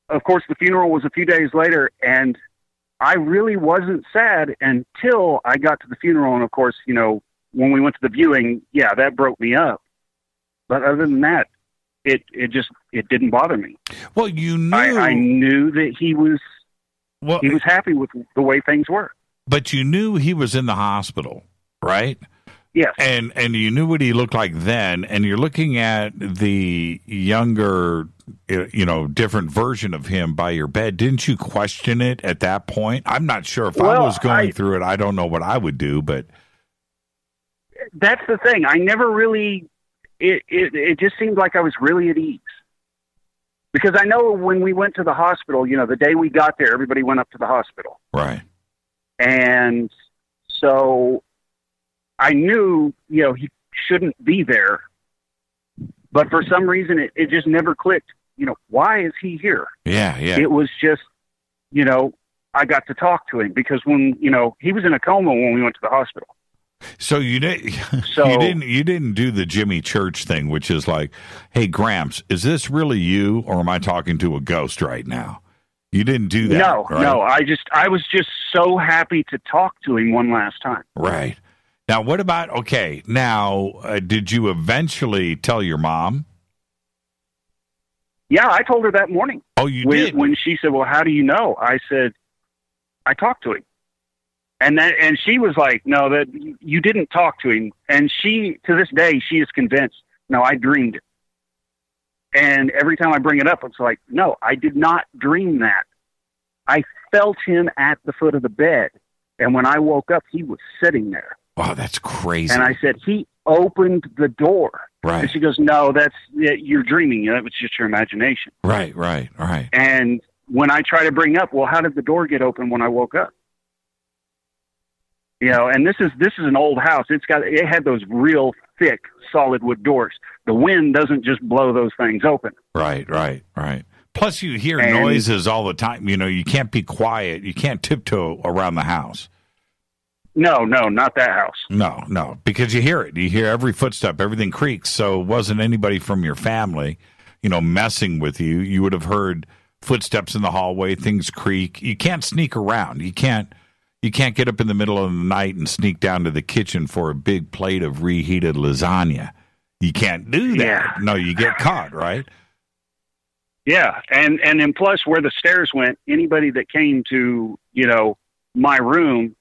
of course, the funeral was a few days later, and I really wasn't sad until I got to the funeral. And of course, when we went to the viewing, yeah, that broke me up. But other than that, it didn't bother me. Well, you knew. I knew that he was happy with the way things were. But you knew he was in the hospital, right? Yes. And you knew what he looked like then, and you're looking at the younger, different version of him by your bed. Didn't you question it at that point? I'm not sure if I was going through it. I don't know what I would do, but that's the thing. I never really, it just seemed like I was really at ease. Because I know when we went to the hospital, the day we got there, everybody went up to the hospital. Right. And so I knew, he shouldn't be there. But for some reason, it just never clicked. Why is he here? Yeah. It was just, I got to talk to him because when, he was in a coma when we went to the hospital. So you didn't do the Jimmy Church thing, which is like, hey, Gramps, is this really you, or am I talking to a ghost right now? You didn't do that. No, right? no. I was just so happy to talk to him one last time. Right. Now, what about, okay, now, did you eventually tell your mom? Yeah, I told her that morning. Oh, you did? When she said, well, how do you know? I said, I talked to him. And she was like, no, that you didn't talk to him. And she, to this day, she is convinced, no, I dreamed it. And every time I bring it up, it's like, no, I did not dream that. I felt him at the foot of the bed. And when I woke up, he was sitting there. Wow, that's crazy. And I said, he opened the door. Right. And she goes, no, you're dreaming. That was just your imagination. Right. And when I try to bring up, well, how did the door get open when I woke up? You know, and this is an old house. It had those real thick solid wood doors. The wind doesn't just blow those things open. Right. Plus, you hear noises all the time. You know, you can't be quiet. You can't tiptoe around the house. No, not that house. No, because you hear it. You hear every footstep. Everything creaks. So it wasn't anybody from your family, you know, messing with you. You would have heard footsteps in the hallway. Things creak. You can't sneak around. You can't get up in the middle of the night and sneak down to the kitchen for a big plate of reheated lasagna. You can't do that. Yeah. No, you get caught, right? Yeah, and then plus where the stairs went, anybody that came to, you know, my room,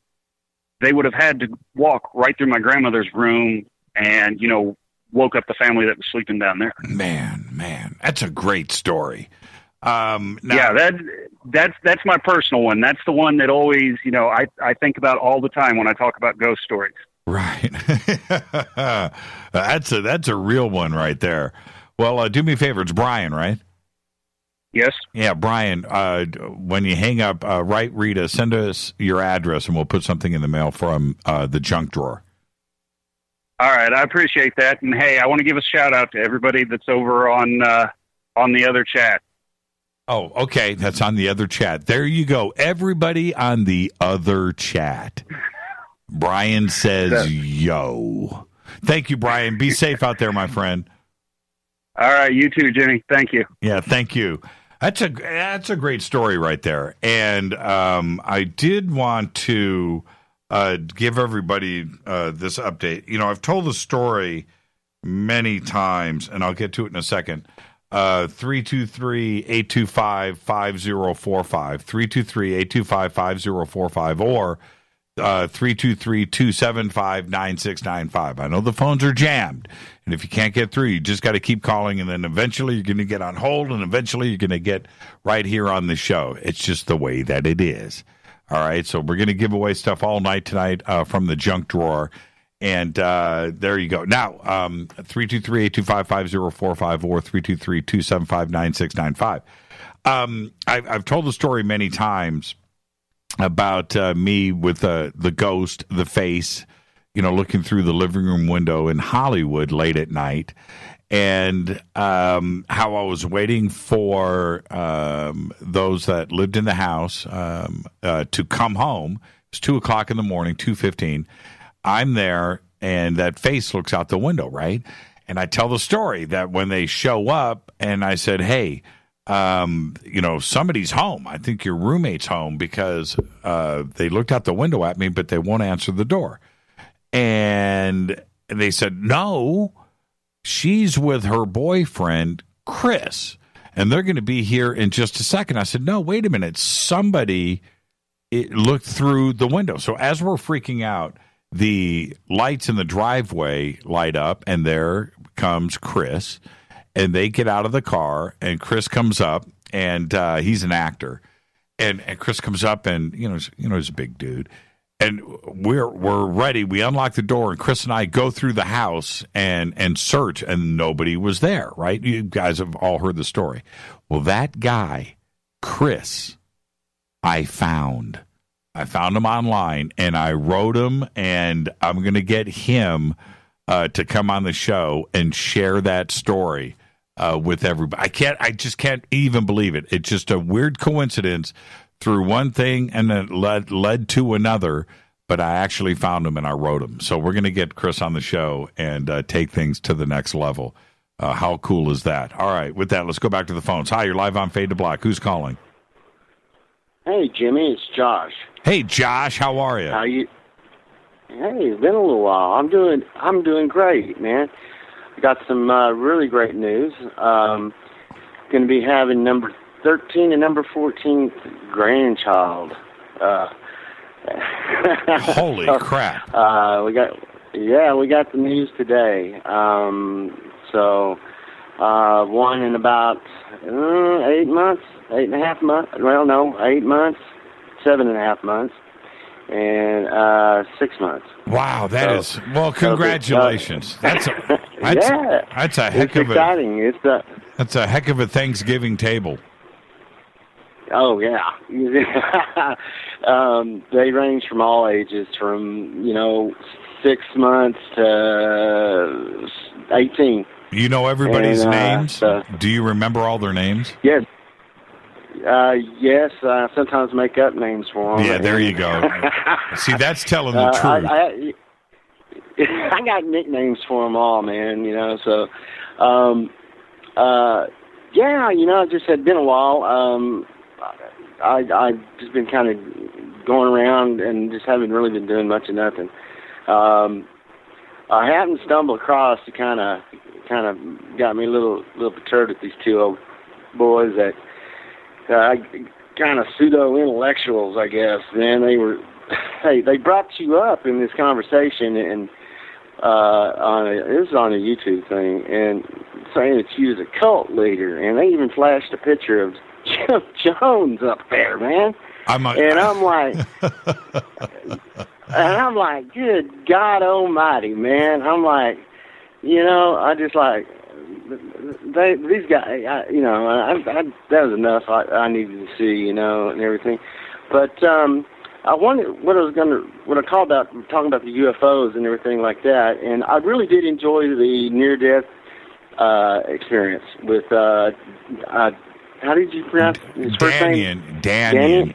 they would have had to walk right through my grandmother's room and, you know, woke up the family that was sleeping down there. Man, that's a great story. Yeah, that's my personal one. That's the one that always, you know, I think about all the time when I talk about ghost stories. Right. That's a real one right there. Well, do me a favor. It's Brian, right? Yes. Yeah, Brian, when you hang up, write Rita, send us your address, and we'll put something in the mail from the junk drawer. All right, I appreciate that. And, hey, I want to give a shout-out to everybody that's over on the other chat. Oh, okay. That's on the other chat. There you go. Everybody on the other chat. Brian says, yo. Thank you, Brian. Be safe out there, my friend. All right, you too, Jimmy. Thank you. Yeah, thank you. That's a great story right there. And I did want to give everybody this update. You know, I've told the story many times, and I'll get to it in a second. 323-825-5045, 323-825-5045, or 323-275-9695. I know the phones are jammed, and if you can't get through, you just got to keep calling, and then eventually you're going to get on hold, and eventually you're going to get right here on the show. It's just the way that it is. All right, so we're going to give away stuff all night tonight from the junk drawer. And there you go. Now, 323-825-5045 or 323-275-9695. I've told the story many times about me with the ghost, the face, you know, looking through the living room window in Hollywood late at night, and how I was waiting for those that lived in the house to come home. It's 2 o'clock in the morning, 2:15. I'm there, and that face looks out the window, right? And I tell the story that when they show up, and I said, hey, you know, somebody's home. I think your roommate's home, because they looked out the window at me, but they won't answer the door. And they said, no, she's with her boyfriend, Chris, and they're going to be here in just a second. I said, no, wait a minute. Somebody looked through the window. So as we're freaking out, the lights in the driveway light up, and there comes Chris, and they get out of the car, and Chris comes up, and he's an actor, and Chris comes up, and you know he's a big dude, and we're ready. We unlock the door, and Chris and I go through the house and search, and nobody was there. Right? You guys have all heard the story. Well, that guy, Chris, I found him online, and I wrote him, and I'm going to get him to come on the show and share that story with everybody. I just can't even believe it. It's just a weird coincidence through one thing, and it led to another, but I actually found him, and I wrote him. So we're going to get Chris on the show and take things to the next level. How cool is that? All right, with that, let's go back to the phones. Hi, you're live on Fade to Black. Who's calling? Hey, Jimmy, it's Josh. Hey, Josh, how are you? Hey, it's been a little while. I'm doing great, man. I got some really great news. Going to be having number 13 and number 14 grandchild. Holy crap! We got the news today. One in about 8 months, 8.5 months. Well, no, 8 months, 7.5 months. And 6 months. Wow, that is well. Congratulations. That's a heck of exciting. That's a heck of a Thanksgiving table. Oh yeah. They range from all ages, from 6 months to 18. You know everybody's names. Do you remember all their names? Yes. Yes, sometimes make up names for them. Yeah, there you go. See, that's telling the truth. I got nicknames for them all, man, it just had been a while. I've just been kind of going around and just haven't really been doing much of nothing. I happened to stumble across it, kind of got me a little perturbed at these two old boys that kind of pseudo-intellectuals, I guess. Man, they brought you up in this conversation, and it was on a YouTube thing, and saying that you was a cult leader, and they even flashed a picture of Jim Jones up there, man. I'm like, good God Almighty, man. I'm like, I just like. These guys, that was enough. I needed to see, and everything. But I wondered what I called about talking about the UFOs and everything like that. And I really did enjoy the near-death experience with how did you pronounce his first name? Danny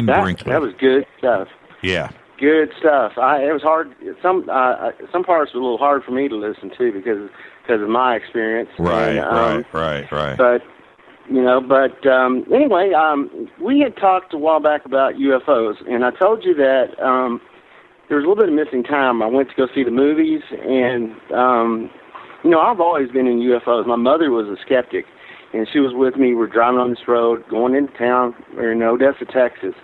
Brinkley. That was good stuff. Yeah. Good stuff. It was hard. Some parts were a little hard for me to listen to because of my experience. Right. But anyway, we had talked a while back about UFOs, and I told you that there was a little bit of missing time. I went to go see the movies, and I've always been in UFOs. My mother was a skeptic, and she was with me. We're driving on this road, going into town. We're in Odessa, Texas,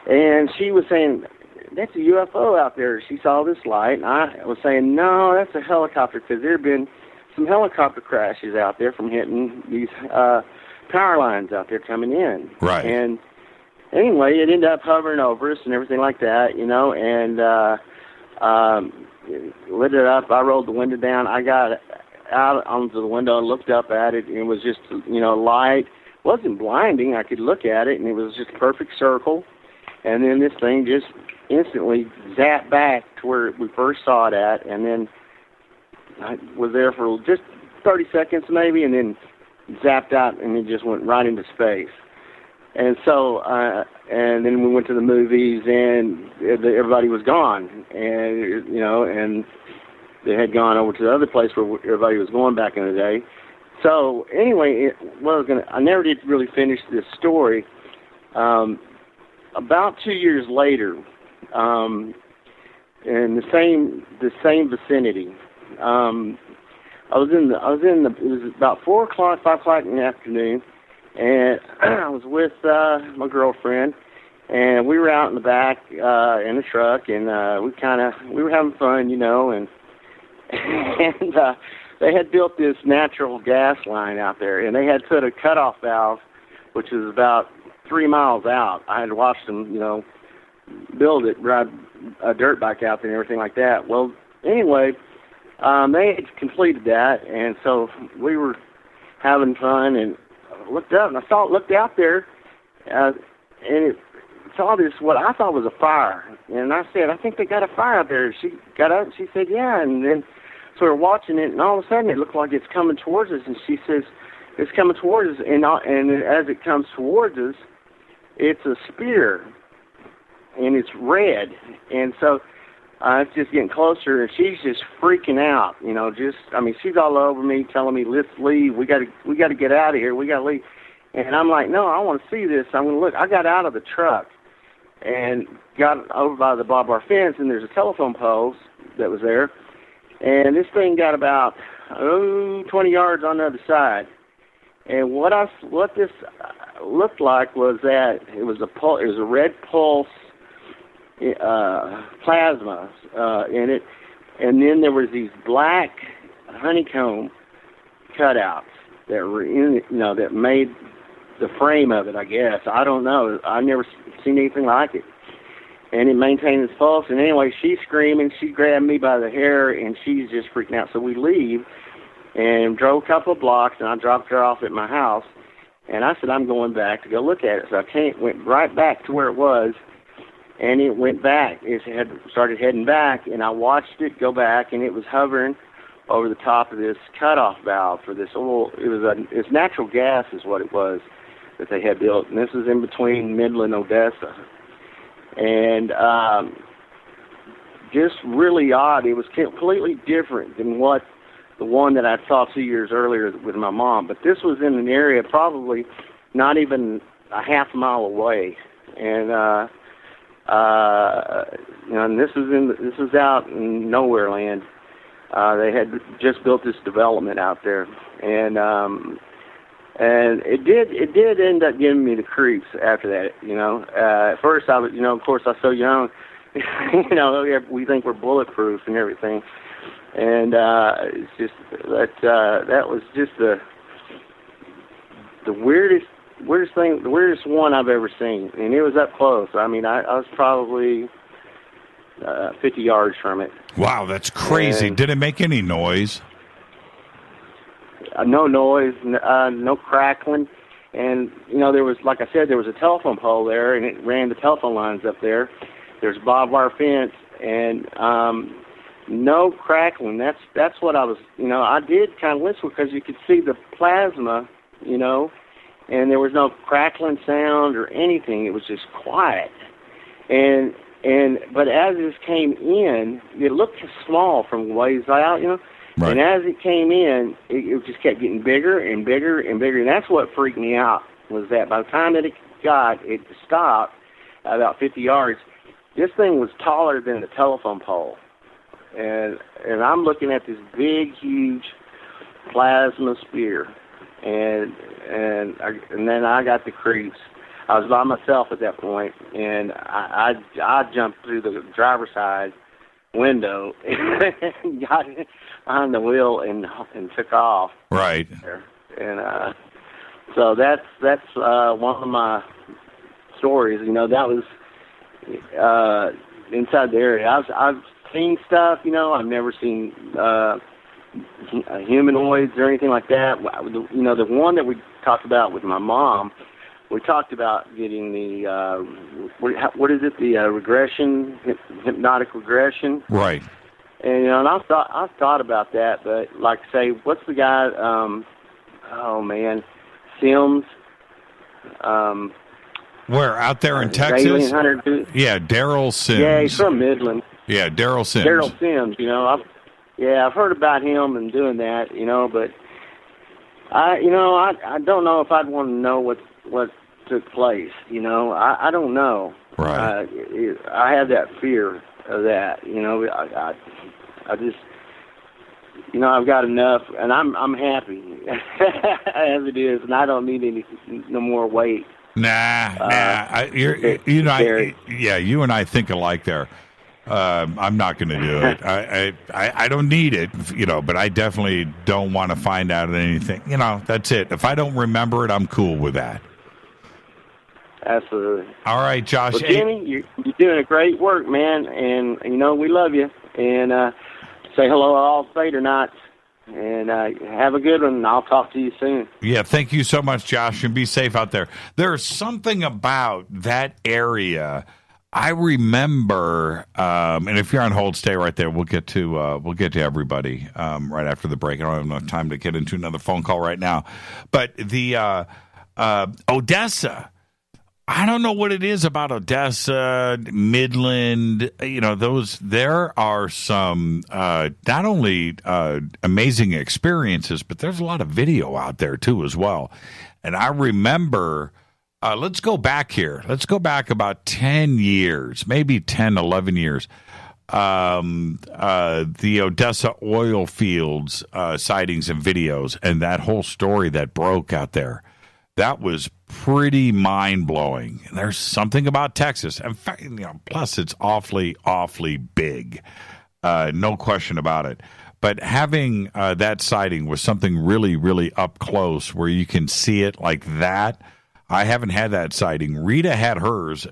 and she was saying, "That's a UFO out there." She saw this light, and I was saying, "No, that's a helicopter," because there had been some helicopter crashes out there from hitting these power lines out there coming in. Right. And anyway, it ended up hovering over us and everything like that, and lit it up. I rolled the window down. I got out onto the window and looked up at it, and it was just, light. It wasn't blinding. I could look at it, and it was just a perfect circle. And then this thing just instantly zapped back to where we first saw it at, and then I was there for just 30 seconds maybe, and then zapped out, and it just went right into space. And so, and then we went to the movies, and everybody was gone, and and they had gone over to the other place where everybody was going back in the day. So anyway, I never did really finish this story. About 2 years later, in the same vicinity, it was about 4 o'clock, 5 o'clock in the afternoon, and I was with my girlfriend, and we were out in the back in the truck, and we were having fun, and they had built this natural gas line out there, and they had put a cutoff valve, which was about 3 miles out. I had watched them, build it, ride a dirt bike out there and everything like that. Well, anyway, they had completed that, and so we were having fun, and I looked up, and looked out there, and it saw this, what I thought was a fire. And I said, "I think they got a fire out there." She got up, and she said, "Yeah." And then, so we're watching it, and all of a sudden it looked like it's coming towards us, and she says, "It's coming towards us," and as it comes towards us, it's a spear, and it's red, and so it's just getting closer, and she's just freaking out, she's all over me, telling me, "Let's leave. We got to get out of here. We got to leave." And I'm like, "No, I want to see this. I'm going to look." I got out of the truck, and got over by the barbed wire fence, and there's a telephone pole that was there, and this thing got about 20 yards on the other side. And what this looked like was that it was a red pulse plasma in it, and then there was these black honeycomb cutouts that were in, that made the frame of it. I guess I don't know. I've never seen anything like it. And it maintained its pulse. And anyway, she's screaming. She grabbed me by the hair, and she's just freaking out. So we leave and drove a couple of blocks, and I dropped her off at my house. And I said, I'm going back to go look at it. So I went right back to where it was, and it went back. It started heading back, and I watched it go back, and it was hovering over the top of this cutoff valve for this oil. It's natural gas is what it was that they had built. And this was in between Midland and Odessa. And just really odd. It was completely different than the one that I saw 2 years earlier with my mom. But this was in an area probably not even a half mile away. And and this was out in nowhere land. They had just built this development out there, and it did end up giving me the creeps after that. At first I was, of course I was so young, we think we're bulletproof and everything, and it's just that was just the weirdest thing, the weirdest one I've ever seen, and it was up close. I mean, I was probably 50 yards from it. Wow, that's crazy. Did it make any noise? No noise, no crackling. And, there was, like I said, there was a telephone pole there, and it ran the telephone lines up there. There's a barbed wire fence, and no crackling. That's what I was, I did kind of listen because you could see the plasma, and there was no crackling sound or anything. It was just quiet. But as this came in, it looked small from ways out, Right. And as it came in, it just kept getting bigger and bigger and bigger. And that's what freaked me out, was that by the time that it stopped at about 50 yards, this thing was taller than the telephone pole. And I'm looking at this big, huge plasma spear. And then I got the creeps. I was by myself at that point, and I jumped through the driver's side window and got behind the wheel and took off. Right. And so that's one of my stories. That was inside the area. I've seen stuff. I've never seen humanoids or anything like that. The one that we talked about with my mom. We talked about getting the, what is it, the regression, hypnotic regression. Right. And, and I thought about that, but like say, what's the guy, Sims? Where, out there in Texas? Alien Hunter. Yeah, Daryl Sims. Yeah, he's from Midland. Yeah, Daryl Sims. Daryl Sims, I've heard about him and doing that, but I don't know if I'd want to know what took place. I don't know. Right. I have that fear of that. I just, I've got enough, and I'm happy as it is, and I don't need no more weight. Nah. You and I think alike there. I'm not going to do it. I don't need it, but I definitely don't want to find out anything. That's it. If I don't remember it, I'm cool with that. Absolutely. All right, Josh. Well, Jimmy, you're doing a great work, man, and, we love you. And say hello to all Fadernights, and have a good one, and I'll talk to you soon. Yeah, thank you so much, Josh, and be safe out there. There's something about that area. I remember, and if you're on hold, stay right there. We'll get to everybody right after the break. I don't have enough time to get into another phone call right now. But the Odessa, I don't know what it is about Odessa, Midland. There are some not only amazing experiences, but there's a lot of video out there too as well. And I remember Let's go back here. Let's go back about 10 years, maybe 10, 11 years. The Odessa oil fields sightings and videos, and that whole story that broke out there. That was pretty mind-blowing. There's something about Texas. In fact, plus it's awfully, awfully big. No question about it. But having that sighting was something really, really up close where you can see it like that. I haven't had that sighting. Rita had hers.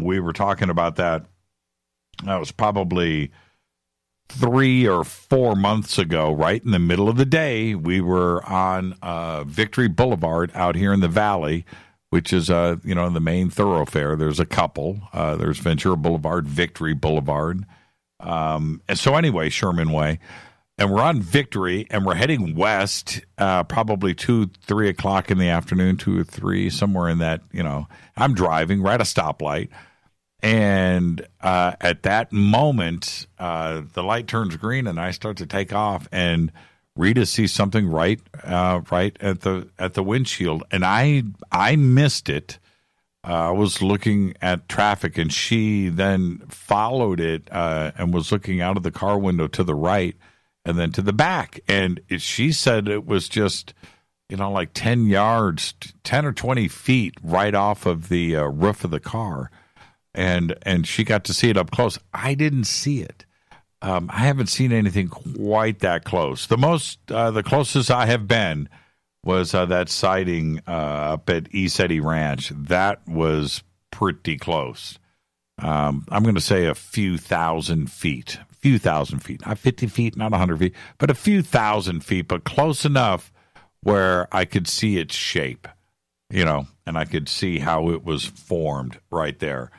We were talking about that. That was probably 3 or 4 months ago, right in the middle of the day. We were on Victory Boulevard out here in the valley, which is, the main thoroughfare. There's a couple. There's Ventura Boulevard, Victory Boulevard. And so anyway, Sherman Way. And we're on Victory, and we're heading west, probably 2, 3 o'clock in the afternoon, 2 or 3, somewhere in that, I'm driving, right at a stoplight. And at that moment, the light turns green, and I start to take off, and Rita sees something right at the windshield, and I missed it. I was looking at traffic, and she then followed it and was looking out of the car window to the right and then to the back. And she said it was just, like 10 yards, 10 or 20 feet right off of the roof of the car. And she got to see it up close. I didn't see it. I haven't seen anything quite that close. The closest I have been was that sighting up at East Eddy Ranch. That was pretty close. I'm going to say a few thousand feet. Not 50 feet, not 100 feet, but a few thousand feet, but close enough where I could see its shape, and I could see how it was formed right there.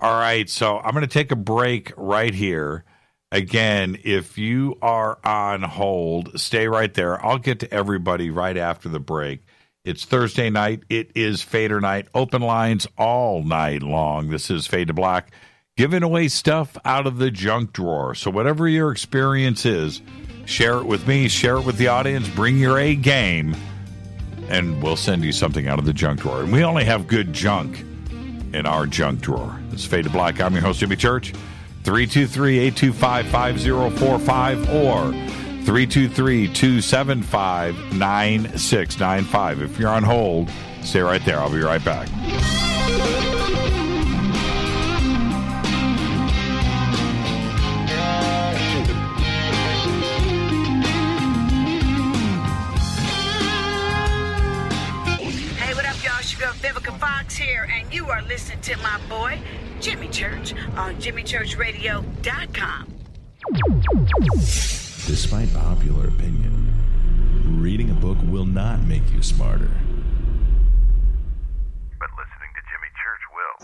All right, so I'm going to take a break right here. Again, if you are on hold, stay right there. I'll get to everybody right after the break. It's Thursday night. It is Fader Night. Open lines all night long. This is Fade to Black, giving away stuff out of the junk drawer. So whatever your experience is, share it with me, share it with the audience, bring your A game, and we'll send you something out of the junk drawer. And we only have good junk in our junk drawer. It's Fade to Black. I'm your host, Jimmy Church. 323-825-5045 or 323-275-9695. If you're on hold, stay right there. I'll be right back. Here, and you are listening to my boy Jimmy Church on JimmyChurchRadio.com. Despite popular opinion, reading a book will not make you smarter, but listening to Jimmy Church will.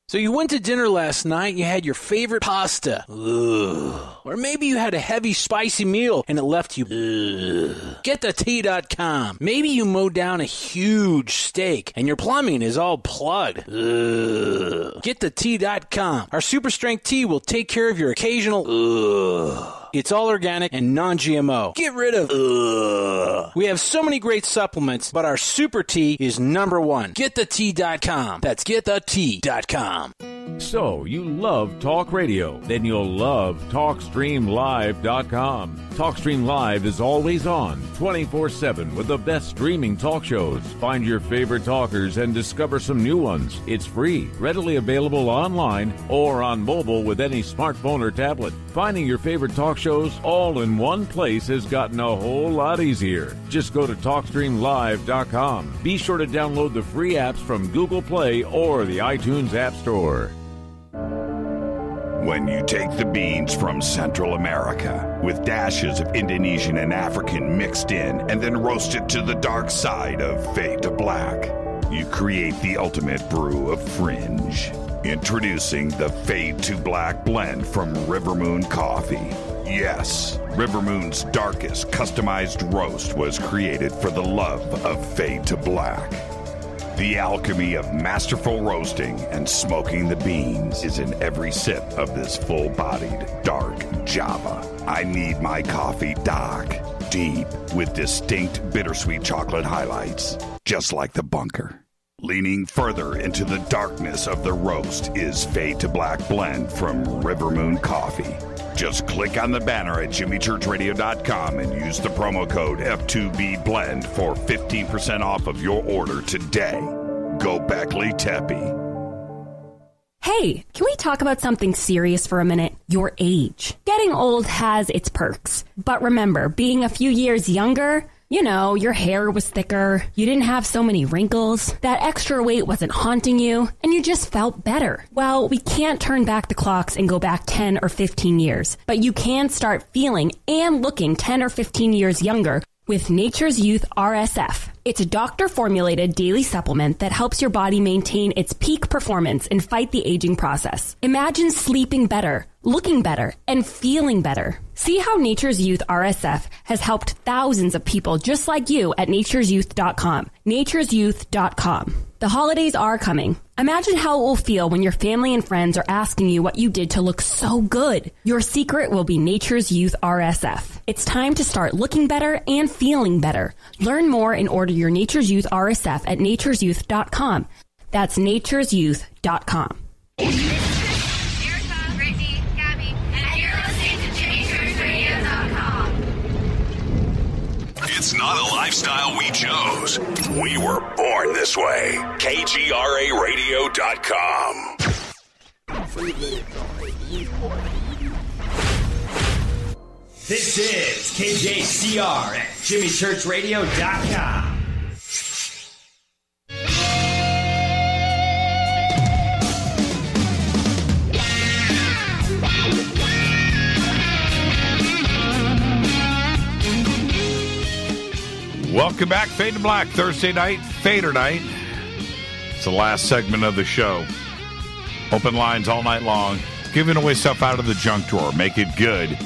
So you went to dinner last night, you had your favorite pasta. Ugh. Or maybe you had a heavy, spicy meal and it left you. Ugh. Get the tea.com. Maybe you mowed down a huge steak and your plumbing is all plugged. Ugh. Get the tea.com. Our super strength tea will take care of your occasional. Ugh. It's all organic and non-GMO. Get rid of ugh. We have so many great supplements, but our super tea is number one. GetTheTea.com. That's GetTheTea.com. So, you love talk radio? Then you'll love TalkStreamLive.com. TalkStream Live is always on, 24/7 with the best streaming talk shows. Find your favorite talkers and discover some new ones. It's free, readily available online or on mobile with any smartphone or tablet. Finding your favorite talk shows all in one place has gotten a whole lot easier. Just go to TalkStreamLive.com. Be sure to download the free apps from Google Play or the iTunes App Store. When you take the beans from Central America with dashes of Indonesian and African mixed in and then roasted to the dark side of Fade to Black, you create the ultimate brew of fringe. Introducing the Fade to Black blend from River Moon Coffee. Yes, River Moon's darkest customized roast was created for the love of Fade to Black. The alchemy of masterful roasting and smoking the beans is in every sip of this full-bodied, dark Java. I need my coffee dark, deep, with distinct bittersweet chocolate highlights, just like the bunker. Leaning further into the darkness of the roast is Fade to Black Blend from River Moon Coffee. Just click on the banner at jimmychurchradio.com and use the promo code F2BBLEND for 15% off of your order today. Go Beckley Teppy. Hey, can we talk about something serious for a minute? Your age. Getting old has its perks. But remember, being a few years younger, you know, your hair was thicker, you didn't have so many wrinkles, that extra weight wasn't haunting you, and you just felt better. Well, we can't turn back the clocks and go back 10 or 15 years, but you can start feeling and looking 10 or 15 years younger with Nature's Youth RSF. It's a doctor-formulated daily supplement that helps your body maintain its peak performance and fight the aging process. Imagine sleeping better, looking better, and feeling better. See how Nature's Youth RSF has helped thousands of people just like you at naturesyouth.com. naturesyouth.com. The holidays are coming. Imagine how it will feel when your family and friends are asking you what you did to look so good. Your secret will be Nature's Youth RSF. It's time to start looking better and feeling better. Learn more and order your Nature's Youth RSF at naturesyouth.com. That's naturesyouth.com. It's not a lifestyle we chose. We were born this way. KGRARadio.com. This is KJCR at JimmyChurchRadio.com. Welcome back, Fade to Black, Thursday night, Fadernight. It's the last segment of the show. Open lines all night long, giving away stuff out of the junk drawer. Make it good.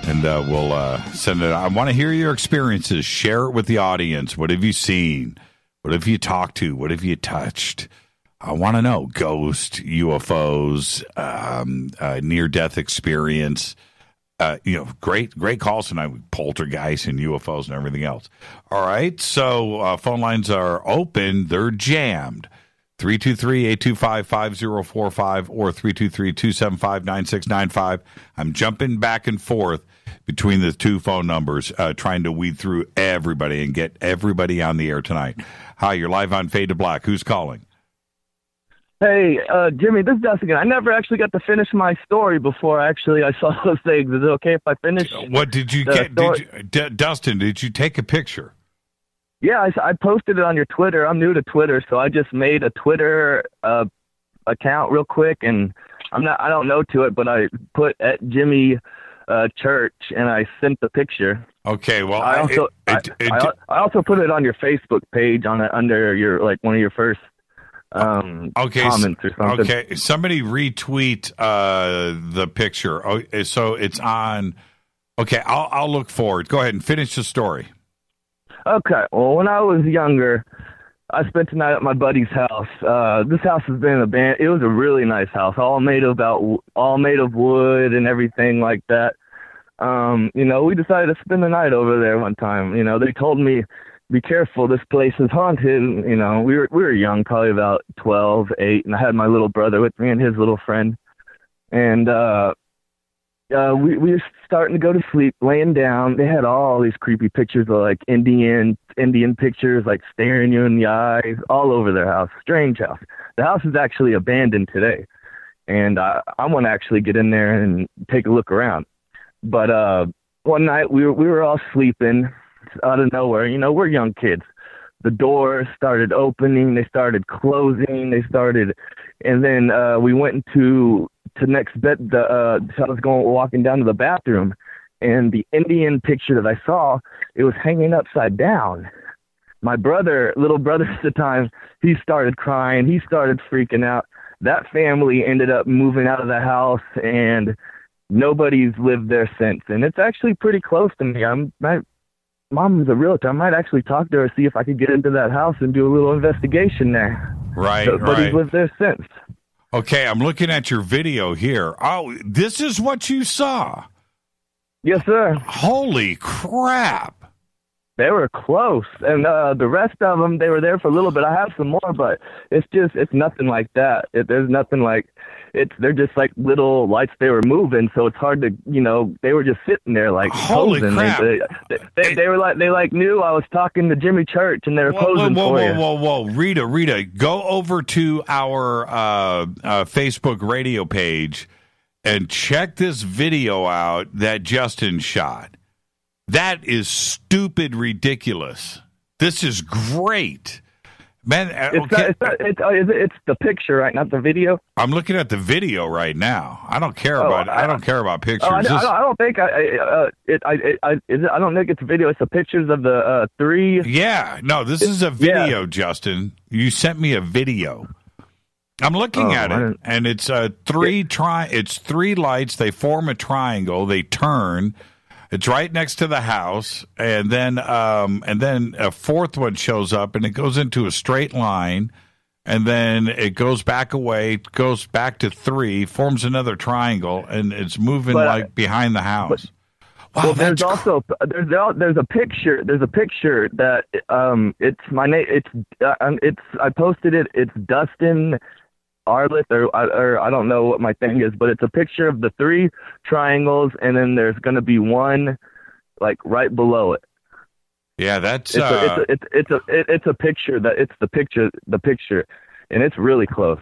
And we'll send it. I want to hear your experiences. Share it with the audience. What have you seen? What have you talked to? What have you touched? I want to know. Ghost, UFOs, near-death experience. Great calls tonight with poltergeists and UFOs and everything else. All right, so phone lines are open. They're jammed. 323-825-5045 or 323-275-9695. I'm jumping back and forth between the two phone numbers, trying to weed through everybody and get everybody on the air tonight. Hi, you're live on Fade to Black. Who's calling? Hey, Jimmy, this is Dustin. I never actually got to finish my story before I saw those things. Is it okay if I finish? What did you get? Dustin, did you take a picture? Yeah, I posted it on your Twitter. I'm new to Twitter, so I just made a Twitter account real quick, and I don't know to it, but I put at Jimmy Church, and I sent the picture. Okay, well, I also put it on your Facebook page under your one of your first comments or something. Okay, somebody retweet the picture. Oh, so it's on. Okay, I'll look forward. Go ahead and finish the story. Okay, well, when I was younger, I spent the night at my buddy's house. This house has been abandoned. It was a really nice house, all made of wood and everything like that. We decided to spend the night over there one time. They told me, be careful, this place is haunted. We were young, probably about 12, 8, and I had my little brother with me and his little friend. And we were starting to go to sleep, laying down. They had all these creepy pictures of Indian pictures, staring you in the eyes, all over their house. Strange house. The house is actually abandoned today, and I want to actually get in there and take a look around. But one night we were all sleeping out of nowhere. We're young kids. The doors started opening, they started closing, and then we went into next bed. I was walking down to the bathroom, and the Indian picture that I saw, it was hanging upside down. My little brother at the time, he started crying, he started freaking out. That family ended up moving out of the house, and nobody's lived there since. And it's actually pretty close to me. My mom is a realtor. I might actually talk to her, see if I could get into that house and do a little investigation there. Right, Nobody's lived there since. Okay, I'm looking at your video here. Oh, this is what you saw. Yes, sir. Holy crap. They were close, and the rest of them, they were there for a little bit. I have some more, but it's nothing like that. There's nothing like they're just like little lights they were moving, so it's hard to, they were just sitting there like Holy posing. crap. They were like, they knew I was talking to Jimmy Church, and they were posing for you. Whoa. Rita, go over to our Facebook radio page and check this video out that Justin shot. That is stupid ridiculous. This is great. Man, It's the picture, right? Not the video. I'm looking at the video right now. I don't care about pictures. I don't think I don't think it's video. It's the pictures of the three. Yeah, no, this is a video, Justin. You sent me a video. I'm looking at it, and it's it's three lights. They form a triangle. They turn. It's right next to the house, and then a fourth one shows up, and it goes into a straight line, and then it goes back away, goes back to three, forms another triangle, and it's moving behind the house. Wow, there's a picture. There's a picture that it's my name. I posted it. It's Dustin Arleth, or I don't know what my thing is, but it's a picture of the three triangles, and then there's going to be one like right below it. Yeah, that's it's a picture that it's the picture, and it's really close.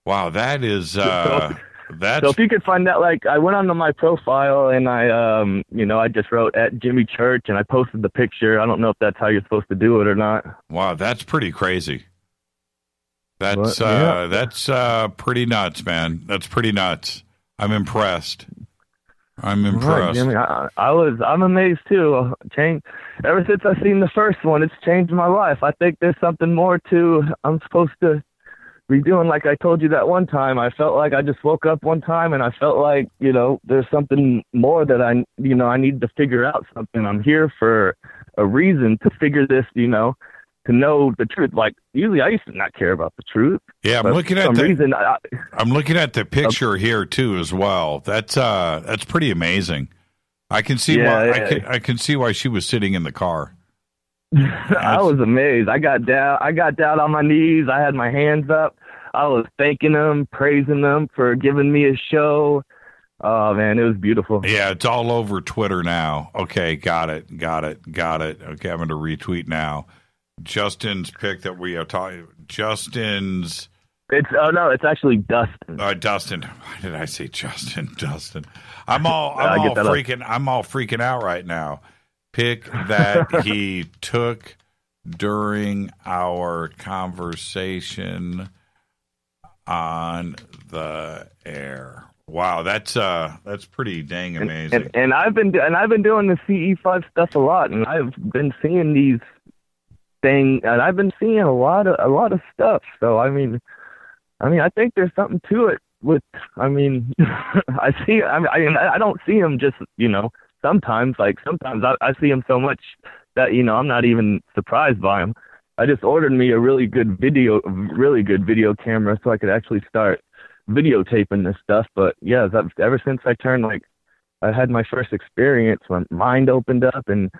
Wow, that is so if you could find that, like, I went onto my profile and I just wrote at Jimmy Church and I posted the picture. I don't know if that's how you're supposed to do it or not. Wow, that's pretty crazy. That's pretty nuts, man. That's pretty nuts. I'm impressed. Right, Jimmy, I'm amazed too. Ever since I seen the first one, it's changed my life. I think there's something more to I'm supposed to be doing. Like I told you that one time, I felt like I just woke up one time and I felt like, there's something more that I need to figure out something. I'm here for a reason to figure this, to know the truth. Like usually I used to not care about the truth. Yeah, I'm looking at I'm looking at the picture here too as well. That's pretty amazing. I can see why I can see why she was sitting in the car. I was amazed. I got down on my knees. I had my hands up. I was thanking them, praising them for giving me a show. Oh man, it was beautiful. Yeah, it's all over Twitter now. Okay, got it. Okay, I'm going to retweet now. Justin's pick that we are talking. Justin's. It's actually Dustin. Dustin. Why did I say Justin? Dustin. I'm all freaking out right now. Pick that he took during our conversation on the air. Wow, that's pretty dang amazing. And I've been doing the CE5 stuff a lot, and I've been seeing these things, and I've been seeing a lot of stuff. So I mean, I think there's something to it. I don't see him just sometimes I see him so much that I'm not even surprised by him. I just ordered me a really good video camera so I could actually start videotaping this stuff. But yeah, ever since I had my first experience, my mind opened up, and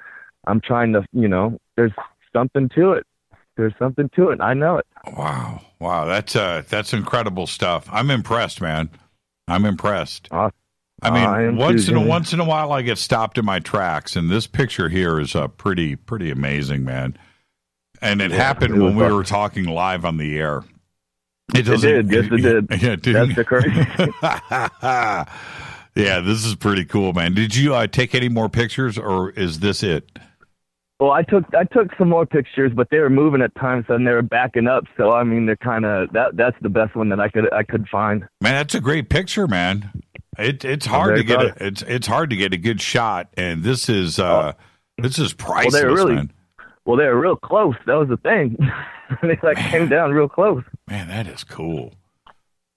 I'm trying to, there's something to it. There's something to it. I know it. Wow, that's incredible stuff. I'm impressed, man. I'm impressed. I mean, once in a while, I get stopped in my tracks, and this picture here is pretty amazing, man. And it happened when we were talking live on the air. It did. Yes, it did. Yeah, that's the crazy. Yeah, this is pretty cool, man. Did you take any more pictures, or is this it? Well, I took some more pictures, but they were moving at times and they were backing up. So I mean, they're kind of that's the best one that I could find. Man, that's a great picture, man. It's hard to get it's hard to get a good shot, and this is priceless, man. Well, they were real close. That was the thing. They came down real close. Man, that is cool.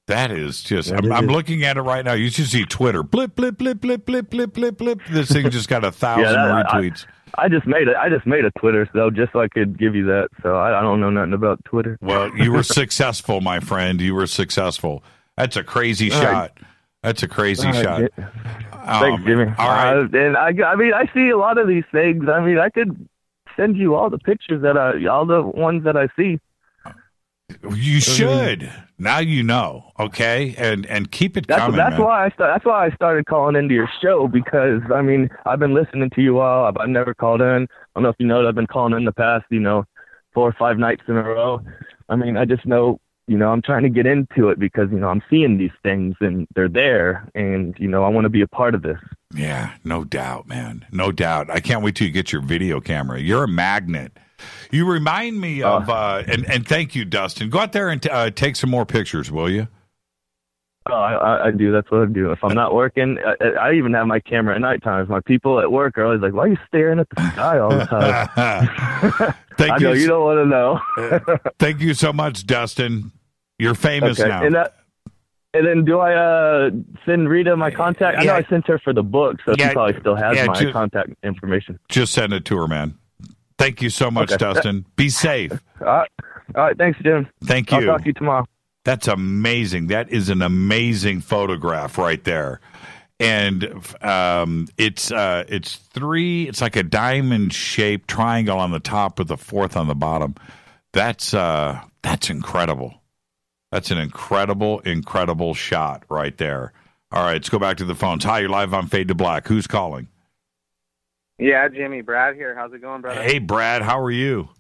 That is just. I'm looking at it right now. You should see Twitter. Blip, blip, blip, blip, blip, blip, blip, blip. This thing just got 1,000 retweets. I just made a Twitter though, just so I could give you that. So I don't know nothing about Twitter. Well, you were successful, my friend. You were successful. That's a crazy shot. That's a crazy shot. Thanks, Jimmy. All right. And I see a lot of these things. I mean, I could send you all the pictures all the ones that I see. You should. Now you know, okay? And keep it coming, That's man. That's why I started calling into your show, because, I mean, I've been listening to you all. I've never called in. I don't know if you know, I've been calling in the past, 4 or 5 nights in a row. I mean, I just know, I'm trying to get into it because, I'm seeing these things and they're there, and, I want to be a part of this. Yeah, no doubt, man. No doubt. I can't wait till you get your video camera. You're a magnet. You remind me of, and thank you, Dustin. Go out there and take some more pictures, will you? Oh, I do. That's what I do. If I'm not working, I even have my camera at night times. My people at work are always like, "Why are you staring at the sky all the time?" Thank you. You don't want to know. Thank you so much, Dustin. You're famous now. And then do I send Rita my contact? I know I sent her for the book, so she probably still has my contact information. Just send it to her, man. Thank you so much, Dustin. Be safe. All right. Thanks, Jim. Thank you. I'll talk to you tomorrow. That's amazing. That is an amazing photograph right there. And it's like a diamond-shaped triangle on the top with a 4th on the bottom. That's incredible. That's an incredible shot right there. All right, let's go back to the phones. Hi, you're live on Fade to Black. Who's calling? Yeah, Jimmy, Brad here. How's it going, brother? Hey, Brad, how are you?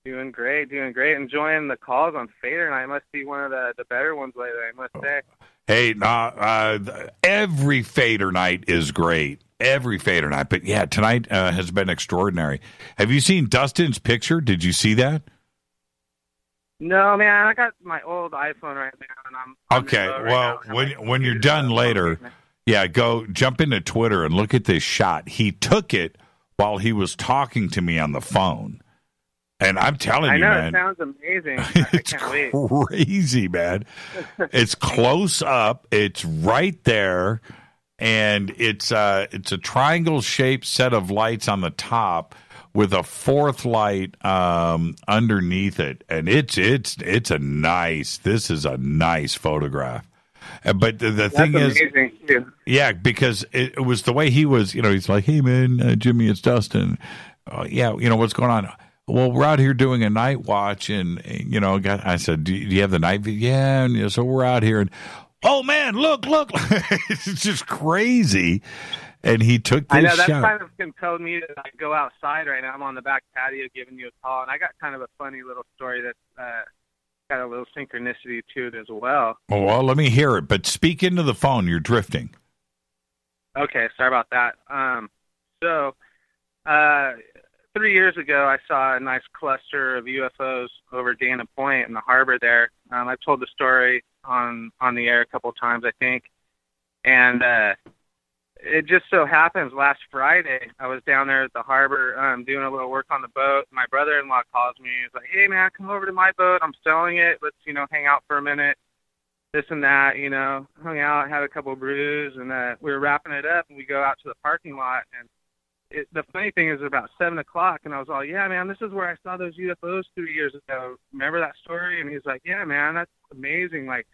Doing great. Enjoying the calls on Fadernight. Must be one of the better ones lately, I must say. Hey, every Fadernight is great. Every Fadernight. But, yeah, tonight has been extraordinary. Have you seen Dustin's picture? Did you see that? No, man. I got my old iPhone right now, and I'm okay, well, when you're done later, go jump into Twitter and look at this shot. He took it while he was talking to me on the phone. And I'm telling you, man. I know, it sounds amazing. I can't wait. Crazy, man. It's close up. It's right there. And it's a triangle-shaped set of lights on the top with a 4th light underneath it. And this is a nice photograph. But the thing is, too. Yeah, because it was the way he was, he's like, "Hey, man, Jimmy, it's Dustin. What's going on?" Well, we're out here doing a night watch, and I said, "Do you have the night view?" Yeah, and so we're out here, and oh man, look, it's just crazy. And he took this I know, that shot. kind of compelled me to go outside right now. I'm on the back patio giving you a call, and I got kind of a funny little story that's got a little synchronicity to it as well. Well, let me hear it, but speak into the phone. You're drifting. Okay, sorry about that. So 3 years ago, I saw a nice cluster of UFOs over Dana Point in the harbor there. I've told the story on the air a couple times, I think. And it just so happens last Friday, I was down there at the harbor doing a little work on the boat. My brother-in-law calls me. He's like, "Hey, man, come over to my boat. I'm selling it. Let's, hang out for a minute." This and that, hung out, had a couple brews, and we were wrapping it up, and we go out to the parking lot. And the funny thing is, about 7 o'clock, and I was all, "Yeah, man, this is where I saw those UFOs 3 years ago. Remember that story?" And he's like, "Yeah, man, that's amazing. Like,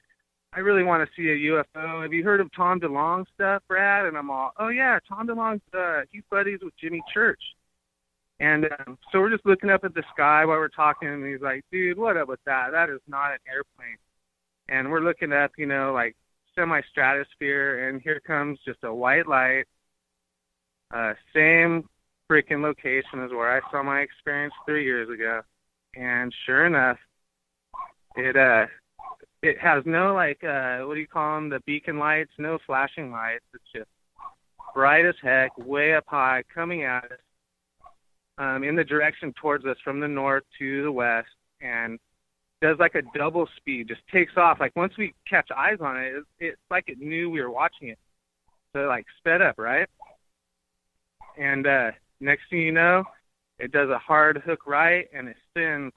I really want to see a UFO. Have you heard of Tom DeLonge stuff, Brad?" And I'm all, "Oh, yeah, Tom DeLonge, he's buddies with Jimmy Church." And so we're just looking up at the sky while we're talking, and he's like, "Dude, what up with that? That is not an airplane." And we're looking up, like semi-stratosphere, and here comes just a white light. Same freaking location as where I saw my experience 3 years ago. And sure enough, it has no, what do you call them, the beacon lights, no flashing lights. It's just bright as heck, way up high, coming at us in the direction towards us from the north to the west, and does like a double speed, just takes off. Like once we catch eyes on it, it's like it knew we were watching it. So it sped up, right? And next thing you know, it does a hard hook right, and it spins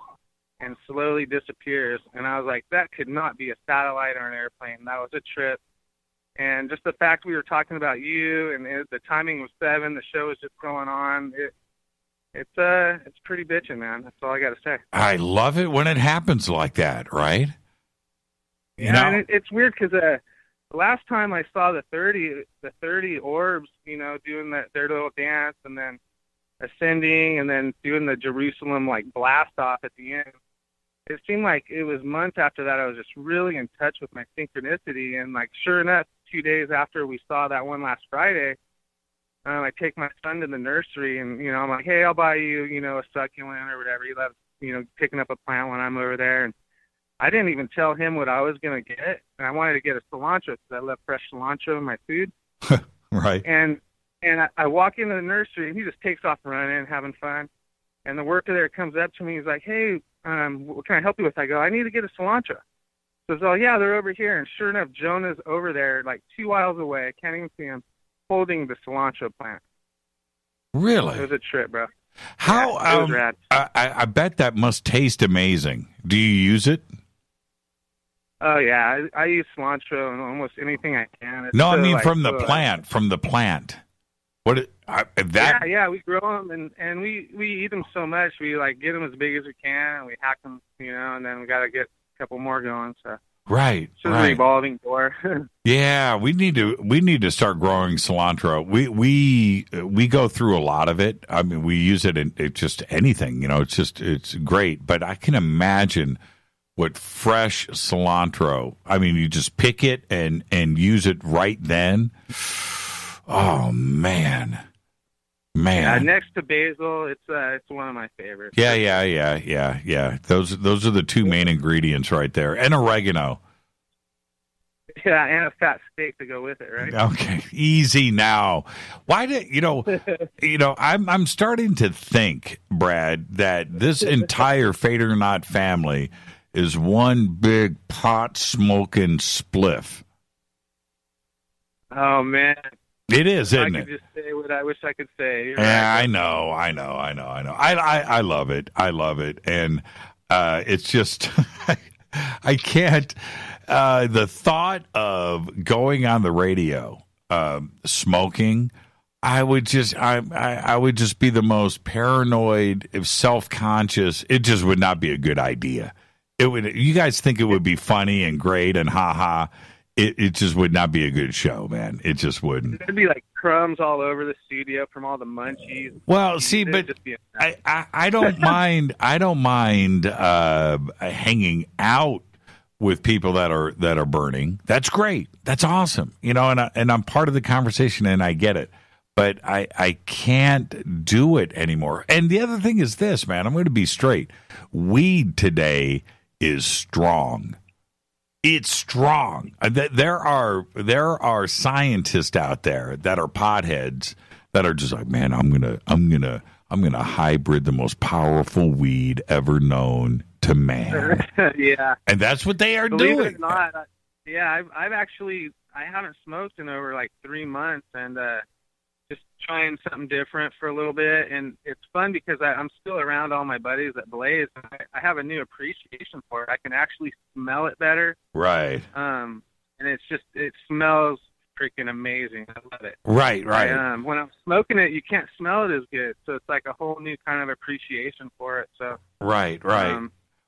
and slowly disappears. And I was like, that could not be a satellite or an airplane. That was a trip. And just the fact we were talking about you, and the timing was 7, the show was just going on. It's pretty bitchin', man. That's all I got to say. I love it when it happens like that, right? And it's weird because the last time I saw the 30 orbs, doing their little dance, and then ascending and then doing the Jerusalem like blast off at the end. It seemed like it was months after that I was just really in touch with my synchronicity, and like sure enough, 2 days after we saw that one last Friday, I take my son to the nursery, and I'm like, hey, I'll buy you a succulent or whatever. He loves picking up a plant when I'm over there, and I didn't even tell him what I was gonna get, and I wanted to get a cilantro because I love fresh cilantro in my food. Right. And I walk into the nursery, and he just takes off running, having fun. And the worker there comes up to me. He's like, hey, what can I help you with? I go, I need to get a cilantro. He says, oh, yeah, they're over here. And sure enough, Jonah's over there, like 2 miles away. I can't even see him, holding the cilantro plant. Really? It was a trip, bro. How? Yeah, it was rad. I bet that must taste amazing. Do you use it? Oh, yeah. I use cilantro in almost anything I can. It's No, I mean like, from the plant. From the plant. That? Yeah, we grow them and we eat them so much. We like get them as big as we can, and we hack them, and then we got to get a couple more going. So right, it's just a revolving door. Yeah, we need to start growing cilantro. We go through a lot of it. I mean, we use it in just anything. It's great. But I can imagine what fresh cilantro. I mean, you just pick it and use it right then. Oh man. Yeah, next to basil, it's one of my favorites. Yeah. Those are the two main ingredients right there, and oregano. Yeah, and a fat steak to go with it, right? Okay, easy now. Why did I'm starting to think, Brad, that this entire Fadernight family is one big pot smoking spliff. Oh man. It is, isn't it? I could just say what I wish I could say. You're yeah, right. I know. I love it, and it's just I can't. The thought of going on the radio, smoking, I would just be the most paranoid, self-conscious. It just would not be a good idea. It would. You guys think it would be funny and great and ha. It just would not be a good show, man. It just wouldn't. There'd be like crumbs all over the studio from all the munchies. Well, see, but I don't mind. I don't mind hanging out with people that are burning. That's great. That's awesome. And I'm part of the conversation, and I get it. But I can't do it anymore. And the other thing is this, man. I'm going to be straight. Weed today is strong. It's strong. There are scientists out there that are potheads that are just like, man, I'm gonna hybrid the most powerful weed ever known to man. Yeah, and that's what they are Believe doing. It or not, I haven't smoked in over like 3 months, and just trying something different for a little bit, and it's fun because I'm still around all my buddies that blaze. I have a new appreciation for it. I can actually smell it better. Right. And it smells freaking amazing. I love it. Right. When I'm smoking it, you can't smell it as good, so it's like a whole new kind of appreciation for it. So. Right.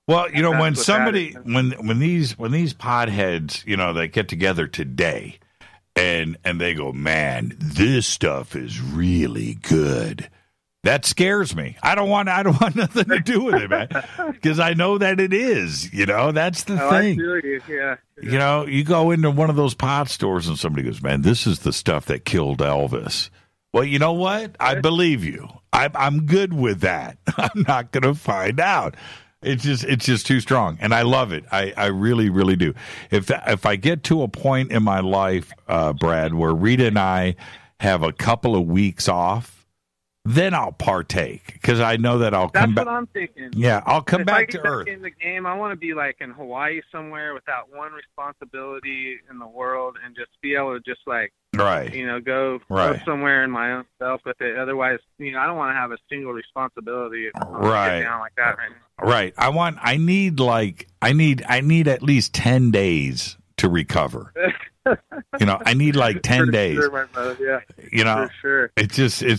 Well, when somebody when these potheads, they get together today. And they go, man, this stuff is really good. That scares me. I don't want nothing to do with it, man, because I know that it is. That's the thing. I feel you. Yeah. You go into one of those pot stores and somebody goes, man, this is the stuff that killed Elvis. Well, you know what? I believe you. I'm good with that. I'm not going to find out. It's just too strong, and I love it. I really, really do. If I get to a point in my life, Brad, where Rita and I have a couple of weeks off, then I'll partake because I know that I'll come back. That's what I'm thinking. Yeah, I'll come back to Earth. If I Earth. get back in the game, I want to be like in Hawaii somewhere without one responsibility in the world, and just be able to just like go somewhere in my own self with it. Otherwise, I don't want to have a single responsibility. Get down like that right now. Right. I need at least 10 days to recover. I need like 10 days. Sure, my brother. Yeah. For sure. It's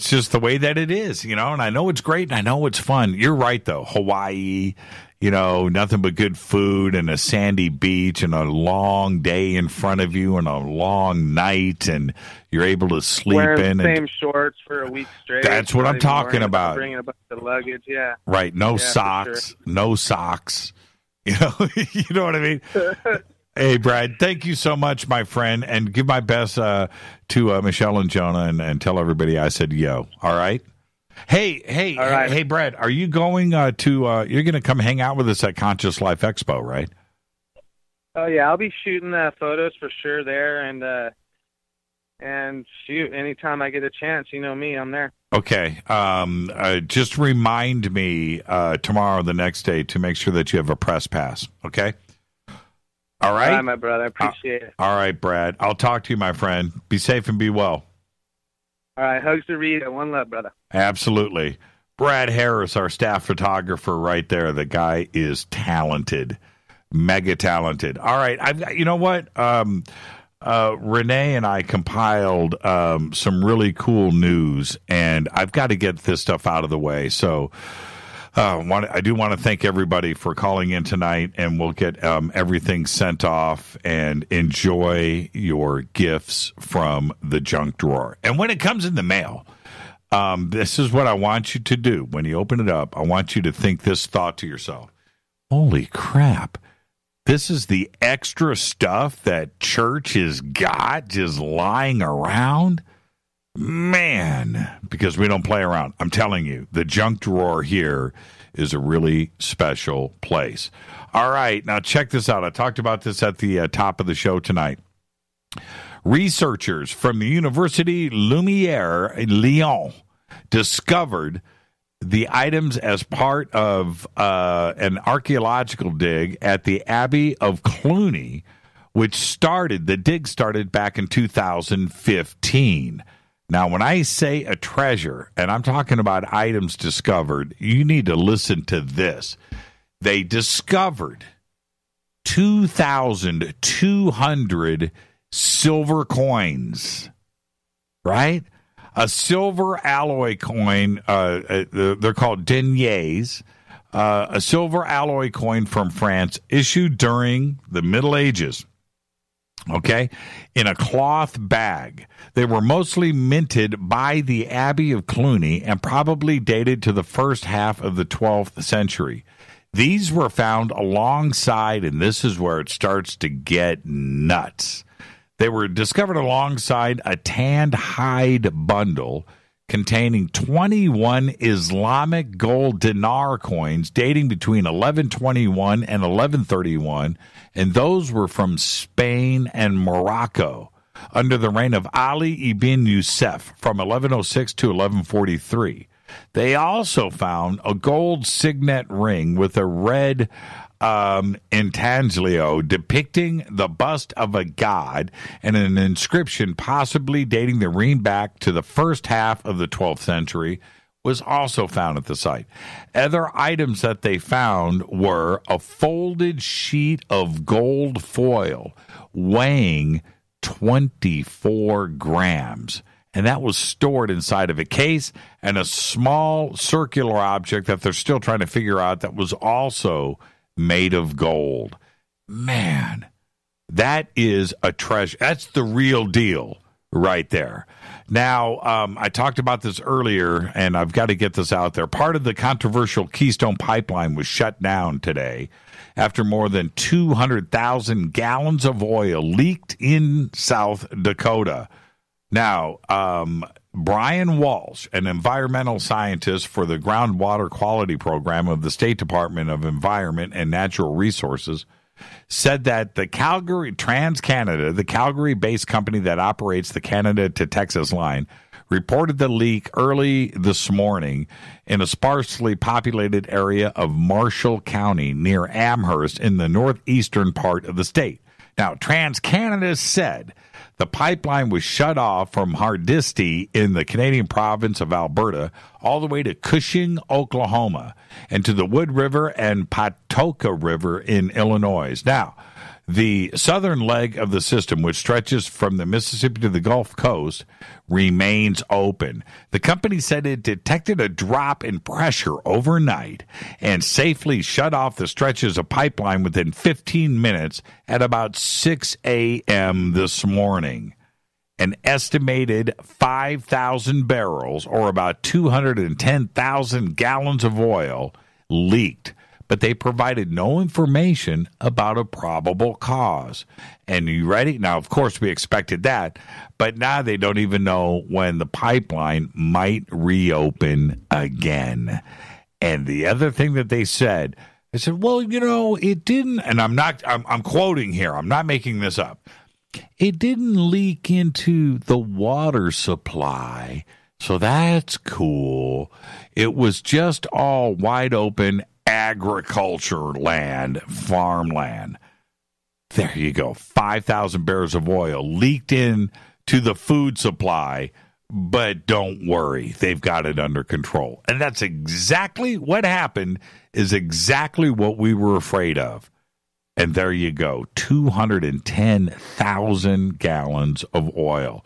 just the way that it is, and I know it's great and I know it's fun. You're right though. Hawaii, nothing but good food and a sandy beach and a long day in front of you and a long night, and you're able to sleep Wearing the in. same shorts for a week straight. That's what I'm talking about. Bringing a bunch of luggage, yeah. Right, no Yeah, socks, for sure. no socks. You know what I mean? Hey, Brad, thank you so much, my friend, and give my best to Michelle and Jonah, and tell everybody I said yo. All right. Hey, All right. hey, Brad, are you going to? You're going to come hang out with us at Conscious Life Expo, right? Oh yeah, I'll be shooting photos for sure there, and shoot, anytime I get a chance, you know me, I'm there. Okay. Just remind me tomorrow, or the next day, to make sure that you have a press pass. Okay. All right. All right, my brother. I appreciate it. All right, Brad. I'll talk to you, my friend. Be safe and be well. All right, hugs to Rita. One love, brother. Absolutely. Brad Harris, our staff photographer right there. The guy is talented, mega talented. All right. You know what? Renee and I compiled some really cool news, and I've got to get this stuff out of the way. So I do want to thank everybody for calling in tonight, and we'll get everything sent off and enjoy your gifts from the junk drawer. And when it comes in the mail, this is what I want you to do. When you open it up, I want you to think this thought to yourself. Holy crap. This is the extra stuff that church has got just lying around? Man, because we don't play around. I'm telling you, the junk drawer here is a really special place. All right, now check this out. I talked about this at the top of the show tonight. Researchers from the University Lumiere in Lyon discovered the items as part of an archaeological dig at the Abbey of Cluny, the dig started back in 2015. Now, when I say a treasure, and I'm talking about items discovered, you need to listen to this. They discovered 2,200 silver coins, right? A silver alloy coin, they're called deniers, a silver alloy coin from France issued during the Middle Ages, okay, in a cloth bag. They were mostly minted by the Abbey of Cluny and probably dated to the first half of the 12th century. These were found alongside, and this is where it starts to get nuts. They were discovered alongside a tanned hide bundle containing 21 Islamic gold dinar coins dating between 1121 and 1131, and those were from Spain and Morocco under the reign of Ali ibn Yusuf from 1106 to 1143. They also found a gold signet ring with a red intaglio depicting the bust of a god and an inscription possibly dating the ring back to the first half of the 12th century was also found at the site. Other items that they found were a folded sheet of gold foil weighing 24 grams. And that was stored inside of a case, and a small circular object that they're still trying to figure out that was also made of gold. Man, that is a treasure. That's the real deal right there. Now, I talked about this earlier, and I've got to get this out there. Part of the controversial Keystone Pipeline was shut down today after more than 200,000 gallons of oil leaked in South Dakota. Now, Brian Walsh, an environmental scientist for the Groundwater Quality Program of the State Department of Environment and Natural Resources, said that the TransCanada, the Calgary-based company that operates the Canada to Texas line, reported the leak early this morning in a sparsely populated area of Marshall County near Amherst in the northeastern part of the state. Now, TransCanada said the pipeline was shut off from Hardisty in the Canadian province of Alberta all the way to Cushing, Oklahoma, and to the Wood River and Patoka River in Illinois. Now, The southern leg of the system, which stretches from the Mississippi to the Gulf Coast, remains open. The company said it detected a drop in pressure overnight and safely shut off the stretches of pipeline within 15 minutes at about 6 a.m. this morning. An estimated 5,000 barrels, or about 210,000 gallons of oil, leaked, but they provided no information about a probable cause. And you ready? Now, of course, we expected that, but now they don't even know when the pipeline might reopen again. And the other thing that they said, well, it didn't, and I'm quoting here, I'm not making this up. It didn't leak into the water supply, so that's cool. It was just all wide open agriculture land, farmland. There you go. 5,000 barrels of oil leaked in to the food supply, but don't worry, they've got it under control. And that's exactly what happened, is exactly what we were afraid of. And there you go, 210,000 gallons of oil.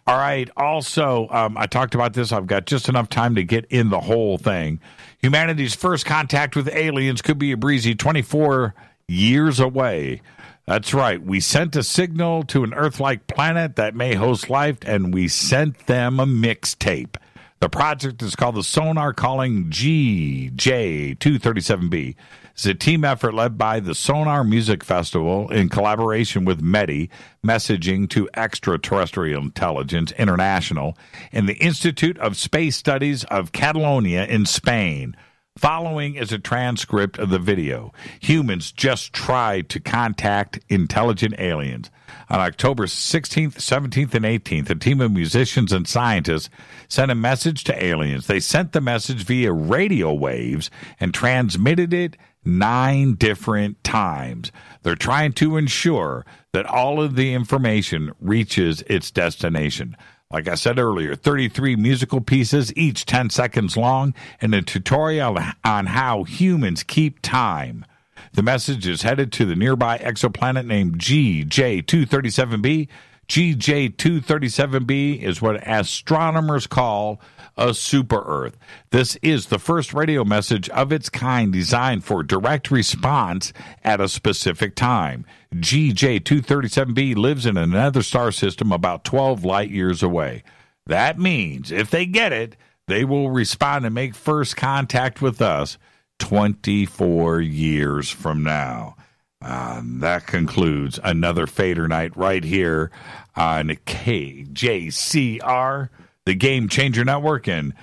All right, also, I talked about this. I've got just enough time to get in the whole thing. Humanity's first contact with aliens could be a breezy 24 years away. That's right. We sent a signal to an Earth-like planet that may host life, and we sent them a mixtape. The project is called the Sonar Calling GJ237b. It's a team effort led by the Sonar Music Festival in collaboration with METI, Messaging to Extraterrestrial Intelligence International, and the Institute of Space Studies of Catalonia in Spain. Following is a transcript of the video. Humans just tried to contact intelligent aliens. On October 16th, 17th, and 18th, a team of musicians and scientists sent a message to aliens. They sent the message via radio waves and transmitted it 9 different times. They're trying to ensure that all of the information reaches its destination. Like I said earlier, 33 musical pieces, each 10 seconds long, and a tutorial on how humans keep time. The message is headed to the nearby exoplanet named GJ237b. GJ237b is what astronomers call a super-Earth. This is the first radio message of its kind designed for direct response at a specific time. GJ237b lives in another star system about 12 light years away. That means if they get it, they will respond and make first contact with us 24 years from now. That concludes another Fadernight right here on KJCR, the Game Changer Network, and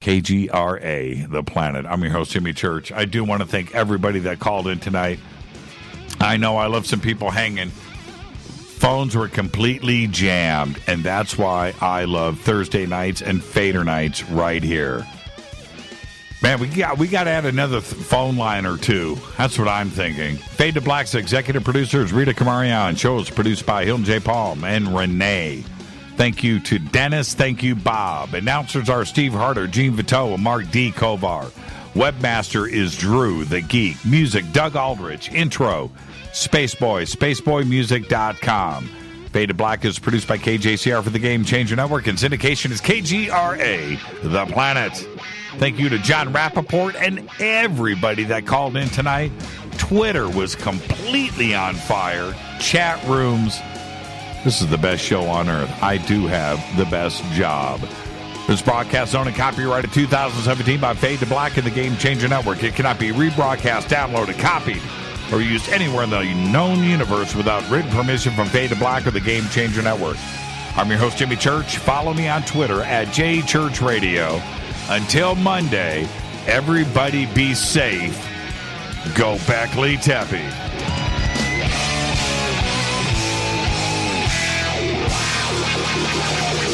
KGRA, the planet. I'm your host, Jimmy Church. I do want to thank everybody that called in tonight. I know I left some people hanging. Phones were completely jammed, and that's why I love Thursday nights and Fader nights right here. Man, we got to add another phone line or two. That's what I'm thinking. Fade to Black's executive producer is Rita Kamarian. Show is produced by Hilton J. Palm and Renee. Thank you to Dennis. Thank you, Bob. Announcers are Steve Harder, Gene Vito, and Mark D. Kovar. Webmaster is Drew the Geek. Music, Doug Aldrich. Intro, Spaceboy, spaceboymusic.com. Fade to Black is produced by KJCR for the Game Changer Network, and syndication is KGRA, the planet. Thank you to Jon Rappoport and everybody that called in tonight. Twitter was completely on fire. Chat rooms. This is the best show on earth. I do have the best job. This broadcast owned and copyrighted 2017 by Fade to Black and the Game Changer Network. It cannot be rebroadcast, downloaded, copied, or used anywhere in the known universe without written permission from Fade to Black or the Game Changer Network. I'm your host, Jimmy Church. Follow me on Twitter at JChurchRadio. Until Monday, everybody be safe. Go Beckley Teppy. Wow.